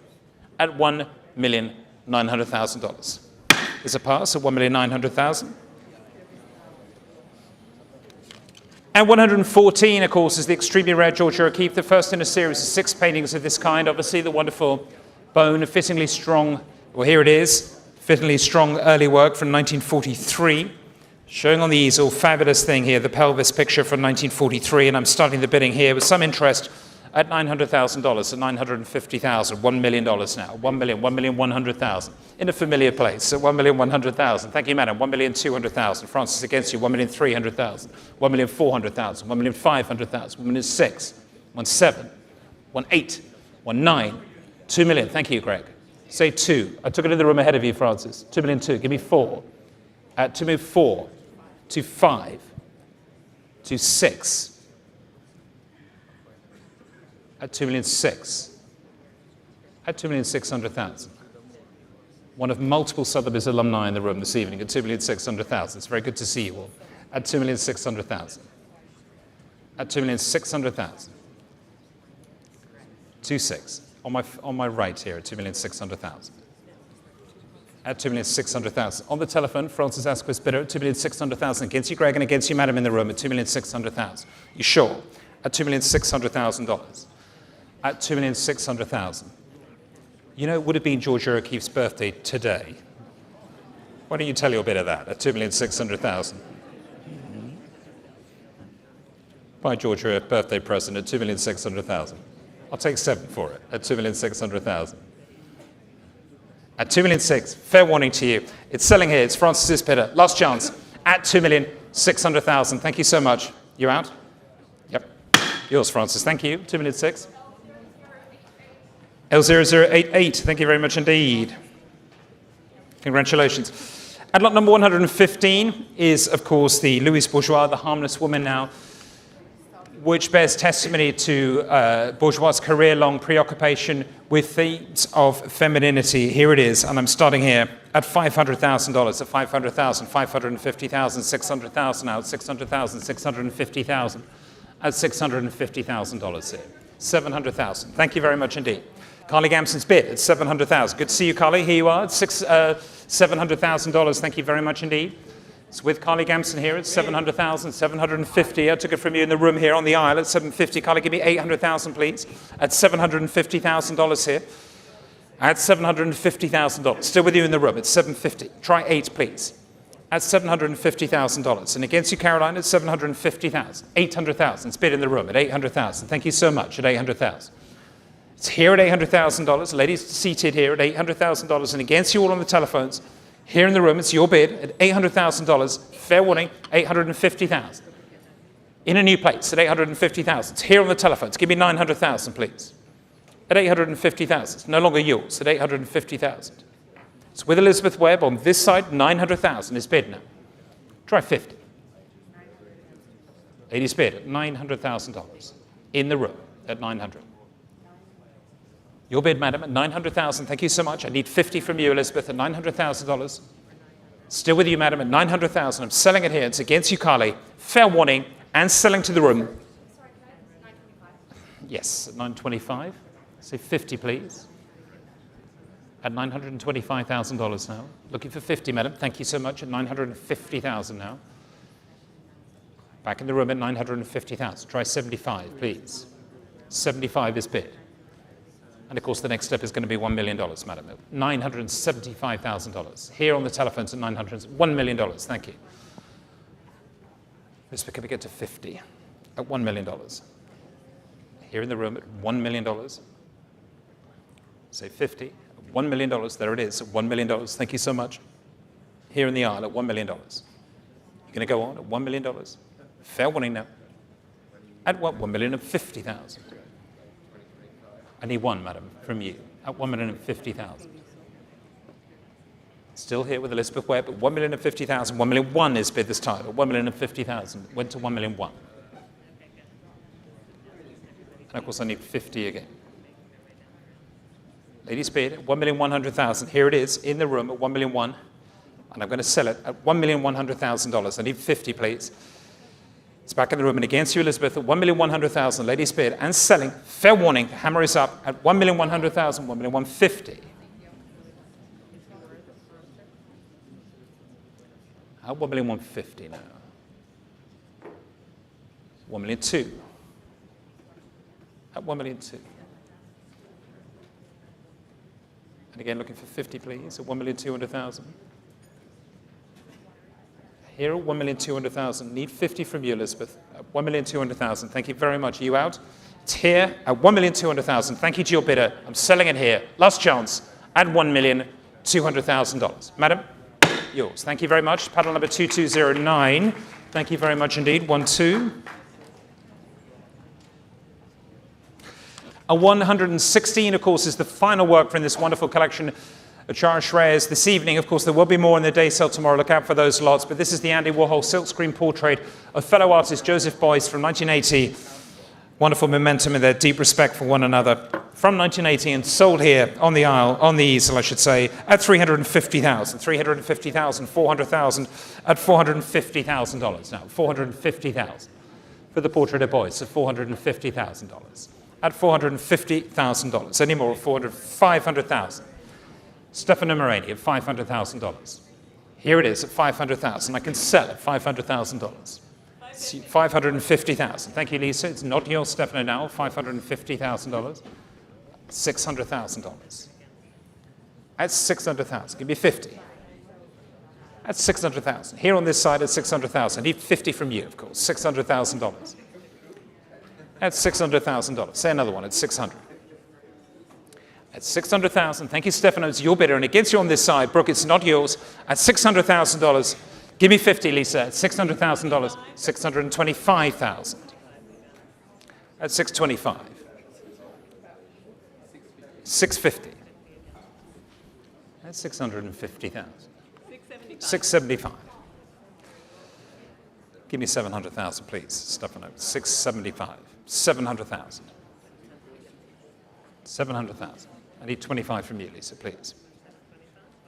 At $1,900,000. Is a pass at $1,900,000. And 114, of course, is the extremely rare Georgia O'Keeffe, the first in a series of 6 paintings of this kind. Obviously, the wonderful bone, fittingly strong, well, here it is, fittingly strong early work from 1943, showing on the easel, fabulous thing here, the pelvis picture from 1943, and I'm starting the bidding here with some interest at $900,000, at $950,000, $1 million now, $1,100,000, in a familiar place, at $1,100,000. Thank you, madam. $1,200,000. Francis, against you, $1,300,000, $1,400,000, $1,500,000, $1,600,000, $1,700,000, $1,800,000, $1,900,000, $2 million. Thank you, Greg. Say 2. I took it in the room ahead of you, Francis. $2,200,000. Give me 4. At $2,400,000, $2,500,000, $2,600,000. At $2,600,000. At $2,600,000. One of multiple Sotheby's alumni in the room this evening at $2,600,000. It's very good to see you all. At $2,600,000. At $2,600,000. 2,600,000. On my right here at $2,600,000. At $2,600,000. On the telephone, Francis Asquith bidder at $2,600,000. Against you, Greg, and against you, madam, in the room at $2,600,000. You sure? At $2,600,000. At $2,600,000. You know, it would have been Georgia O'Keeffe's birthday today. Why don't you tell your bid of that at $2,600,000? Buy Georgia a birthday present at $2,600,000. I'll take 7 for it at $2,600,000. At $2,600,000, fair warning to you. It's selling here. It's Francis's bidder. Last chance at $2,600,000. Thank you so much. You out? Yep. Yours, Francis. Thank you. $2,600,000. L0088. Thank you very much indeed. Congratulations. And lot number 115 is, of course, the Louise Bourgeois, the harmless woman now, which bears testimony to Bourgeois' career-long preoccupation with themes of femininity. Here it is, and I'm starting here at $500,000, at $500,000, $550,000, $600,000 now, $600,000, $650,000, at $650,000 here. $700,000. Thank you very much indeed. Carly Gamson's bid at $700,000. Good to see you, Carly. Here you are at $700,000. Thank you very much indeed. It's with Carly Gamson here at $700,000, $750,000. I took it from you in the room here on the aisle at $750,000. Carly, give me $800,000, please. At $750,000 here. At $750,000. Still with you in the room at $750,000. Try 8, please. At $750,000. And against you, Caroline, at $750,000. $800,000. It's bid in the room at $800,000. Thank you so much at $800,000. It's here at $800,000. Ladies seated here at $800,000. And against you all on the telephones, here in the room, it's your bid at $800,000. Fair warning, $850,000. In a new place at $850,000. It's here on the telephones. Give me $900,000, please. At $850,000. It's no longer yours at $850,000. It's with Elizabeth Webb on this side. $900,000 is bid now. Try 50. Ladies bid at $900,000. In the room at $900,000. Your bid, madam, at $900,000. Thank you so much. I need 50 from you, Elizabeth, at $900,000. Still with you, madam, at $900,000. I'm selling it here. It's against you, Carly. Fair warning, and selling to the room. Yes, at $925,000. Say 50, please. At $925,000 now. Looking for 50, madam. Thank you so much. At $950,000 now. Back in the room at $950,000. Try 75, please. 75 is bid. And of course, the next step is going to be $1 million, madam. $975,000. Here on the telephones at $1 million. Thank you. Mr. Can we get to 50 at $1 million? Here in the room at $1 million. Say 50 at $1 million. There it is at $1 million. Thank you so much. Here in the aisle at $1 million. You're going to go on at $1 million. Fair warning now. At what? $1,050,000. I need one, madam, from you, at $1,050,000. Still here with Elizabeth Webb at $1,050,000. $1,001,000 is bid this time, at $1,050,000. Went to $1,001,000. And of course, I need 50 again. Ladies bid at $1,100,000. Here it is in the room at $1,001,000. And I'm going to sell it at $1,100,000. I need 50, please. It's back in the room and against you, Elizabeth, at $1,100,000. Ladies bid and selling. Fair warning, the hammer is up at $1,100,000, $1,150,000. At $1,150,000 now. $1,200,000. At $1,200,000. And again, looking for 50, please, at $1,200,000. Here at $1,200,000. Need 50 from you, Elizabeth. At $1,200,000. Thank you very much. Are you out? It's here at $1,200,000. Thank you to your bidder. I'm selling it here. Last chance at $1,200,000. Madam, yours. Thank you very much. Paddle number 2209. Thank you very much indeed. 12. A 116, of course, is the final work from this wonderful collection of Charles Shrier's this evening. Of course, there will be more in the day sale tomorrow. Look out for those lots. But this is the Andy Warhol silkscreen portrait of fellow artist Joseph Beuys from 1980. Wonderful momentum and their deep respect for one another. From 1980 and sold here on the aisle, on the easel, I should say, at $350,000. $350,000, $400,000 at $450,000 now. $450,000 for the portrait of Beuys at $450,000. At $450,000. Any more? $500,000. Stefano Moreni at $500,000. Here it is at $500,000. I can sell at $500,000. $550,000. Thank you, Lisa. It's not your Stefano now. $550,000. $600,000. At $600,000. Give me 50. At $600,000. Here on this side at $600,000. I need 50 from you, of course. $600,000. At $600,000. Say another one at $600,000. At $600,000. Thank you, Stefano. It's your bidder. And against you on this side, Brooke, it's not yours. At $600,000. Give me 50, Lisa. At $600,000. $625,000. At $625,000. $650,000. At $650,000. $675,000. Give me $700,000, please, Stefano. $675,000. $700,000. $700,000. I need 25 from you, Lisa, please.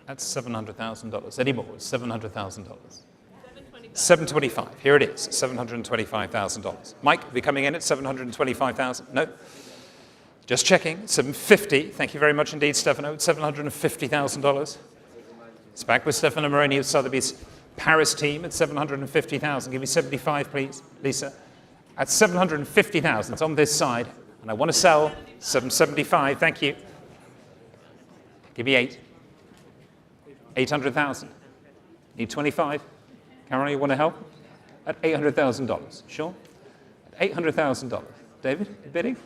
That's $700,000. Any more? $700,000. $725,000. Here it is. $725,000. Mike, are we coming in at $725,000? No. Just checking, 750. Thank you very much indeed, Stefano. $750,000. It's back with Stefano Moroni of Sotheby's Paris team at 750,000. Give me 75, please, Lisa. At 750,000, it's on this side, and I want to sell 775. Thank you. Give me 800,000. Need 25. Caroline, you want to help? At $800,000. Sure? At $800,000. David, bidding?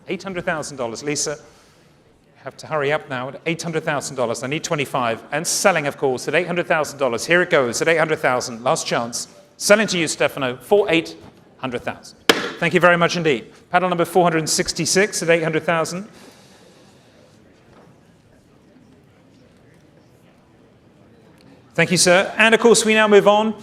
$800,000. Lisa, you have to hurry up now. At $800,000. I need 25. And selling, of course, at $800,000. Here it goes at $800,000. Last chance. Selling to you, Stefano, for $800,000. Thank you very much indeed. Paddle number 466 at $800,000. Thank you, sir. And of course, we now move on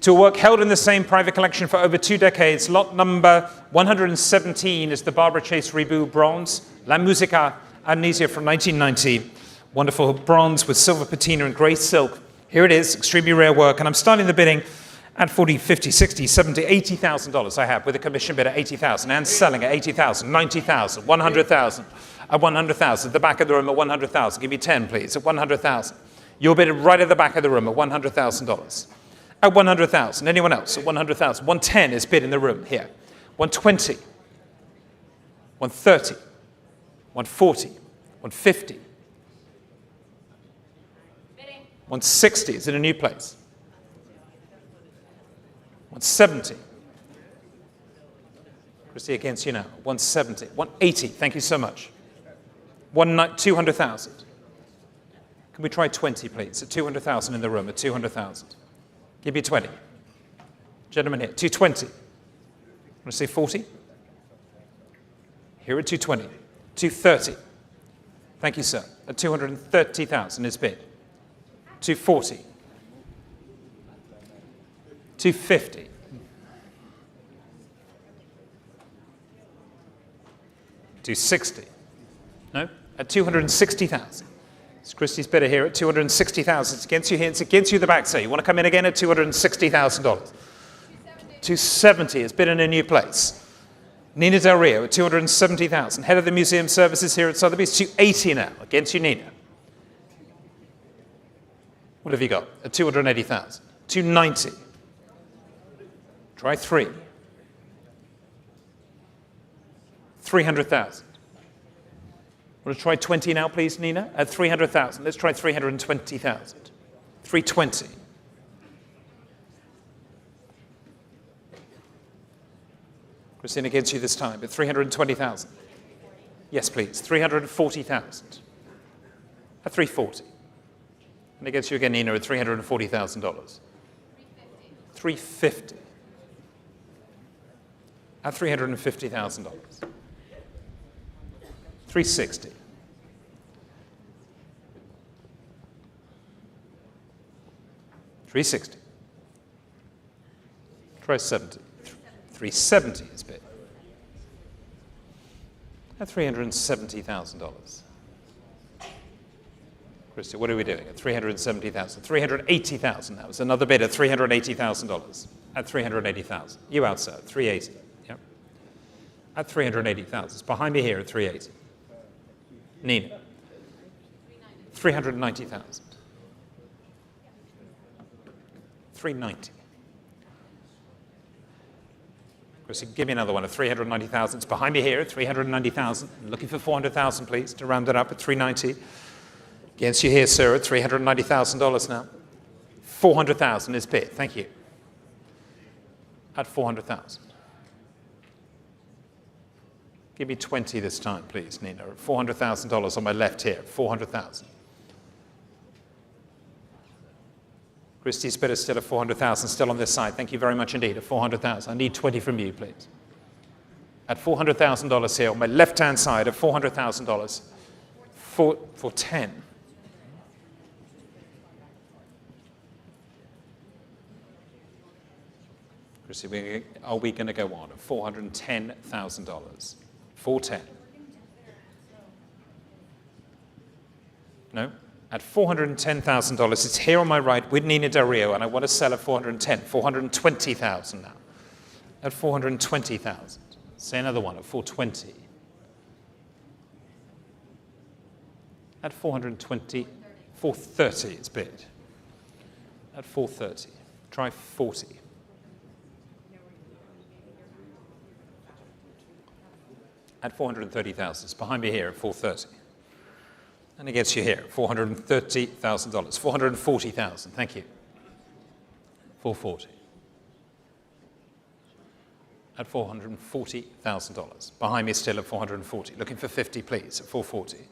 to a work held in the same private collection for over 2 decades. Lot number 117 is the Barbara Chase Ribou bronze, La Musica Amnesia from 1990. Wonderful bronze with silver patina and grey silk. Here it is, extremely rare work. And I'm starting the bidding at $40, $50, $60, $70, $80,000 I have with a commission bid at $80,000 and selling at $80,000, $90,000, $100,000, at $100,000. The back of the room at $100,000. Give me 10, please, at $100,000. You're bidded right at the back of the room at $100,000. At $100,000. Anyone else at $100,000? 110 is bid in the room here. 120. 130. 140. 150. 160 is in a new place. 170. Christy, against you now. 170. 180. Thank you so much. 200,000. Can we try 20, please? At 200,000 in the room, at 200,000. Give me 20. Gentlemen here, 220. Want to say 40? Here at 220. 230. Thank you, sir. At 230,000 is bid. 240. 250. 260. No? At 260,000. It's Christie's bidder here at 260,000. It's against you here. It's against you the back, sir. You want to come in again at $260,000. 270 is bid in a new place. Nina Del Rio at 270,000. Head of the museum services here at Sotheby's, 280 now. Against you, Nina. What have you got? At 280,000. 290. Try 3. 300,000. Want to try 20 now, please, Nina? At 300,000. Let's try 320,000. 320. Christine, against you this time at 320,000. Yes, please. 340,000. At 340. And against you again, Nina, at $340,000. 350. At $350,000. 360. 360. Try 70. 370 is bid. At $370,000. Christy, what are we doing? At 370,000. 380,000. That was another bid at $380,000. At 380,000. You out, sir. 380. Yep. At 380,000. It's behind me here at 380. Nina. 390,000. 390. Chrissy, give me another one at 390,000. It's behind me here at 390,000. Looking for 400,000, please, to round it up at 390. Against you here, sir, at $390,000 now. 400,000 is bid. Thank you. At 400,000. Give me 20 this time, please, Nina. At $400,000 on my left here. 400,000. Christie's bid is still at 400,000, still on this side. Thank you very much indeed. At 400,000. I need 20 from you, please. At $400,000 here on my left-hand side. At $400,000. For 10. Christy, are we going to go on at $410,000? 410. No? At $410,000. It's here on my right with Nina Del Rio, and I want to sell at 410. 420,000 now. At 420,000. Say another one at 420. At 420, 430 it's bid. At 430, try 40. At 430,000, it's behind me here at 430. And against you here, $430,000, 440,000, thank you. 440. At $440,000. Behind me still at 440. Looking for 50, please, at 440.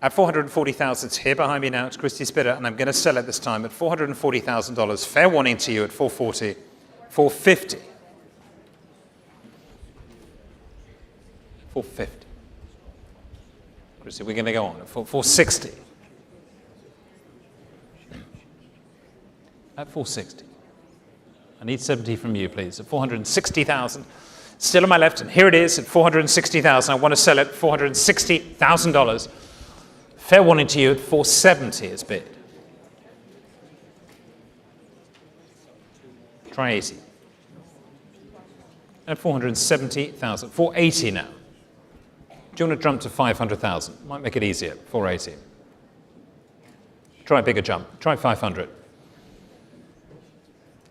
At 440,000, it's here behind me now. It's Christie's bidder, and I'm going to sell it this time at $440,000. Fair warning to you at 440, 450. 450. Christie, we're going to go on at 460. At 460. I need 70 from you, please, at 460,000. Still on my left, and here it is at 460,000. I want to sell it $460,000. Fair warning to you at 470 is bid. Try 80. At 470,000. 480 now. Do you want to jump to 500,000? Might make it easier. 480. Try a bigger jump. Try 500.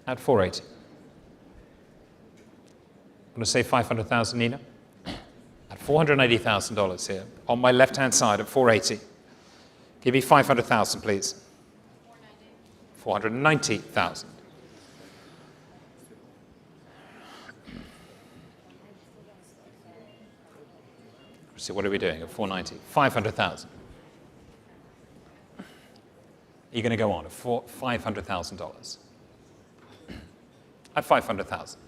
At 480. I'm going to say 500,000, Nina. At $480,000 here. On my left-hand side at 480. Give me 500,000, please. 490,000. So what are we doing at 490? 500,000. Are you going to go on at $500,000? At 500,000.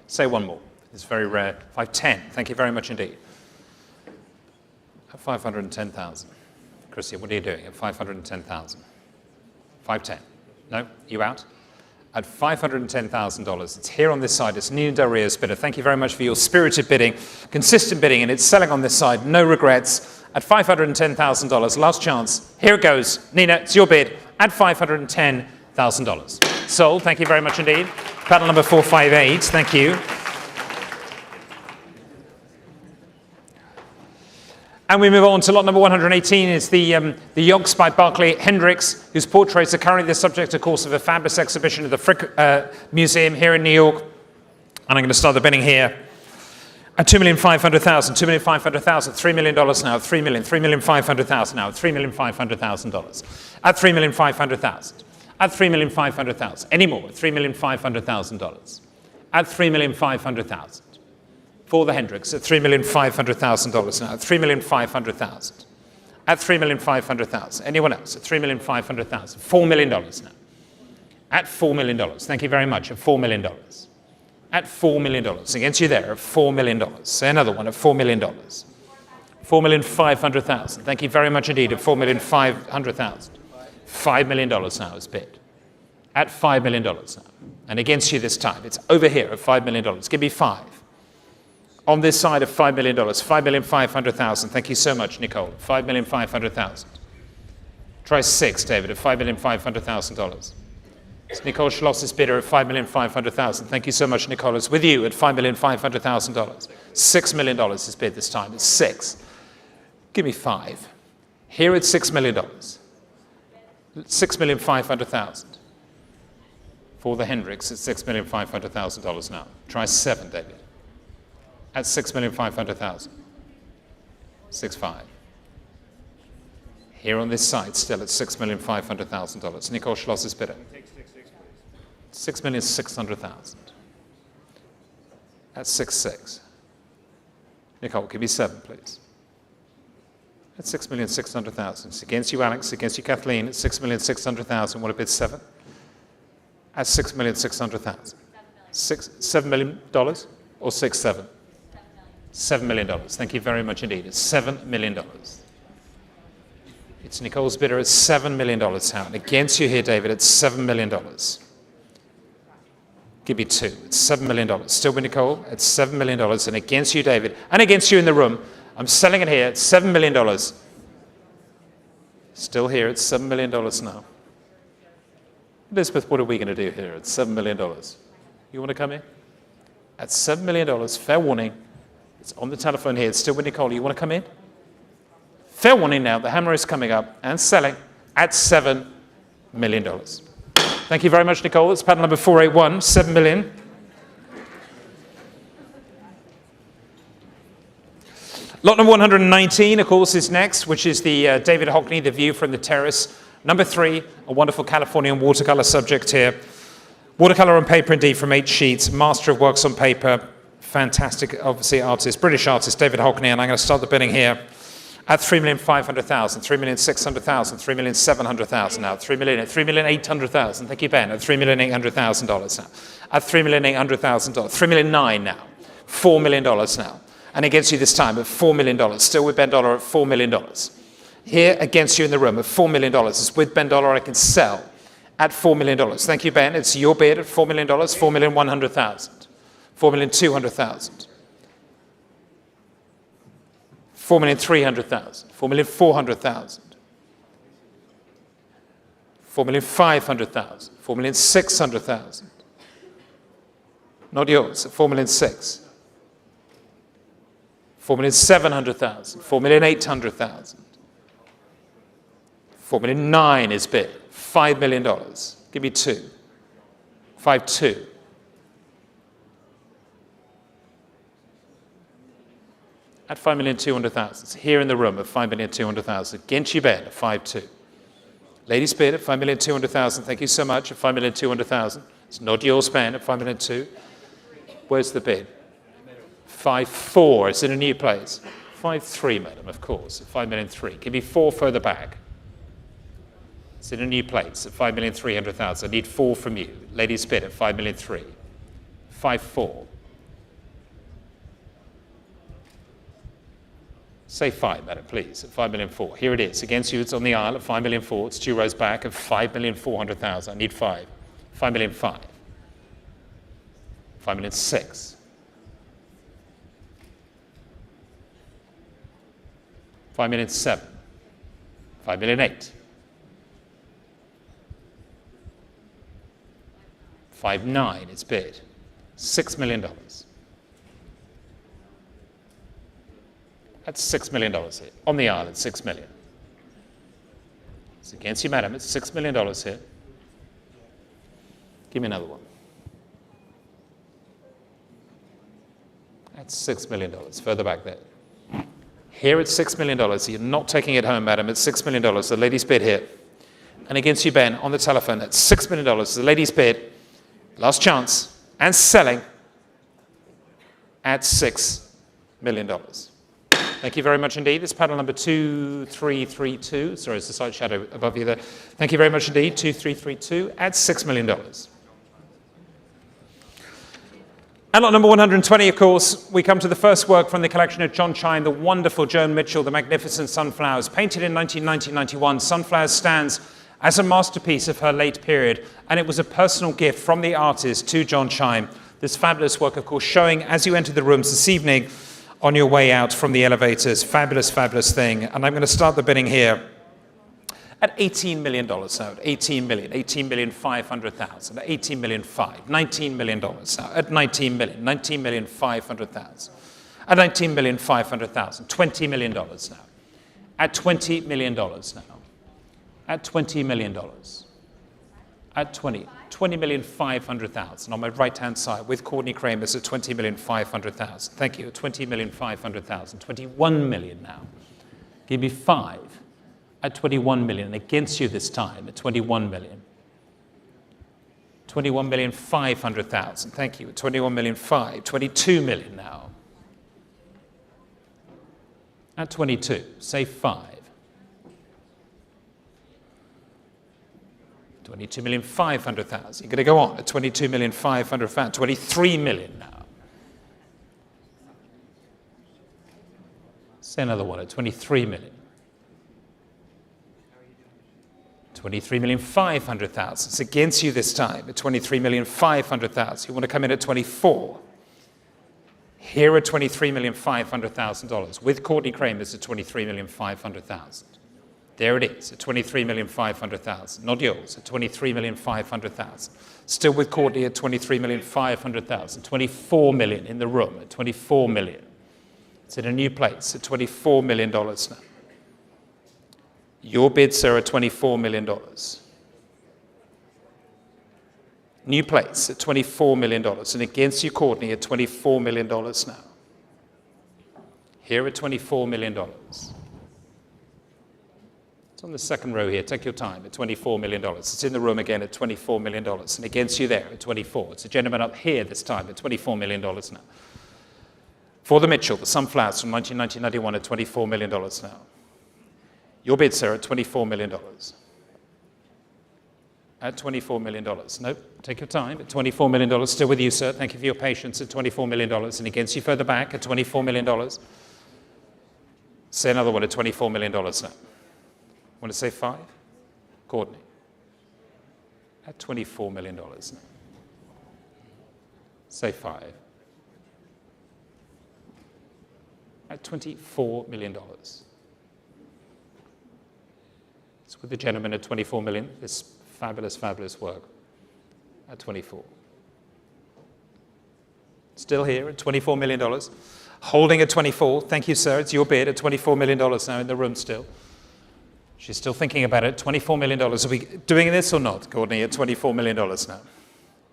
Say one more. It's very rare. 510. Thank you very much indeed. At 510,000. Chrissy, what are you doing at 510,000? 510. No? You out? At $510,000. It's here on this side. It's Nina Del Rio's bidder. Thank you very much for your spirited bidding, consistent bidding, and it's selling on this side. No regrets. At $510,000. Last chance. Here it goes. Nina, it's your bid at $510,000. Sold. Thank you very much indeed. Paddle number 458. Thank you. And we move on to lot number 118. It's the Yogs by Barclay Hendricks, whose portraits are currently the subject, of course, of a fabulous exhibition at the Frick Museum here in New York. And I'm going to start the bidding here at $2,500,000, $2,500,000, $3 million now, $3 million, $3,500,000 now, $3,500,000 at $3,500,000, at $3,500,000. Any more? $3,500,000 at $3,500,000. For the Hendricks at $3,500,000 now, at $3,500,000. At $3,500,000. Anyone else? At $3,500,000. $4 million now. At $4 million. Thank you very much. At $4 million. At $4 million. Against you there at $4 million. Say another one at $4 million. $4,500,000. Thank you very much indeed. At $4,500,000. $5 million now is bid. At $5 million now. And against you this time, it's over here at $5 million. Give me 5. On this side of $5 million, $5,500,000. Thank you so much, Nicole. $5,500,000. Try 6, David, at $5,500,000. It's Nicole Schloss's bidder at $5,500,000. Thank you so much, Nicole. It's with you at $5,500,000. $6 million is bid this time. It's 6. Give me 5. Here it's $6 million. $6,500,000. For the Hendricks, it's $6,500,000 now. Try 7, David. At $6,500,000. 6.5. Here on this side, still at $6,500,000. Nicole Schloss's bidder. $6,600,000. At 6.6. Nicole, give me 7, please. At $6,600,000. It's against you, Alex. Against you, Kathleen. At $6,600,000. Want to bid 7? At $6,600,000. $7 million or 6.7? $7 million. Thank you very much indeed. It's $7 million. It's Nicole's bidder at $7 million now. And against you here, David, it's $7 million. Give me 2. It's $7 million. Still with Nicole, it's $7 million. And against you, David, and against you in the room, I'm selling it here at $7 million. Still here, it's $7 million now. Elizabeth, what are we going to do here at $7 million? You want to come in? At $7 million, fair warning. It's on the telephone here. It's still with Nicole. You want to come in? Fair warning now, the hammer is coming up and selling at $7 million. Thank you very much, Nicole. It's pattern number 481, 7 million. Lot number 119, of course, is next, which is the David Hockney, The View from the Terrace. Number 3, a wonderful Californian watercolor subject here. Watercolor on paper, indeed, from 8 sheets. Master of works on paper. Fantastic, obviously, artist, British artist, David Hockney. And I'm going to start the bidding here at 3,500,000, 3,600,000, 3,700,000 now, 3,800,000. Thank you, Ben. At $3,800,000 now. At $3,800,000, $3,900,000 now. $4 million now. And against you this time at $4 million. Still with Ben Dollar at $4 million. Here against you in the room at $4 million. It's with Ben Dollar I can sell at $4 million. Thank you, Ben. It's your bid at $4 million, $4,100,000, $4,200,000, $4,300,000, $4,400,000, $4,500,000, $4,600,000. Not yours, at $4,600,000. $4,700,000, $4,800,000. $4,900,000 is bid. $5 million. Give me 2. 5,200,000. At $5,200,000. So here in the room at $5,200,000. Against you bid at 5,200,000. Ladies bid at $5,200,000. Thank you so much at $5,200,000. It's not yours, Ben, at $5,200,000. Where's the bid? 5,400,000. It's in a new place. 5,300,000, madam, of course, at 5,300,000. Give me 4 further back. It's in a new place at 5,300,000. I need 4 from you. Ladies bid at 5,300,000. 5,400,000. Say 5, madam, please, at 5,400,000. Here it is. Against you, it's on the aisle at 5,400,000. It's 2 rows back at 5,400,000. I need 5. 5,500,000. 5,600,000. 5,700,000. 5,800,000. 5,900,000, it's bid. $6 million. That's $6 million here. On the aisle, it's $6 million. It's against you, madam. It's $6 million here. Give me another one. That's $6 million. Further back there. Here it's $6 million. You're not taking it home, madam. It's $6 million. The ladies bid here. And against you, Ben, on the telephone, that's $6 million. The ladies bid. Last chance. And selling at $6 million. Thank you very much indeed. It's panel number 2332. Sorry, it's the side shadow above you there. Thank you very much indeed. 2332 at $6 million. And lot number 120, of course, we come to the first work from the collection of John Chime, the wonderful Joan Mitchell, The Magnificent Sunflowers. Painted in 1990-91, Sunflowers stands as a masterpiece of her late period, and it was a personal gift from the artist to John Chime. This fabulous work, of course, showing as you enter the rooms this evening on your way out from the elevators. Fabulous, fabulous thing. And I'm going to start the bidding here at $18 million now, at $18 million, $18,500,000, at $18,500,000, $19 million now, at $19 million, $19,500,000, at $19,500,000, $20 million now, at $20 million now, at $20 million, at $20,500,000 on my right-hand side with Courtney Kramer's at $20,500,000. Thank you, at $20,500,000, $21 million now. Give me 5. At 21 million, against you this time at 21 million. 21,500,000, thank you, at 21,500,000, 22 million now. At 22, say 5. 22,500,000, you're going to go on at 22,500,000, 23 million now. Say another one at 23 million. 23,500,000. It's against you this time at 23,500,000. You want to come in at 24. Here at $23,500,000 with Courtney Kramer's at $23,500,000. There it is at $23,500,000. Not yours at $23,500,000. Still with Courtney at $23,500,000. 24 million in the room at 24 million. It's in a new place at $24 million now. Your bids are at $24 million. New place at $24 million. And against you, Courtney, at $24 million now. Here at $24 million. It's on the second row here. Take your time at $24 million. It's in the room again at $24 million. And against you there at 24. It's a gentleman up here this time at $24 million now. For the Mitchell, the Sunflowers from 1991 at $24 million now. Your bid, sir, at $24 million. At $24 million. Nope, take your time. At $24 million. Still with you, sir. Thank you for your patience at $24 million. And against you further back at $24 million. Say another one at $24 million now. Want to say 5? Courtney. At $24 million now. Say 5. At $24 million. It's with the gentleman at $24 million. This fabulous, fabulous work. At 24. Still here at $24 million. Holding at 24. Thank you, sir. It's your bid at $24 million now in the room still. She's still thinking about it. $24 million. Are we doing this or not, Courtney, at $24 million now?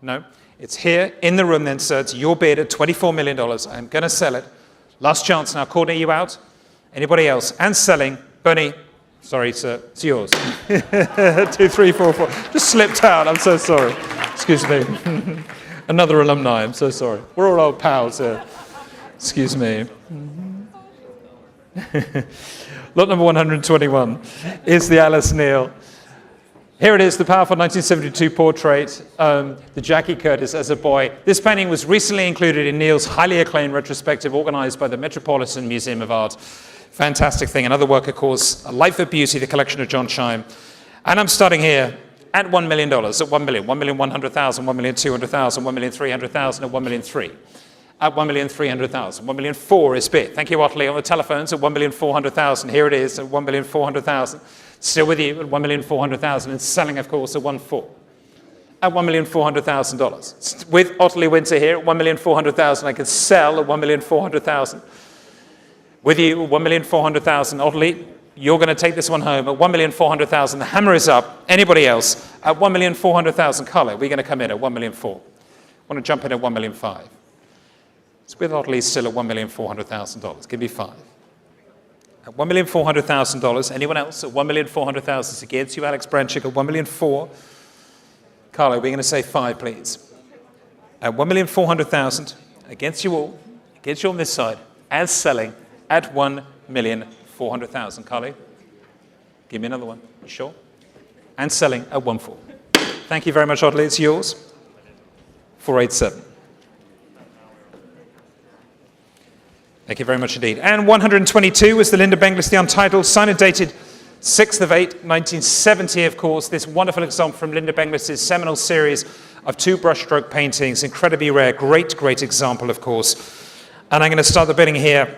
No. It's here in the room then, sir. It's your bid at $24 million. I'm going to sell it. Last chance now. Courtney, you out? Anybody else? And selling. Bernie. Sorry, sir. It's yours. 2, 3, 4, 4. Just slipped out. I'm so sorry. Excuse me. Another alumni. I'm so sorry. We're all old pals here. Excuse me. Lot number 121 is the Alice Neal. Here it is, the powerful 1972 portrait, the Jackie Curtis as a boy. This painting was recently included in Neal's highly acclaimed retrospective organized by the Metropolitan Museum of Art. Fantastic thing. Another work, of course, A Life of Beauty, the collection of John Chime. And I'm starting here at $1 million, at $1 million, $1,100,000, $1,200,000, $1,300,000, at $1,300,000. At $1,300,000. $1,400,000 is bid. Thank you, Otley, on the telephones at $1,400,000. Here it is at $1,400,000. Still with you at $1,400,000 and selling, of course, at $1,400,000. At $1,400,000. With Otley Winter here at $1,400,000, I could sell at $1,400,000. With you at $1,400,000, Otley, you're going to take this one home at $1,400,000. The hammer is up. Anybody else at $1,400,000? Carla, we're going to come in at $1,400,000. Want to jump in at $1,500,000? It's with Otley still at $1,400,000. Give me 5. At $1,400,000. Anyone else at $1,400,000? Against you, Alex Branchik at $1,400,000. Carlo, we're going to say 5, please. At $1,400,000. Against you all. Against you on this side. As selling at $1,400,000. Carlo, give me another one. You sure? And selling at $1,400,000. Thank you very much, Otley. It's yours. 487. Thank you very much indeed. And 122 was the Linda Benglis, the Untitled, signed and dated 6th of 8, 1970, of course. This wonderful example from Linda Benglis' seminal series of 2 brushstroke paintings, incredibly rare, great, great example, of course. And I'm going to start the bidding here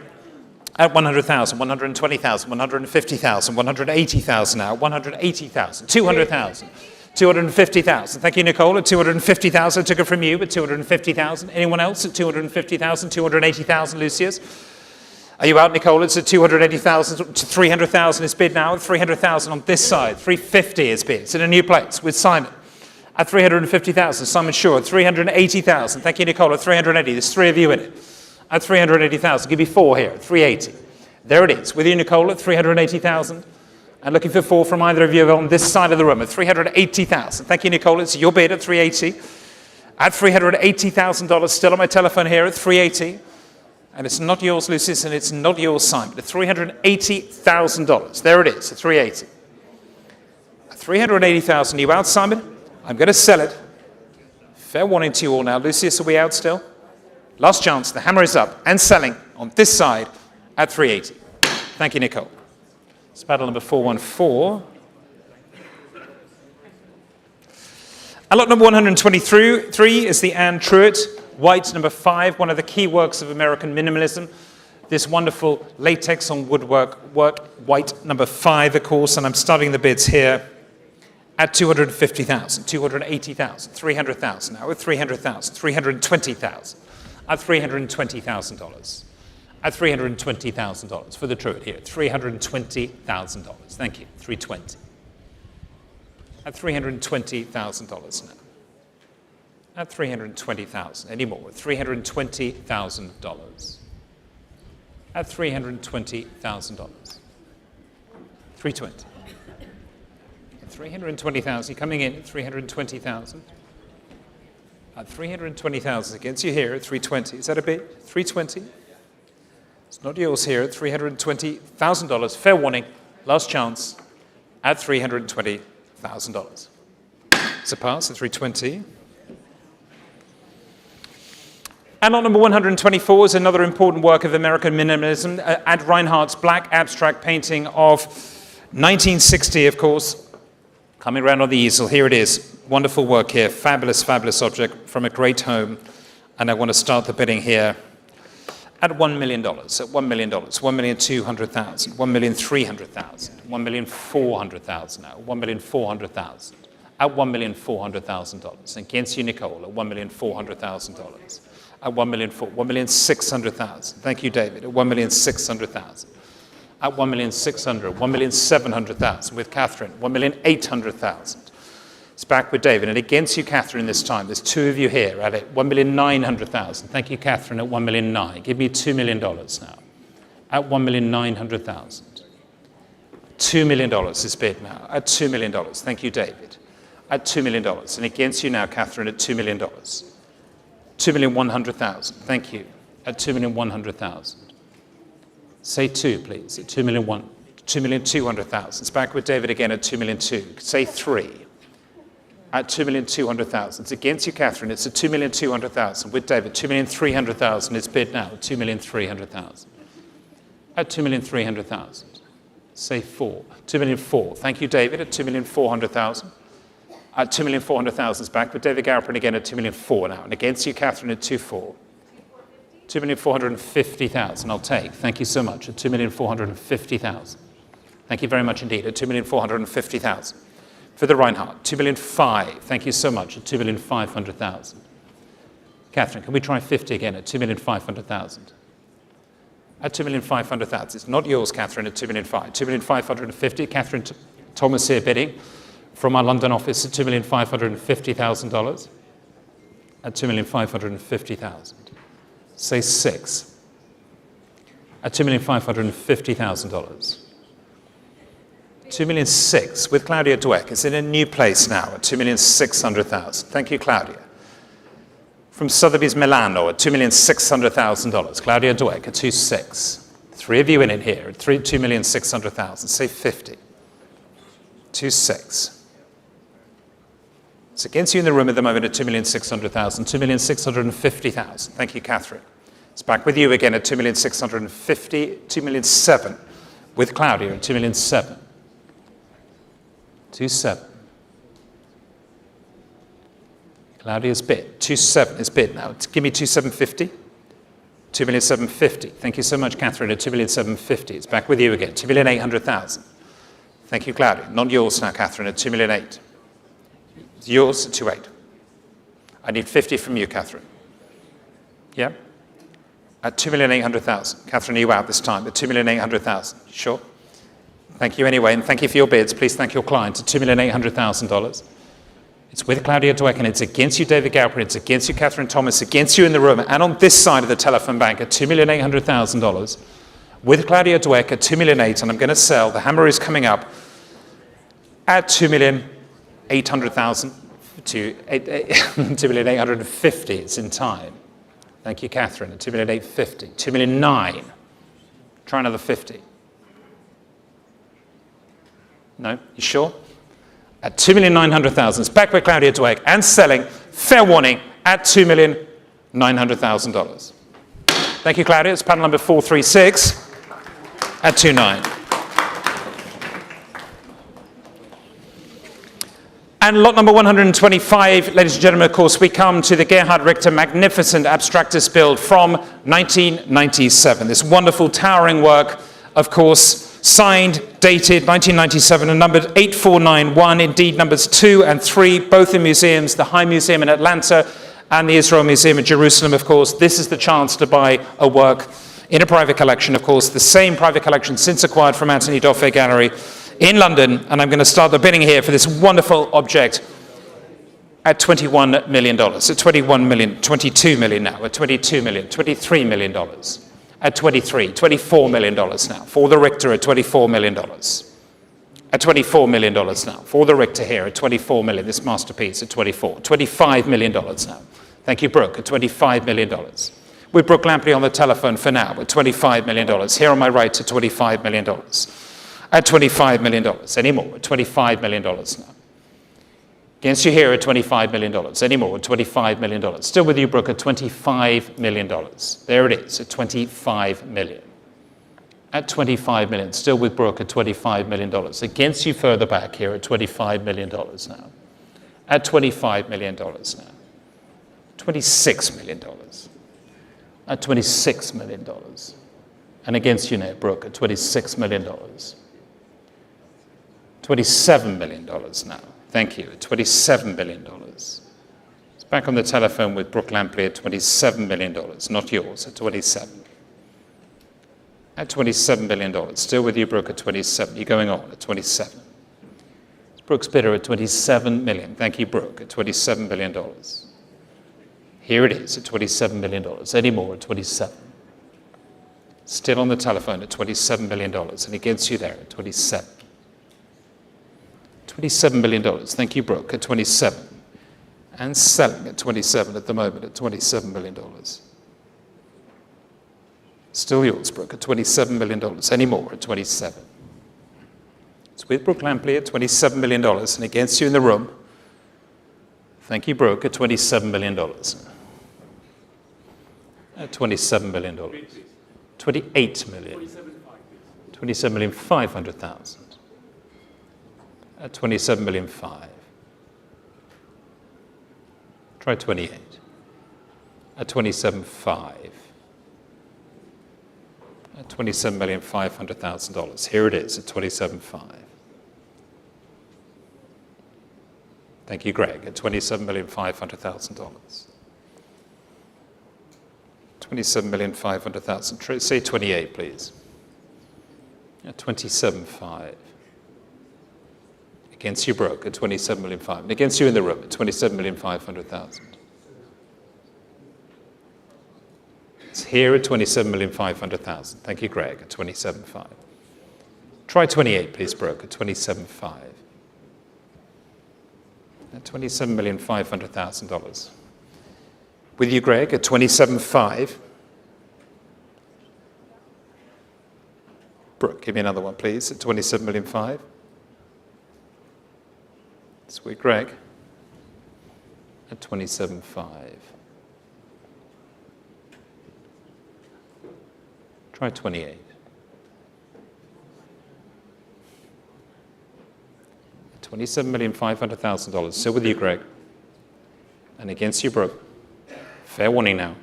at 100,000, 120,000, 150,000, 180,000 now, 180,000, 200,000. 250,000. Thank you, Nicole. At 250,000, took it from you. At 250,000. Anyone else at 250,000? 280,000, Lucius. Are you out, Nicole? It's at 280,000. 300,000 is bid now. At 300,000 on this side. 350 is bid. It's in a new place with Simon. At 350,000, Simon Shaw. At 380,000. Thank you, Nicole. At 380. There's 3 of you in it. At 380,000. Give me 4 here. At 380. There it is. With you, Nicole. At 380,000. And looking for 4 from either of you on this side of the room at $380,000. Thank you, Nicole. It's your bid at $380,000. At $380,000, still on my telephone here at $380,000. And it's not yours, Lucius, and it's not yours, Simon. At $380,000. There it is, at $380,000. At $380,000, you out, Simon? I'm going to sell it. Fair warning to you all now. Lucius, are we out still? Last chance. The hammer is up and selling on this side at $380,000. Thank you, Nicole. Spattle number 414. And lot number 123 is the Anne Truitt, white number 5, one of the key works of American minimalism. This wonderful latex on woodwork work, white number 5, of course, and I'm starting the bids here at 250,000, 280,000, 300,000, now at 300,000, 320,000, at $320,000. At $320,000 for the Druid here. $320,000. Thank you. 320. At $320,000 now. At $320,000. Any more? $320,000. At $320,000. 320. At 320,000. Coming in at 320,000. At 320,000 against you here at 320. Is that a bit? 320. It's not yours here at $320,000. Fair warning. Last chance at $320,000. It's a pass at 320. And on number 124 is another important work of American minimalism, Ad Reinhardt's black abstract painting of 1960, of course. Coming around on the easel, here it is. Wonderful work here, fabulous, fabulous object from a great home. And I want to start the bidding here at $1 million, at $1 million, $1,200,000, $1,300,000, $1,400,000 now, $1,400,000, at $1,400,000. Against you, Nicole, at $1,400,000. At $1,600,000. Thank you, David. At $1,600,000. At $1,600,000, $1,700,000 with Catherine. $1,800,000. It's back with David. And against you, Catherine, this time. There's two of you here at it. $1,900,000. Thank you, Catherine, at $1,900,000. Give me $2 million now. At $1,900,000. $2 million is bid now. At $2 million. Thank you, David. At $2 million. And against you now, Catherine, at $2 million. $2,100,000. Thank you. At $2,100,000. Say 2, please. At $2,200,000. It's back with David again at $2,200,000. Say 3. At $2,200,000. It's against you, Catherine. It's at $2,200,000 with David. $2,300,000. It's bid now. $2,300,000. At $2,300,000. Say 4. $2,400,000. Thank you, David. At $2,400,000. At $2,400,000 is back with David Garrison again at $2,400,000 now. And against you, Catherine, at $2,400,000. $2,450,000 I'll take. Thank you so much. At $2,450,000. Thank you very much indeed. At $2,450,000. For the Reinhardt, $2,500,000. Thank you so much. At $2,500,000. Catherine, can we try 50 again at $2,500,000? At $2,500,000. It's not yours, Catherine, at $2,500,000. $2,550,000. Catherine Thomas here bidding from our London office at $2,550,000. At $2,550,000. Say 6. At $2,550,000. $2,600,000 with Claudia Dweck. It's in a new place now at $2,600,000. Thank you, Claudia. From Sotheby's Milano at $2,600,000. Claudia Dweck at 2,600,000. 3 of you in it here at $2,600,000. Say 50. 2,600,000. It's against you in the room at the moment at $2,600,000. $2,650,000. Thank you, Catherine. It's back with you again at $2,650,000. $2,700,000 with Claudia at $2,700,000. 2,700,000. Claudia's bid. 2,700,000 is bid now. Give me 2,750,000. 2,750,000. Thank you so much, Catherine, at 2,750,000. It's back with you again. 2,800,000. Thank you, Claudia. Not yours now, Catherine, at 2,800,000. It's yours at 2,800,000. I need 50 from you, Catherine. Yeah? At 2,800,000. Catherine, are you out this time? At 2,800,000. Sure? Thank you anyway, and thank you for your bids. Please thank your client at $2,800,000. It's with Claudia Dweck, and it's against you, David Galpin. It's against you, Catherine Thomas. Against you in the room, and on this side of the telephone bank at $2,800,000. With Claudia Dweck at $2,800,000, and I'm going to sell. The hammer is coming up at $2,800,000 to $2,850,000. It's in time. Thank you, Catherine. At $2,850,000. $2,900,000. Try another 50. No? You sure? At $2,900,000. It's back with Claudia Dweck and selling. Fair warning at $2,900,000. Thank you, Claudia. It's panel number 436 at 2,900,000. And lot number 125, ladies and gentlemen, of course, we come to the Gerhard Richter magnificent abstractist build from 1997. This wonderful, towering work, of course, signed, dated 1997, and numbered 8491, indeed numbers 2 and 3, both in museums, the High Museum in Atlanta and the Israel Museum in Jerusalem, of course. This is the chance to buy a work in a private collection, of course, the same private collection since acquired from Anthony Doffey Gallery in London. And I'm going to start the bidding here for this wonderful object at $21 million, at 21 million, 22 million now, at 22 million, $23 million, at 23, $24 million now, for the Richter at $24 million, at $24 million now, for the Richter here at 24 million, this masterpiece at 24, $25 million now. Thank you, Brooke, at $25 million. With Brooke Lampley on the telephone for now at $25 million. Here on my right at $25 million, at $25 million, any more, at $25 million now. Against you here at $25 million. Any more at $25 million. Still with you, Brooke, at $25 million. There it is, at $25 million. At $25 million. Still with Brooke at $25 million. Against you further back here at $25 million now. At $25 million now. $26 million. At $26 million. And against you now, Brooke, at $26 million. $27 million now. Thank you, at $27 billion. It's back on the telephone with Brooke Lampley at $27 million, not yours, at 27. At $27 billion, still with you, Brooke, at 27. You're going on at 27. It's Brooke's bidder at $27 million. Thank you, Brooke, at $27 billion. Here it is, at $27 million. Any more at 27. Still on the telephone at $27 million, and against you there at 27. $27 million. Thank you, Brooke, at 27. And selling at 27 at the moment at $27 million. Still yours, Brooke, at $27 million. Any more at 27. It's with Brooke Lampley at $27 million. And against you in the room, thank you, Brooke, at $27 million. At $27 million. $28 million. $27,500,000. At 27 million 5. Try 28. At 27.5. At $27,500,000. Here it is at 27.5. Thank you, Greg. At $27,500,000. $27,500,000. Say 28, please. At 27.5. Against you, Brooke, at $27 million 5. And against you in the room at $27,500,000. It's here at $27,500,000. Thank you, Greg, at 27.5. Try 28, please, Brooke, at 27.5. At $27,500,000. With you, Greg, at 27.5. Brooke, give me another one, please, at 27 million 5. Sweet Greg, at 27.5. Try 28. $27,500,000. Still with you, Greg. And against you, Brooke. Fair warning now.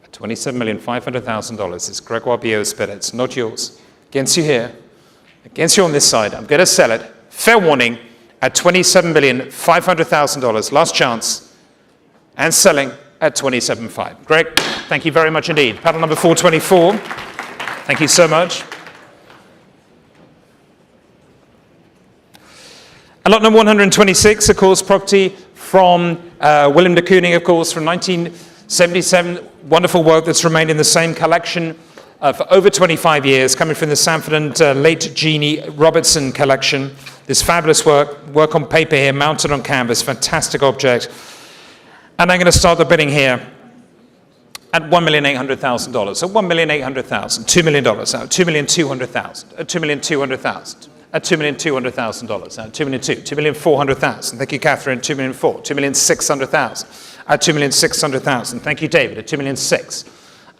At $27,500,000 is Gregoire Biot's bid. It's not yours. Against you here. Against you on this side. I'm going to sell it. Fair warning. At $27,500,000. Last chance. And selling at 27.5. Greg, thank you very much indeed. Paddle number 424. Thank you so much. And lot number 126, of course, property from William de Kooning, of course, from 1977. Wonderful work that's remained in the same collection for over 25 years, coming from the Sanford and late Jeannie Robertson collection. This fabulous work on paper here, mounted on canvas, fantastic object. And I'm going to start the bidding here at $1,800,000. So $1,800,000, $2 million out, $2,200,000, at $2,200,000. At $2,200,000, at $2,400,000. Thank you, Catherine. At $2,400,000, $2,600,000. At $2,600,000. Thank you, David. At $2,600,000.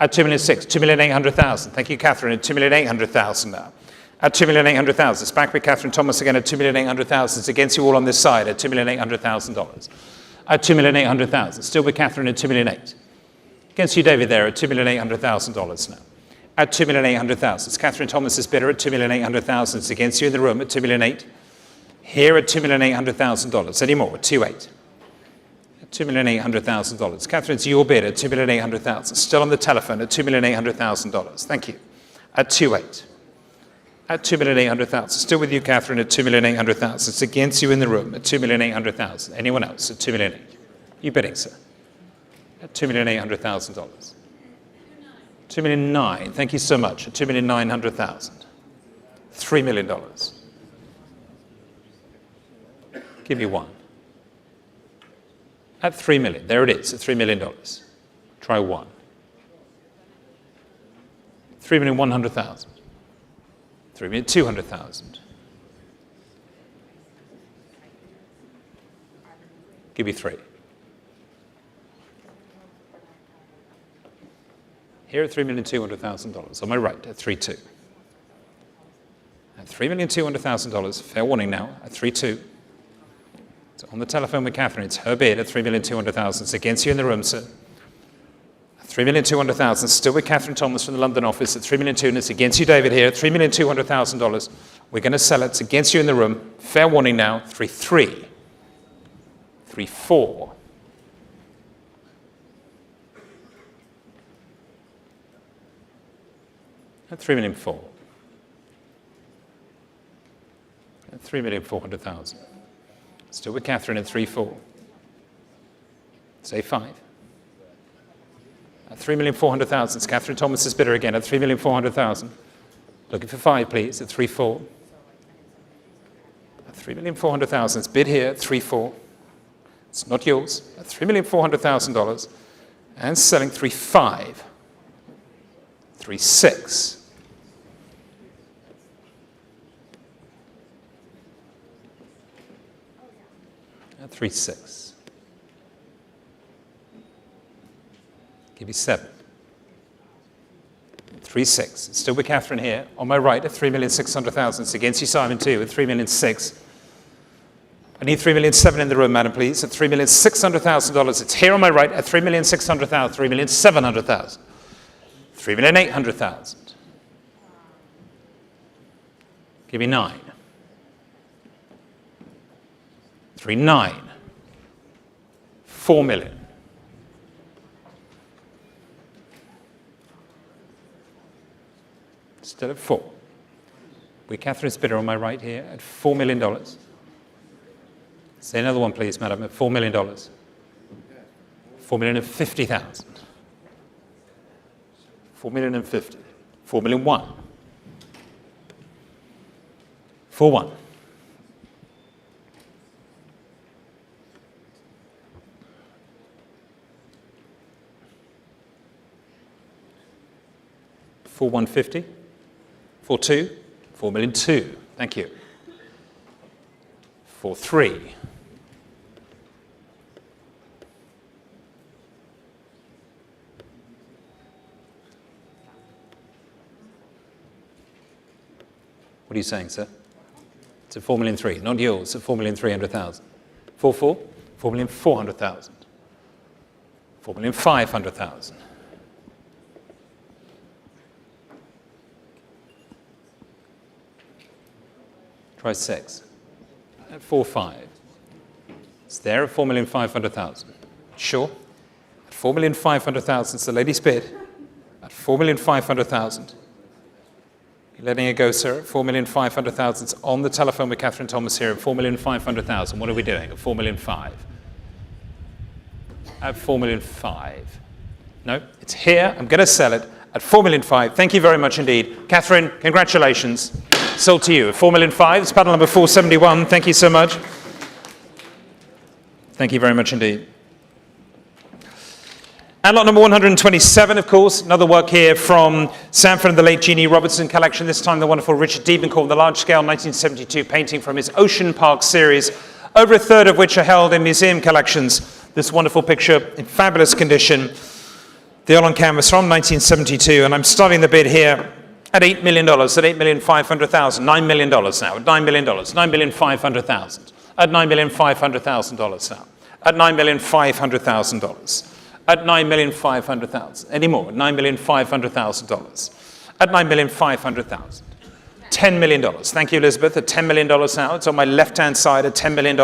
At $2,600,000, $2,800,000. Thank you, Catherine. At $2,800,000 now. At $2,800,000. It's back with Catherine Thomas again at $2,800,000. It's against you all on this side at $2,800,000. At $2,800,000. Still with Catherine at $2,800,000. Against you, David, there at $2,800,000 now. At $2,800,000. It's Catherine Thomas's bidder at $2,800,000. It's against you in the room at $2,800,000. Here at $2,800,000. Any more at $2,800,000. At $2,800,000. Catherine, it's your bid at $2,800,000. Still on the telephone at $2,800,000. Thank you. At 2.8. At $2,800,000. Still with you, Catherine, at $2,800,000. It's against you in the room at $2,800,000. Anyone else at $2,800,000? You bidding, sir? At $2,800,000. $2,900,000. Thank you so much. At $2,900,000. $3 million. Give you one. At $3 million. There it is, at $3 million. Try one. $3,100,000. $3,200,000. Give you three. Here at $3,200,000. On my right at 3.2. At $3,200,000. Fair warning now. At 3.2. It's on the telephone with Catherine. It's her bid at $3,200,000. It's against you in the room, sir. $3,200,000, still with Catherine Thomas from the London office at $3,200,000, and it's against you, David, here at $3,200,000. We're going to sell it. It's against you in the room. Fair warning now. 3.3. 3.4. At $3,400,000. At $3,400,000. Still with Catherine at 3.4. Say 5. At $3,400,000, it's Catherine Thomas's bidder again at $3,400,000. Looking for 5, please, at 3.4. At $3,400,000, it's bid here at 3.4. It's not yours. At $3,400,000, and selling 3.5. 3.6. At 3.6. Give you 7. 3.6. It's still with Catherine here. On my right at $3,600,000. It's against you, Simon, too, at $3,600,000. I need $3,700,000 in the room, madam, please, at $3,600,000. It's here on my right at $3,600,000. $3,700,000. $3,800,000. Give me 9. 3.9. 4 million. Still at 4. With Catherine's bidder on my right here at $4 million. Say another one, please, madam, at $4 million. $4,050,000. $4,050,000. $4,001,000. 4.1. $4,150,000. 4.2. 4,002,000. Thank you. 4.3. 'What are you saying, sir? It's at 4,003,000. Not yours. It's at 4,300,000. 4.4. 4,400,000. 4,500,000. Try 6. At 4.5. It's there at 4,500,000. Sure. At 4,500,000, it's the lady's bid. At 4,500,000. You're letting it go, sir, at 4,500,000. It's on the telephone with Catherine Thomas here at 4,500,000. What are we doing? At 4,500,000. At 4,500,000. No, it's here. I'm going to sell it at 4,500,000. Thank you very much indeed. Catherine, congratulations. Sold to you at 4,500,000. It's panel number 471. Thank you so much. Thank you very much indeed. And lot number 127, of course, another work here from Sanford and the late Jeannie Robertson collection, this time the wonderful Richard Diebenkorn, the large-scale 1972 painting from his Ocean Park series, over a third of which are held in museum collections. This wonderful picture in fabulous condition, the oil on canvas from 1972, and I'm starting the bid here at $8 million, at $8,500,000, $9 million now, at $9 million, $9,500,000, at $9,500,000 now, at $9,500,000. At $9,500,000. Any more? $9,500,000. At $9,500,000. $10 million. Thank you, Elizabeth. At $10 million now. It's on my left-hand side at $10 million.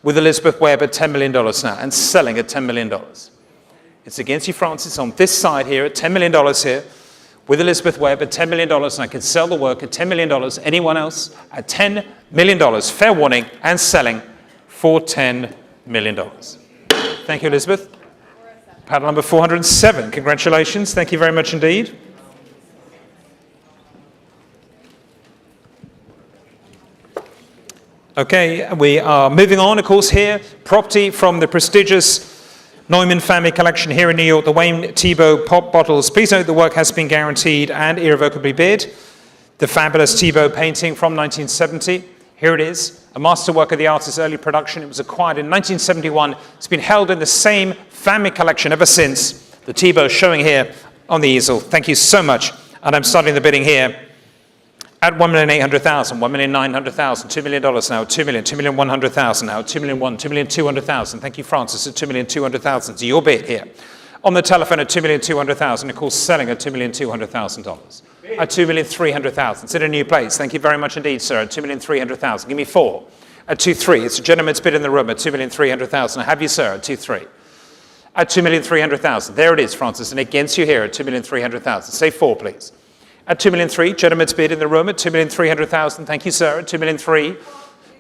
with Elizabeth Webb at $10 million now and selling at $10 million. It's against you, Francis, on this side here at $10 million here with Elizabeth Webb at $10 million. And I can sell the work at $10 million. Anyone else at $10 million? Fair warning, and selling for $10 million. Thank you, Elizabeth. Paddle number 407. Congratulations. Thank you very much indeed. Okay, we are moving on, of course, here. Property from the prestigious Neumann family collection here in New York, the Wayne Thiebaud pop bottles. Please note the work has been guaranteed and irrevocably bid. The fabulous Thiebaud painting from 1970. Here it is, a masterwork of the artist's early production. It was acquired in 1971. It's been held in the same family collection ever since. The Thiebaud showing here on the easel. Thank you so much. And I'm starting the bidding here at $1,800,000, $1,900,000, $2 million now, $2 million, $2,100,000 now, $2 million, $2,200,000. Thank you, Francis, at $2,200,000. It's your bid here. On the telephone at $2,200,000, of course, selling at $2,200,000. At $2,300,000. It's in a new place. Thank you very much indeed, sir. At $2,300,000. Give me 4. At 2.3. It's a gentleman's bid in the room at $2,300,000. I have you, sir, at 2.3. At $2,300,000. There it is, Francis, and against you here at $2,300,000. Say 4, please. At $2,300,000, gentleman's bid in the room at $2,300,000. Thank you, sir. At $2,300,000.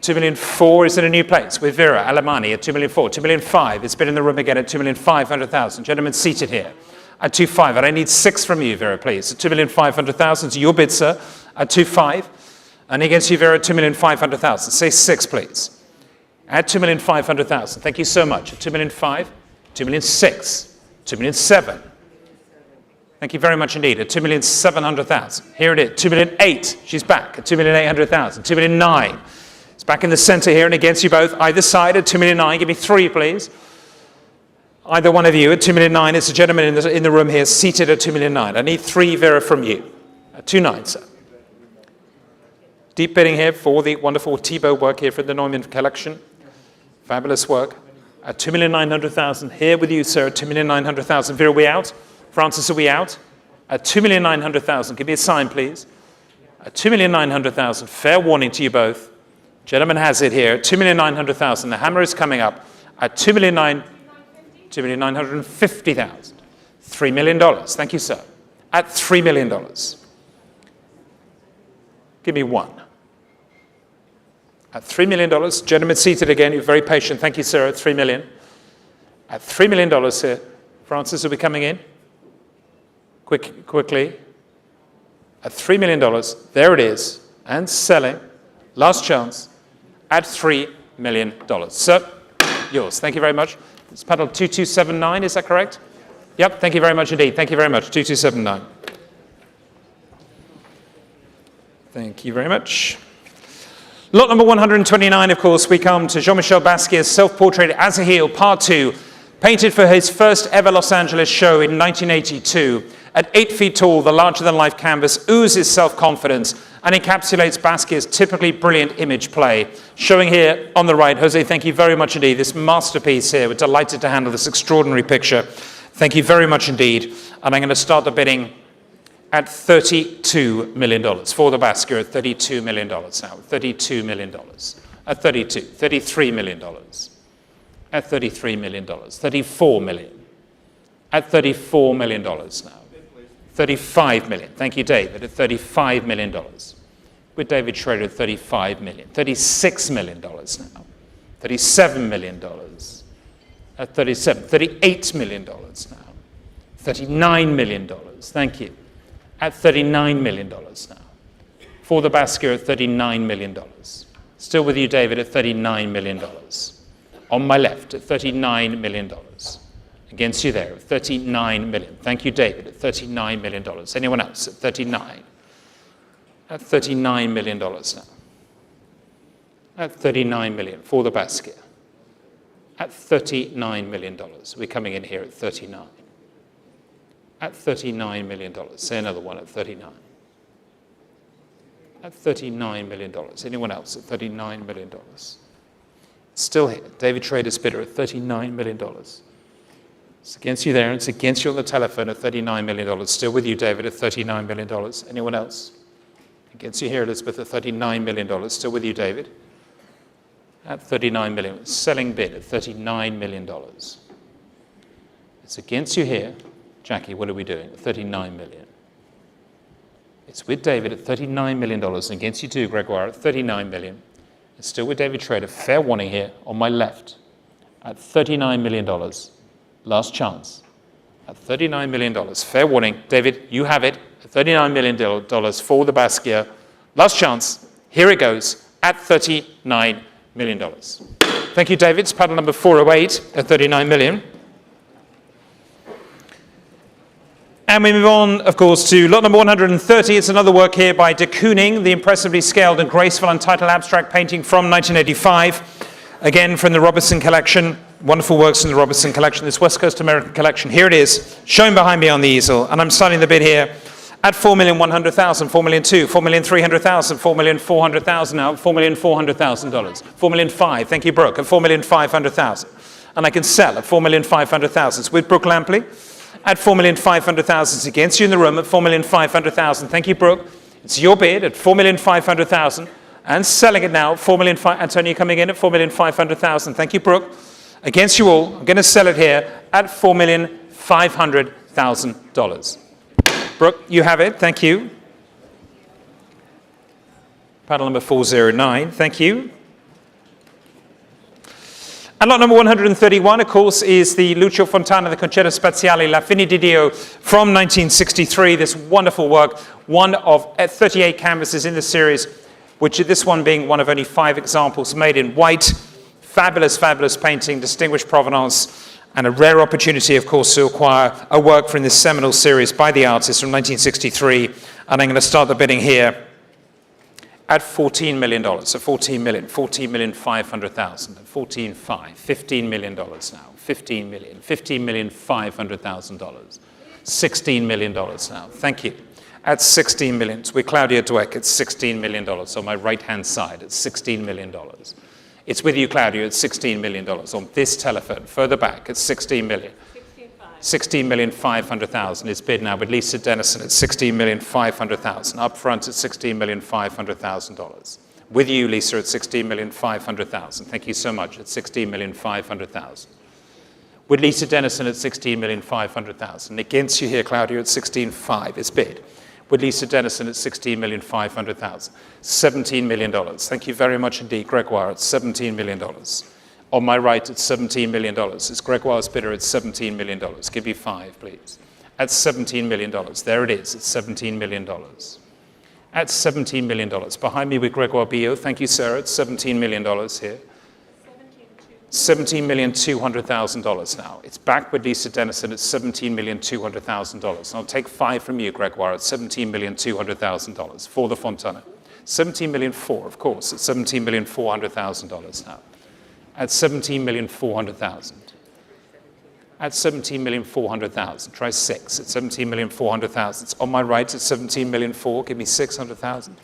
$2,400,000 is in a new place with Vera Alamani at $2,400,000. $2,500,000. It's bid in the room again at $2,500,000. Gentlemen seated here at $2,500,000. And I need 6 from you, Vera, please. At $2,500,000. It's your bid, sir. At $2,500,000. And against you, Vera, at $2,500,000. Say 6, please. At $2,500,000. Thank you so much. At $2,500,000. $2,600,000. $2,700,000. Thank you very much indeed. At $2,700,000. Here it is. $2,800,000. She's back at $2,800,000. $2,900,000. It's back in the center here and against you both. Either side at $2,900,000. Give me 3, please. Either one of you at $2,900,000. It's a gentleman in the room here seated at $2,900,000. I need 3, Vera, from you. At $2,900,000, sir. Deep bidding here for the wonderful Thiebaud work here for the Neumann collection. Fabulous work. At $2,900,000. Here with you, sir, at $2,900,000. Vera, are we out? Francis, are we out? At $2,900,000. Give me a sign, please. At $2,900,000. Fair warning to you both. Gentleman has it here. $2,900,000. The hammer is coming up at $2,950,000. $3 million. Thank you, sir. At $3 million. Give me 1. At $3 million. Gentleman seated again. You're very patient. Thank you, sir. At $3 million. At $3 million here. Francis will be coming in. Quickly. At $3 million. There it is. And selling. Last chance. At $3 million. Sir, yours. Thank you very much. It's paddle 2279, is that correct? Yep, thank you very much indeed. Thank you very much. 2279. Thank you very much. Lot number 129, of course, we come to Jean-Michel Basquiat's self-portrait as a heel, part 2, painted for his first ever Los Angeles show in 1982. At 8 feet tall, the larger-than-life canvas oozes self-confidence and encapsulates Basquiat's typically brilliant image play. Showing here on the right, Jose, thank you very much indeed. This masterpiece here, we're delighted to handle this extraordinary picture. Thank you very much indeed. And I'm going to start the bidding at $32 million for the Basquiat at $32 million now. $32 million. At 32, $33 million. At $33 million. $34 million. At $34 million now. $35 million. Thank you, David. At $35 million. With David Schrader at $35 million. $36 million now. $37 million. At $38 million now. $39 million. Thank you. At $39 million now. For the Basquiat at $39 million. Still with you, David, at $39 million. On my left at $39 million. Against you there, at $39 million. Thank you, David, at $39 million. Anyone else at 39? At $39 million now. At $39 million for the Basquiat. At $39 million. We're coming in here at 39. At $39 million. Say another one at 39. At $39 million. Anyone else at $39 million? Still here. David Schrader's bidder at $39 million. It's against you there, and it's against you on the telephone at $39 million. Still with you, David, at $39 million. Anyone else? Against you here, Elizabeth, at $39 million. Still with you, David. at 39 million. Selling bid at $39 million. It's against you here. Jackie, what are we doing? 39 million. It's with David at $39 million, and against you too, Gregoire, at 39 million. It's still with David Schrader. Fair warning here on my left at $39 million. Last chance at $39 million. Fair warning. David, you have it. $39 million for the Basquiat. Last chance. Here it goes at $39 million. Thank you, David. It's paddle number 408 at 39 million. And we move on, of course, to lot number 130. It's another work here by de Kooning, the impressively scaled and graceful untitled abstract painting from 1985. Again, from the Robertson collection. Wonderful works in the Robertson collection, this West Coast American collection. Here it is, shown behind me on the easel. And I'm starting the bid here at $4,100,000, $4,200,000, $4,300,000, $4,400,000 now, $4,400,000, $4,500,000. Thank you, Brooke, at $4,500,000. And I can sell at $4,500,000. It's with Brooke Lampley at $4,500,000. It's against you in the room at $4,500,000. Thank you, Brooke. It's your bid at $4,500,000 and selling it now. Antonio coming in at $4,500,000. Thank you, Brooke. Against you all, I'm going to sell it here at $4,500,000. Brooke, you have it. Thank you. Paddle number 409. Thank you. And lot number 131, of course, is the Lucio Fontana, the Concerto Spaziale, La Fine di Dio from 1963. This wonderful work, one of 38 canvases in the series, which this one being one of only 5 examples made in white. Fabulous, fabulous painting, distinguished provenance, and a rare opportunity, of course, to acquire a work from this seminal series by the artist from 1963. And I'm going to start the bidding here at $14 million, so $14,500,000, $14,500,000, $15 million now, $15 million, $15,500,000, $16 million now. Thank you. At $16 million, with Claudia Dweck, it's $16 million on my right-hand side. It's $16 million. It's with you, Claudia, at $16 million on this telephone. Further back, it's $16 million. $16,500,000 is bid now with Lisa Dennison at $16,500,000. Up front at $16,500,000. With you, Lisa, at $16,500,000. Thank you so much. At $16,500,000. With Lisa Dennison at $16,500,000. Against you here, Claudia, at $16,500,000. It's bid. With Lisa Dennison at $16,500,000. $17 million. Thank you very much indeed, Gregoire, at $17 million. On my right, it's $17 million. It's Gregoire's bidder at $17 million. Give me 5, please. At $17 million. There it is. It's $17 million. At $17 million. Behind me with Gregoire Billot. Thank you, Sarah. It's $17 million here. $17,200,000 now. It's back with Lisa Dennison at $17,200,000. I'll take 5 from you, Gregoire, at $17,200,000 for the Fontana. $17,400,000, of course, at $17,400,000 now. At $17,400,000. At $17,400,000. Try 6 at $17,400,000. It's on my right at $17,400,000. Give me $600,000.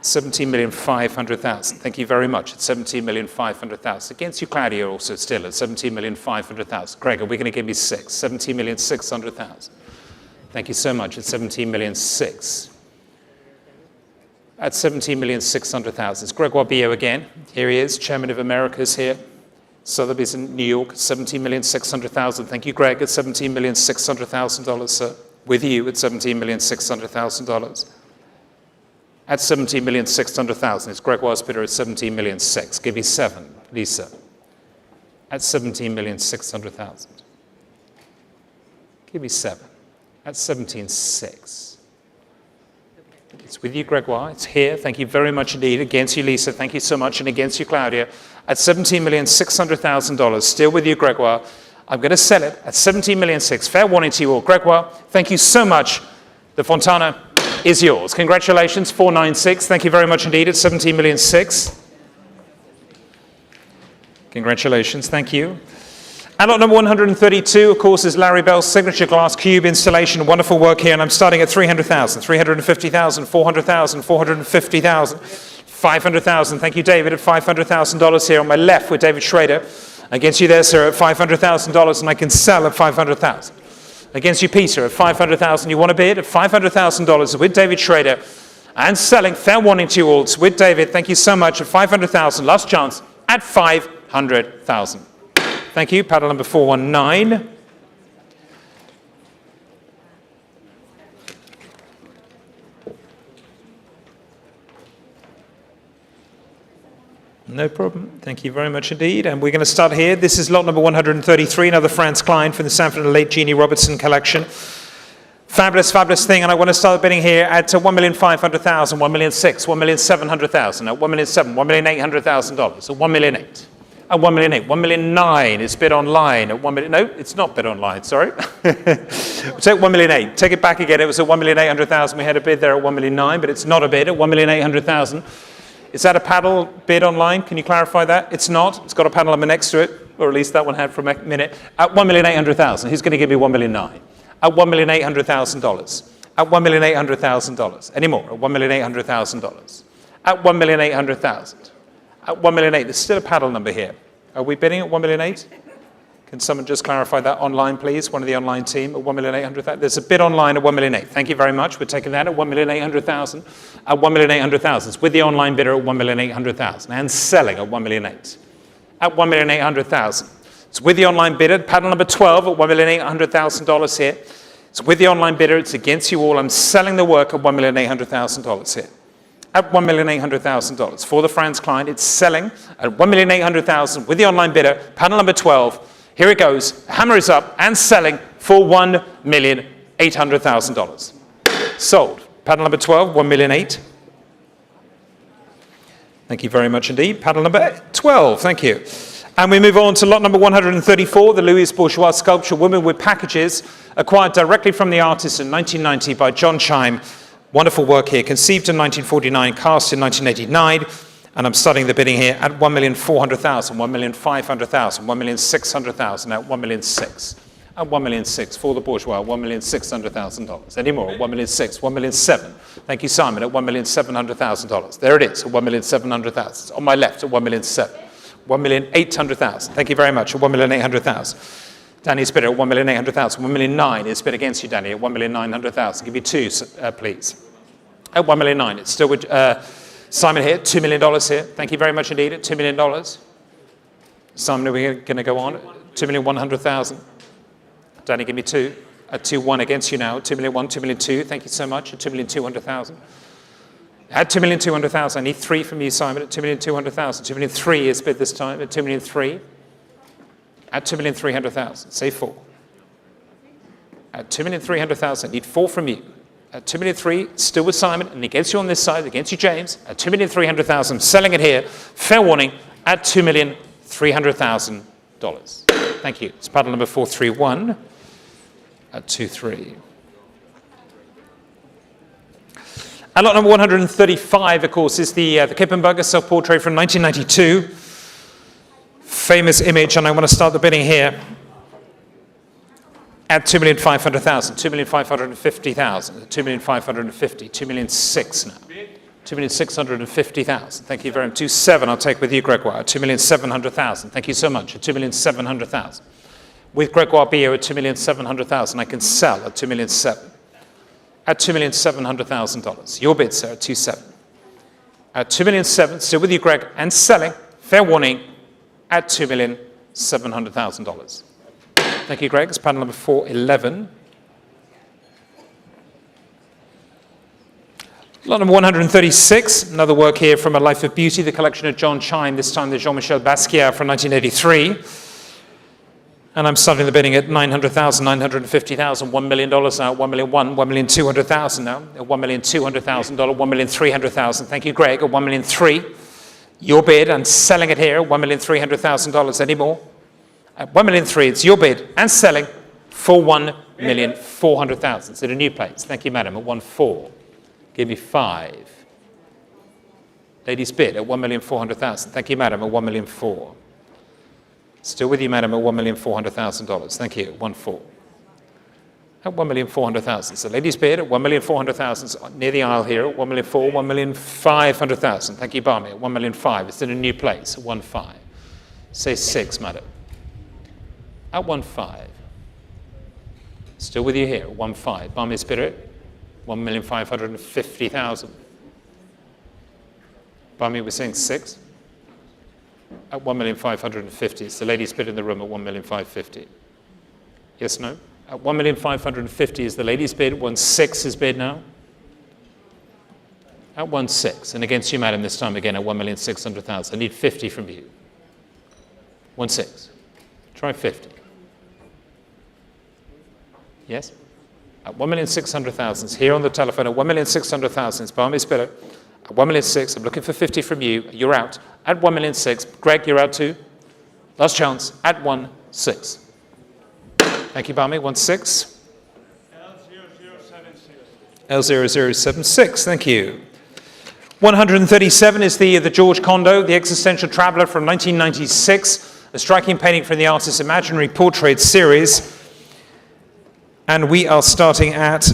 $17,500,000. Thank you very much. At $17,500,000. Against you, Claudia, also still at $17,500,000. Greg, are we going to give me 6? $17,600,000. Thank you so much. At $17,600,000. At $17,600,000. It's Gregoire Billot again. Here he is, Chairman of Americas here. Sotheby's in New York, $17,600,000. Thank you, Greg, at $17,600,000, sir. With you at $17,600,000. At $17,600,000. It's Gregoire's bidder at $17,600,000. Give me 7, Lisa. At $17,600,000. Give me 7. At $17,600,000. It's with you, Gregoire. It's here. Thank you very much indeed. Against you, Lisa. Thank you so much. And against you, Claudia. At $17,600,000. Still with you, Gregoire. I'm going to sell it at $17,600,000. Fair warning to you all. Gregoire, thank you so much. The Fontana is yours. Congratulations. 496. Thank you very much indeed. At $17,600,000. Congratulations. Thank you. And lot number 132, of course, is Larry Bell's signature glass cube installation. Wonderful work here. And I'm starting at $300,000, $350,000, $400,000, $450,000, $500,000. Thank you, David, at $500,000 here on my left with David Schrader. Against you there, sir, at $500,000, and I can sell at $500,000. Against you, Peter, at $500,000. You want to bid at $500,000 with David Schrader And selling, fair warning to you all, it's with David, thank you so much, at 500,000, last chance, at 500,000. Thank you, paddle number 419. No problem. Thank you very much indeed. And we're going to start here. This is lot number 133, another Franz Klein from the Sanford and Late Jeannie Robertson collection. Fabulous, fabulous thing. And I want to start bidding here at 1,500,000, 1,600,000, 1,700,000, at 1,700,000, $1,800,000, at 1,800,000, at 1,800,000, 1,900,000. It's bid online at 1 million. No, it's not bid online, sorry. We'll take 1,800,000. Take it back again. It was at 1,800,000. We had a bid there at 1,900,000, but it's not a bid at 1,800,000. Is that a paddle bid online? Can you clarify that? It's not. It's got a paddle number next to it, or at least that one had for a minute. At 1,800,000. Who's going to give me 1,900,000? At $1,800,000. At $1,800,000. Any more? At $1,800,000. At $1,800,000. At 1,800,000. There's still a paddle number here. Are we bidding at 1,800,000? Can someone just clarify that online, please? One of the online team at 1,800,000. There's a bid online at 1,800,000. Thank you very much. We're taking that at 1,800,000. At 1,800,000. It's with the online bidder at 1,800,000 and selling at 1,800,000. At 1,800,000. It's with the online bidder. Paddle number 12 at $1,800,000 here. It's with the online bidder. It's against you all. I'm selling the work at $1,800,000 here. At $1,800,000 for the Franz Klein. It's selling at $1,800,000 with the online bidder. Paddle number 12. Here it goes. Hammer is up and selling for $1,800,000. Sold. Paddle number 12, 1,800,000. Thank you very much indeed. Paddle number 12. Thank you. And we move on to lot number 134, the Louis Bourgeois sculpture Women with Packages, acquired directly from the artist in 1990 by John Chime. Wonderful work here, conceived in 1949, cast in 1989. And I'm starting the bidding here at 1,400,000, 1,500,000, 1,600,000, at 1,600,000. At 1,600,000 for the Bourgeois, $1,600,000. Any more? 1,600,000, 1,700,000. Thank you, Simon, at $1,700,000. There it is, at 1,700,000. On my left, at 1,700,000. 1,800,000. Thank you very much, at 1,800,000. Danny's bid at 1,800,000. 1,900,000 is bid against you, Danny, at 1,900,000. Give you two, please. At 1,900,000. It's still with Simon here, $2 million here. Thank you very much indeed, at $2 million. Simon, are we going to go on? 2,100,000. Danny, give me two. At 2,100,000 against you now. 2,100,000, 2,200,000. Thank you so much. At 2,200,000. At 2,200,000. I need three from you, Simon. At 2,200,000. 2,300,000 is bid this time. At 2,300,000. At 2,300,000. Say four. At 2,300,000. I need four from you. At 2,300,000, still with Simon, and against you on this side, against you, James. At 2,300,000, selling it here. Fair warning, at $2,300,000. Thank you. It's paddle number 431 at 2,300,000. And lot number 135, of course, is the Kippenberger self-portrait from 1992. Famous image, and I want to start the bidding here at 2,500,000, 2,550,000, 2,550,000, 2,600,000 now. 2,650,000. Thank you very much. 2,700,000 I'll take with you, Gregoire. 2,700,000. Thank you so much. At 2,700,000. With Gregoire Bio at 2,700,000, I can sell at 2,700,000. At $2,700,000. Your bid, sir, at 2,700,000. At 2,700,000, still with you, Greg, and selling. Fair warning at $2,700,000. Thank you, Greg. It's panel number 411. Lot number 136, another work here from A Life of Beauty, the collection of John Chime, this time the Jean-Michel Basquiat from 1983. And I'm starting the bidding at 900,000, 950,000, $1 million now, 1,100,000, 1,200,000 now, at $1,200,000, $1,300,000. Thank you, Greg, at 1,300,000. Your bid, and selling it here, $1,300,000. Any more? At 1,300,000, it's your bid, and selling for $1,400,000. It's at a new place. Thank you, madam, at 1,400,000. Give me 5. Ladies bid at 1,400,000. Thank you, madam, at 1,400,000. Still with you, madam, at $1,400,000. Thank you, 1,400,000. At 1,400,000. So ladies bid at 1,400,000 near the aisle here at 1,400,000, 1,500,000. Thank you, Barmy, at 1,500,000. It's in a new place at 1,500,000. Say 6, madam. At 1,500,000. Still with you here at 1,500,000. Barmy's bid at 1,550,000. Barmy, we're saying 6. At 1,550,000. It's the ladies bid in the room at 1,550,000. Yes, no? At 1,550,000 is the ladies bid. 1.6 is bid now. At 1.6. And against you, madam, this time again at 1,600,000. I need 50 from you. 1.6. Try 50. Yes? At 1,600,000. It's here on the telephone at 1,600,000. It's Barmy's bidder. At 1,600,000. I'm looking for 50 from you. You're out. At 1,600,000. Greg, you're out too. Last chance. At 1.6. Thank you, Barmy. 1.6. L0076. Thank you. 137 is the George Condo, The Existential Traveller from 1996, a striking painting from the artist's Imaginary Portrait series. And we are starting at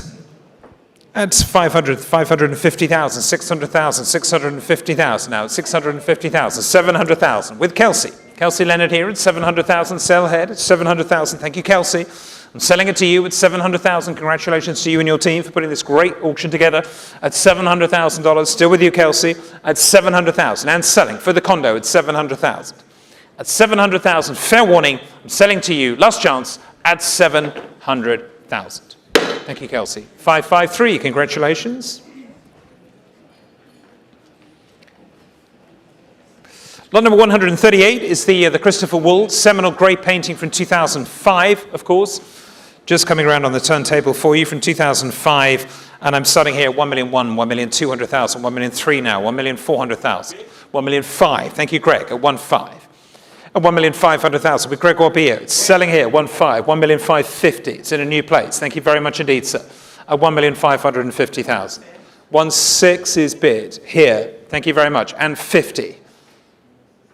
500, 550,000, 600,000, 650,000 now, 650,000, 700,000 with Kelsey. Kelsey Leonard here at 700,000, sell head at 700,000. Thank you, Kelsey. I'm selling it to you at 700,000. Congratulations to you and your team for putting this great auction together at $700,000. Still with you, Kelsey, at 700,000 and selling for the condo at 700,000. At 700,000, fair warning, I'm selling to you, last chance, at 700,000. Thank you, Kelsey. 553, congratulations. Lot number 138 is the Christopher Wool seminal grey painting from 2005, of course. Just coming around on the turntable for you from 2005. And I'm starting here at 1,100,000, 1,200,000, 1,300,000 now, 1,400,000, 1,500,000. Thank you, Greg, at 1.5. At 1,500,000 with Gregor Beer. It's selling here, 1.5, 1,550,000. It's in a new place. Thank you very much indeed, sir. At 1,550,000. 1.6 is bid here. Thank you very much. And 50.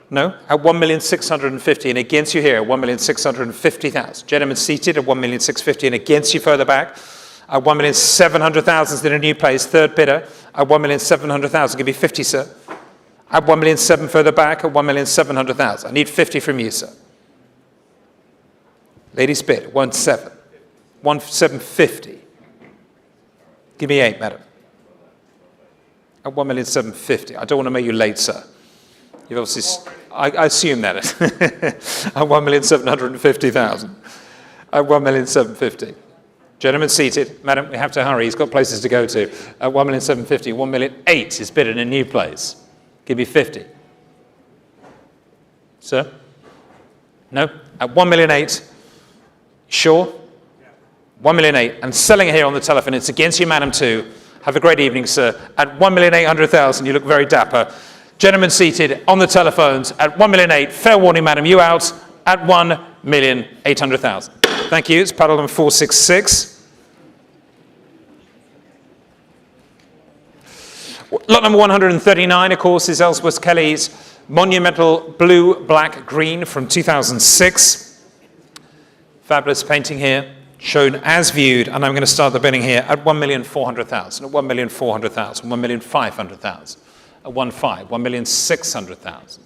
No, at 1,650,000 and against you here at 1,650,000. Gentlemen seated at 1,650,000 and against you further back at 1,700,000 is in a new place. Third bidder at 1,700,000. Give me 50, sir. At 1,700,000 further back at 1,700,000. I need 50 from you, sir. Ladies bid 1.7. 1,750,000. Give me 8, madam. At 1,750,000. I don't want to make you late, sir. You've obviously, I assume that at 1,750,000. At 1,750,000. Gentlemen seated. Madam, we have to hurry. He's got places to go to. At 1,750,000. 1,800,000 is bid in a new place. Give me 50. Sir? No? At 1,800,000. Sure? 1,800,000. And selling it here on the telephone. It's against you, madam, too. Have a great evening, sir. At 1,800,000. You look very dapper. Gentlemen seated on the telephones at 1,800,000. Fair warning, madam, you out at 1,800,000. Thank you. It's paddle number 466. Lot number 139, of course, is Ellsworth Kelly's monumental blue, black, green from 2006. Fabulous painting here, shown as viewed, and I'm going to start the bidding here at 1,400,000, at 1,400,000, 1,500,000. At 1.5, 1,600,000.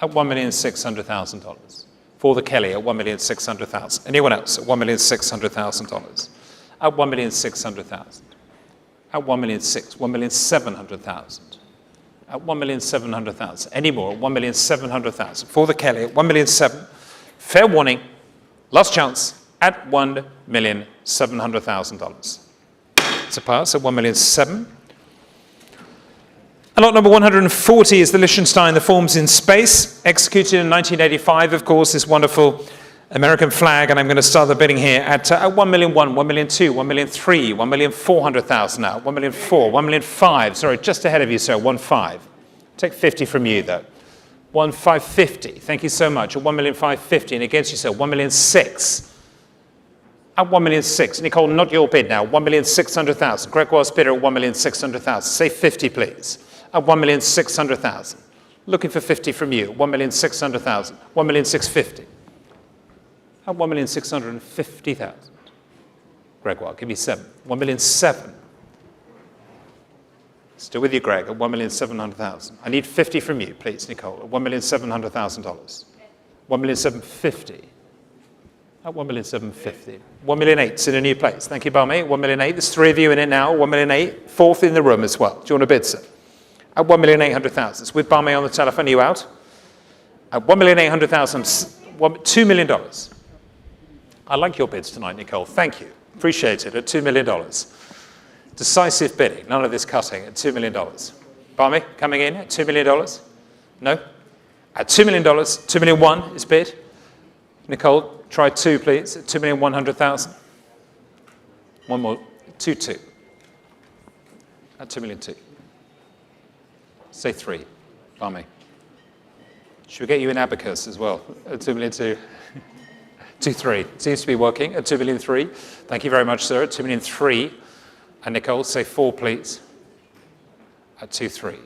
At $1,600,000. For the Kelly at 1,600,000. Anyone else at $1,600,000? At 1,600,000. At 1,600,000. 1,700,000. At 1,700,000. Any more at 1,700,000. For the Kelly at 1,700,000. Fair warning. Last chance at $1,700,000. It's a pass at 1,700,000. And lot number 140 is the Liechtenstein, The Forms in Space, executed in 1985, of course, this wonderful American flag, and I'm going to start the bidding here at 1,100,000, 1,200,000, 1,300,000, 1,400,000 now, 1,400,000, 1,500,000, sorry, just ahead of you, sir, 1,500,000. Take 50 from you, though. 1,550,000, thank you so much, at 1,550,000, and against you, sir, 1,600,000. At 1,600,000, Nicole, not your bid now, 1,600,000. Gregoire's bidder at 1,600,000. Say 50, please. At 1,600,000. Looking for 50 from you. 1,600,000. 1,650,000. At 1,650,000. Gregoire, give me 7. 1,700,000. Still with you, Greg, at 1,700,000. I need 50 from you, please, Nicole, at $1,700,000. 1,750,000. At 1,750,000. 1,800,000 is in a new place. Thank you, Barmy. 1,800,000. There's 3 of you in it now. 1,800,000. 4th in the room as well. Do you want to bid, sir? At 1,800,000. It's with Barmy on the telephone. Are you out? At 1,800,000, $2 million. I like your bids tonight, Nicole. Thank you. Appreciate it. At $2 million. Decisive bidding. None of this cutting. At $2 million. Barmy, coming in at $2 million? No? At $2 million, $2,000,001 is bid. Nicole, try 2, please. At $2,100,000. One more. 2. At $2,000,002. Say 3. Barmy. Should we get you in abacus as well? At $2,000,002. 2.3. Seems to be working. At $2,000,003. Thank you very much, sir. At $2,000,003. And Nicole, say 4, please. At 2.3.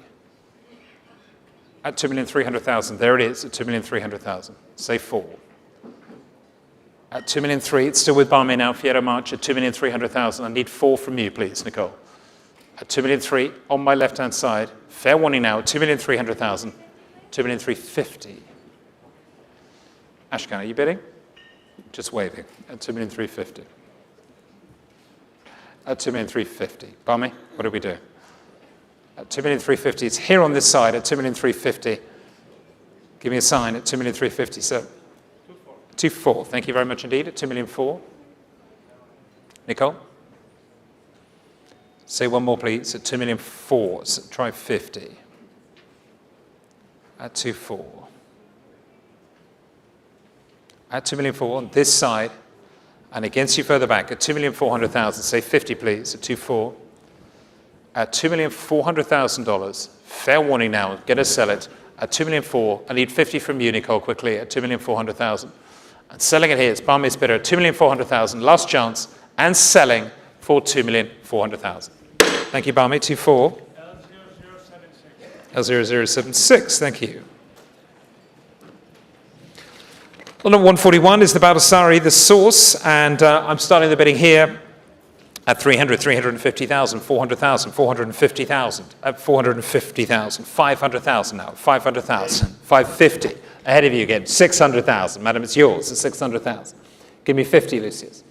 At 2,300,000. There it is. At 2,300,000. Say 4. At 2,003,000. It's still with Barmy now. Fiero March at 2,300,000. I need 4 from you, please, Nicole. At 2,003,000 on my left-hand side. Fair warning now. At 2,300,000. 2,350,000. Ashkan, are you bidding? Just waving. At 2,350,000. At 2,350,000. Barmy, what do we do? At 2,350,000. It's here on this side at 2,350,000. Give me a sign at 2,350,000. So 2.4. Thank you very much indeed. At 2,004,000. Nicole? Say one more, please. At 2,004,000. So try 50. At 2.4. At 2,004,000 on this side. And against you further back at 2,400,000. Say 50, please. At 2.4. At $2,400,000. Fair warning now. Get us sell it. At 2,004,000. I need 50 from you, Nicole, quickly. At 2,400,000. And selling it here. It's Barmy's bidder at 2,400,000. Last chance. And selling for 2,400,000. Thank you, Barmy. 2.4. L0076. Thank you. London 141 is the Baldassari, the source, and I'm starting the bidding here at 300, 350,000, 400,000, 450,000, at 450,000, 500,000 now, 500,000, 550. Ahead of you again, 600,000. Madam, it's yours at 600,000. Give me 50, Lucius.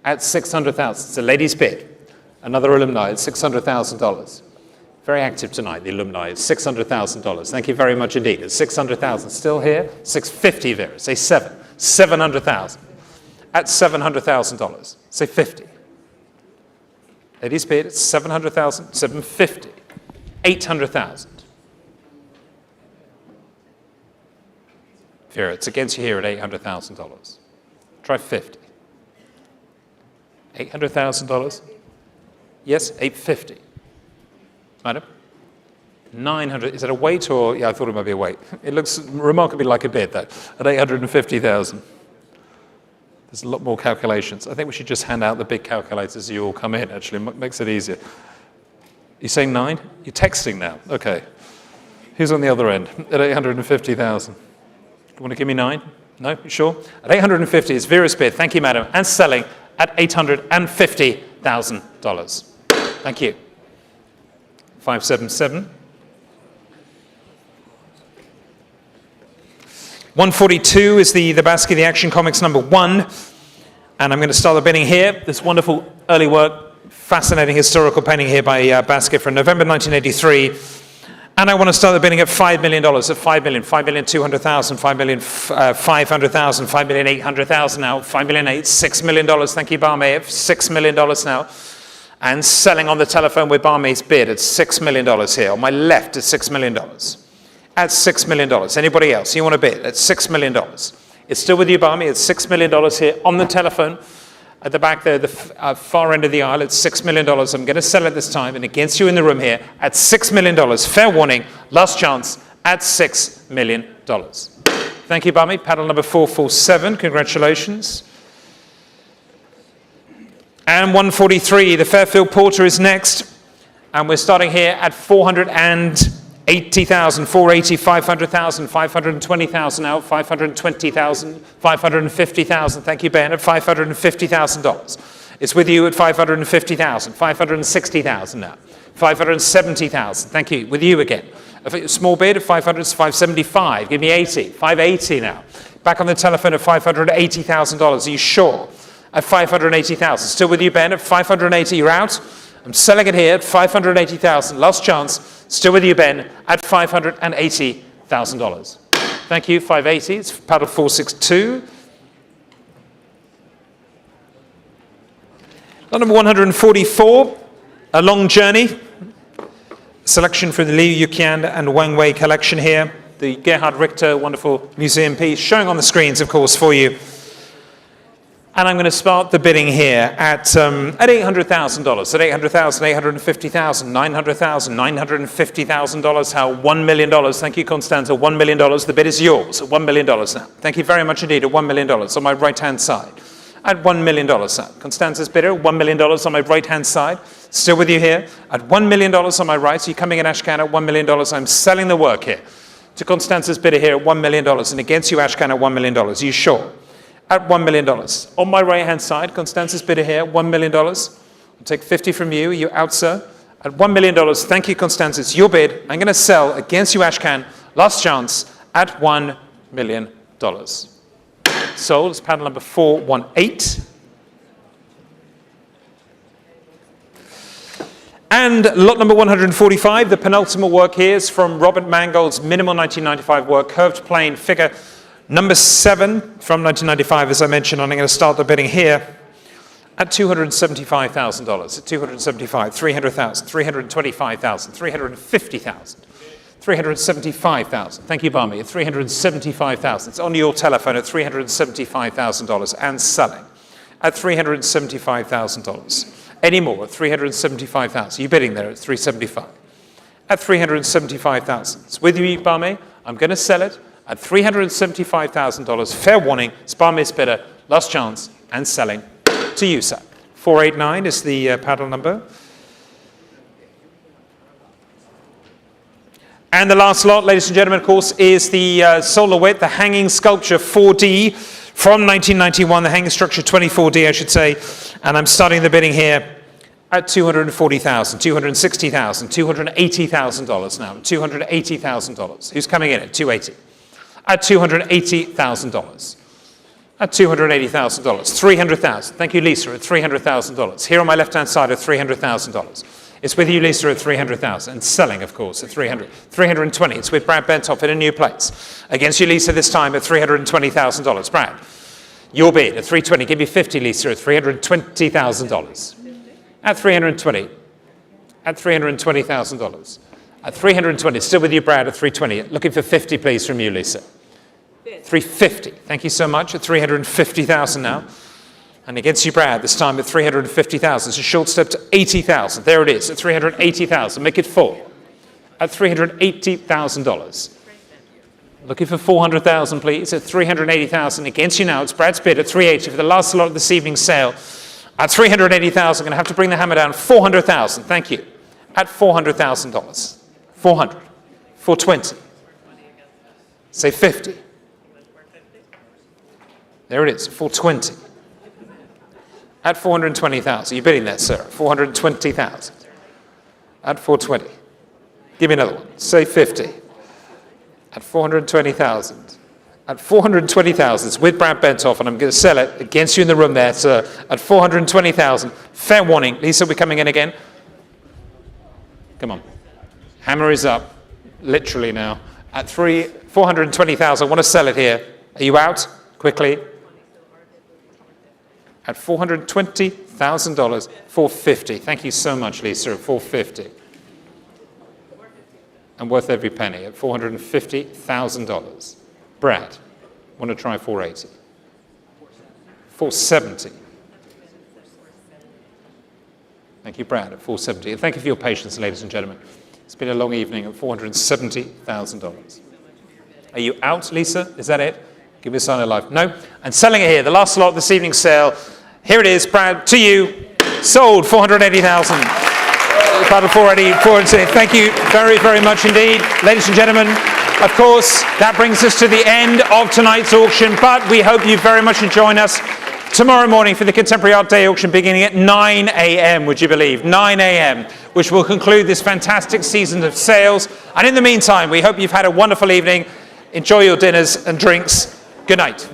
At 600,000. It's a lady's bid. Another alumni at $600,000. Very active tonight, the alumni. It's $600,000. Thank you very much indeed. It's 600,000. Still here? 650, Vera. Say 7. 700,000. At $700,000. Say 50. Ladies bid, it's 700,000, 750. 800,000. Vera, it's against you here at $800,000. Try 50. $800,000. Yes, 850. Madam? 900. Is that a weight or? Yeah, I thought it might be a weight. It looks remarkably like a bid, though, at 850,000. There's a lot more calculations. I think we should just hand out the big calculators as you all come in, actually. It makes it easier. You're saying 9? You're texting now. Okay. Who's on the other end at 850,000? Do you want to give me 9? No? You sure? At 850 is Vera's bid. Thank you, madam. And selling at $850,000. Thank you. 577. 142 is the basket, the Action Comics #1. And I'm going to start the bidding here. This wonderful early work, fascinating historical painting here by Basket from November 1983. And I want to start the bidding at $5 million, at $5 million, $5,200,000, $5,500,000, $5,800,000 now, $5,008,000, $6 million. Thank you, Barmy. $6 million now. And selling on the telephone with Barmy's bid at $6 million here. On my left at $6 million. At $6 million. Anybody else? You want to bid at $6 million? It's still with you, Barmy. It's $6 million here on the telephone. At the back there, the far end of the aisle, it's $6 million. I'm going to sell it this time. And against you in the room here at $6 million. Fair warning. Last chance at $6 million. Thank you, Barmy. Paddle number 447. Congratulations. And 143, the Fairfield Porter is next. And we're starting here at 480,000, 480, 500,000, 520,000 now, 520,000, 550,000. Thank you, Ben, at $550,000. It's with you at 550,000, 560,000 now, 570,000. Thank you. With you again. A small bid at 500, 575. Give me 80, 580 now. Back on the telephone at $580,000. Are you sure? At 580,000. Still with you, Ben, at 580. You're out. I'm selling it here at $580,000. Last chance. Still with you, Ben, at $580,000. Thank you, 580. It's paddle 462. Lot number 144, A Long Journey. Selection from the Liu Yuqian and Wang Wei collection here. The Gerhard Richter wonderful museum piece showing on the screens, of course, for you. And I'm going to start the bidding here at $800,000, at $800,000, $850,000, $900,000, $950,000, how $1 million. Thank you, Constanza, $1 million. The bid is yours at $1 million now. Thank you very much indeed, at $1 million on my right-hand side. At $1 million now. Constanza's bidder, $1 million on my right-hand side. Still with you here. At $1 million on my right. So you're coming in, Ashkan, at $1 million. I'm selling the work here. To Constanza's bidder here at $1 million. And against you, Ashkan, at $1 million. Are you sure? At $1 million. On my right-hand side, Constanza's bidder here, $1 million. I'll take 50 from you. Are you out, sir? At $1 million. Thank you, Constanza. It's your bid. I'm going to sell against you, Ashkan. Last chance at $1 million. Sold. It's panel number 418. And lot number 145, the penultimate work here is from Robert Mangold's minimal 1995 work, Curved Plane Figure number 7 from 1995, as I mentioned. And I'm going to start the bidding here at $275,000. At 275, 300,000, 325,000, 350,000. 375,000. Thank you, Barmy. At 375,000. It's on your telephone at $375,000 and selling at $375,000. Any more at 375,000. You're bidding there at 375. At 375,000. It's with you, Barmy. I'm going to sell it at $375,000. Fair warning. It's Barmy's bidder. Last chance and selling to you, sir. 489 is the paddle number. And the last lot, ladies and gentlemen, of course, is the Solar Wit, the hanging sculpture 4D from 1991, the hanging structure 24D, I should say. And I'm starting the bidding here at $240,000, $260,000, $280,000 now, $280,000. Who's coming in at $280,000? At $280,000. At $280,000, $300,000. Thank you, Lisa, at $300,000. Here on my left-hand side at $300,000. It's with you, Lisa, at $300,000. And selling, of course, at $300,000. $320,000. It's with Brad Bentoff in a new place. Against you, Lisa, this time at $320,000. Brad, your bid at $320,000. Give me 50, Lisa, at $320,000. At $320,000. At $320,000. At $320,000. Still with you, Brad, at $320,000. Looking for 50, please, from you, Lisa. $350,000. Thank you so much. At $350,000 now. And against you, Brad, this time at $350,000. It's a short step to $80,000. There it is, at $380,000. Make it full. At $380,000. Looking for $400,000, please. At $380,000. Against you now, it's Brad's bid at $380,000 for the last lot of this evening's sale. At $380,000, I'm going to have to bring the hammer down. $400,000. Thank you. At $400,000. $400,000. $420,000. Say 50. There it is. $420,000. At $420,000. You're bidding that, sir. $420,000. At $420,000. Give me another one. Say 50. At $420,000. At $420,000. It's with Brad Bentoff, and I'm going to sell it against you in the room there, sir. At $420,000. Fair warning. Lisa, we're coming in again. Come on. Hammer is up. Literally now. At $420,000. I want to sell it here. Are you out? Quickly. At $420,000, $450,000. Thank you so much, Lisa, at $450,000. And worth every penny at $450,000. Brad, want to try $480,000. $470,000. Thank you, Brad, at $470,000. And thank you for your patience, ladies and gentlemen. It's been a long evening at $470,000. Are you out, Lisa? Is that it? Give me a sign of life. No? And selling it here, the last lot of this evening's sale. Here it is, Brad, to you. Sold, $480,000. Battle 480. Thank you very, very much indeed. Ladies and gentlemen, of course, that brings us to the end of tonight's auction, but we hope you very much join us tomorrow morning for the Contemporary Art Day auction beginning at 9 a.m., would you believe? 9 a.m., which will conclude this fantastic season of sales. And in the meantime, we hope you've had a wonderful evening. Enjoy your dinners and drinks. Good night.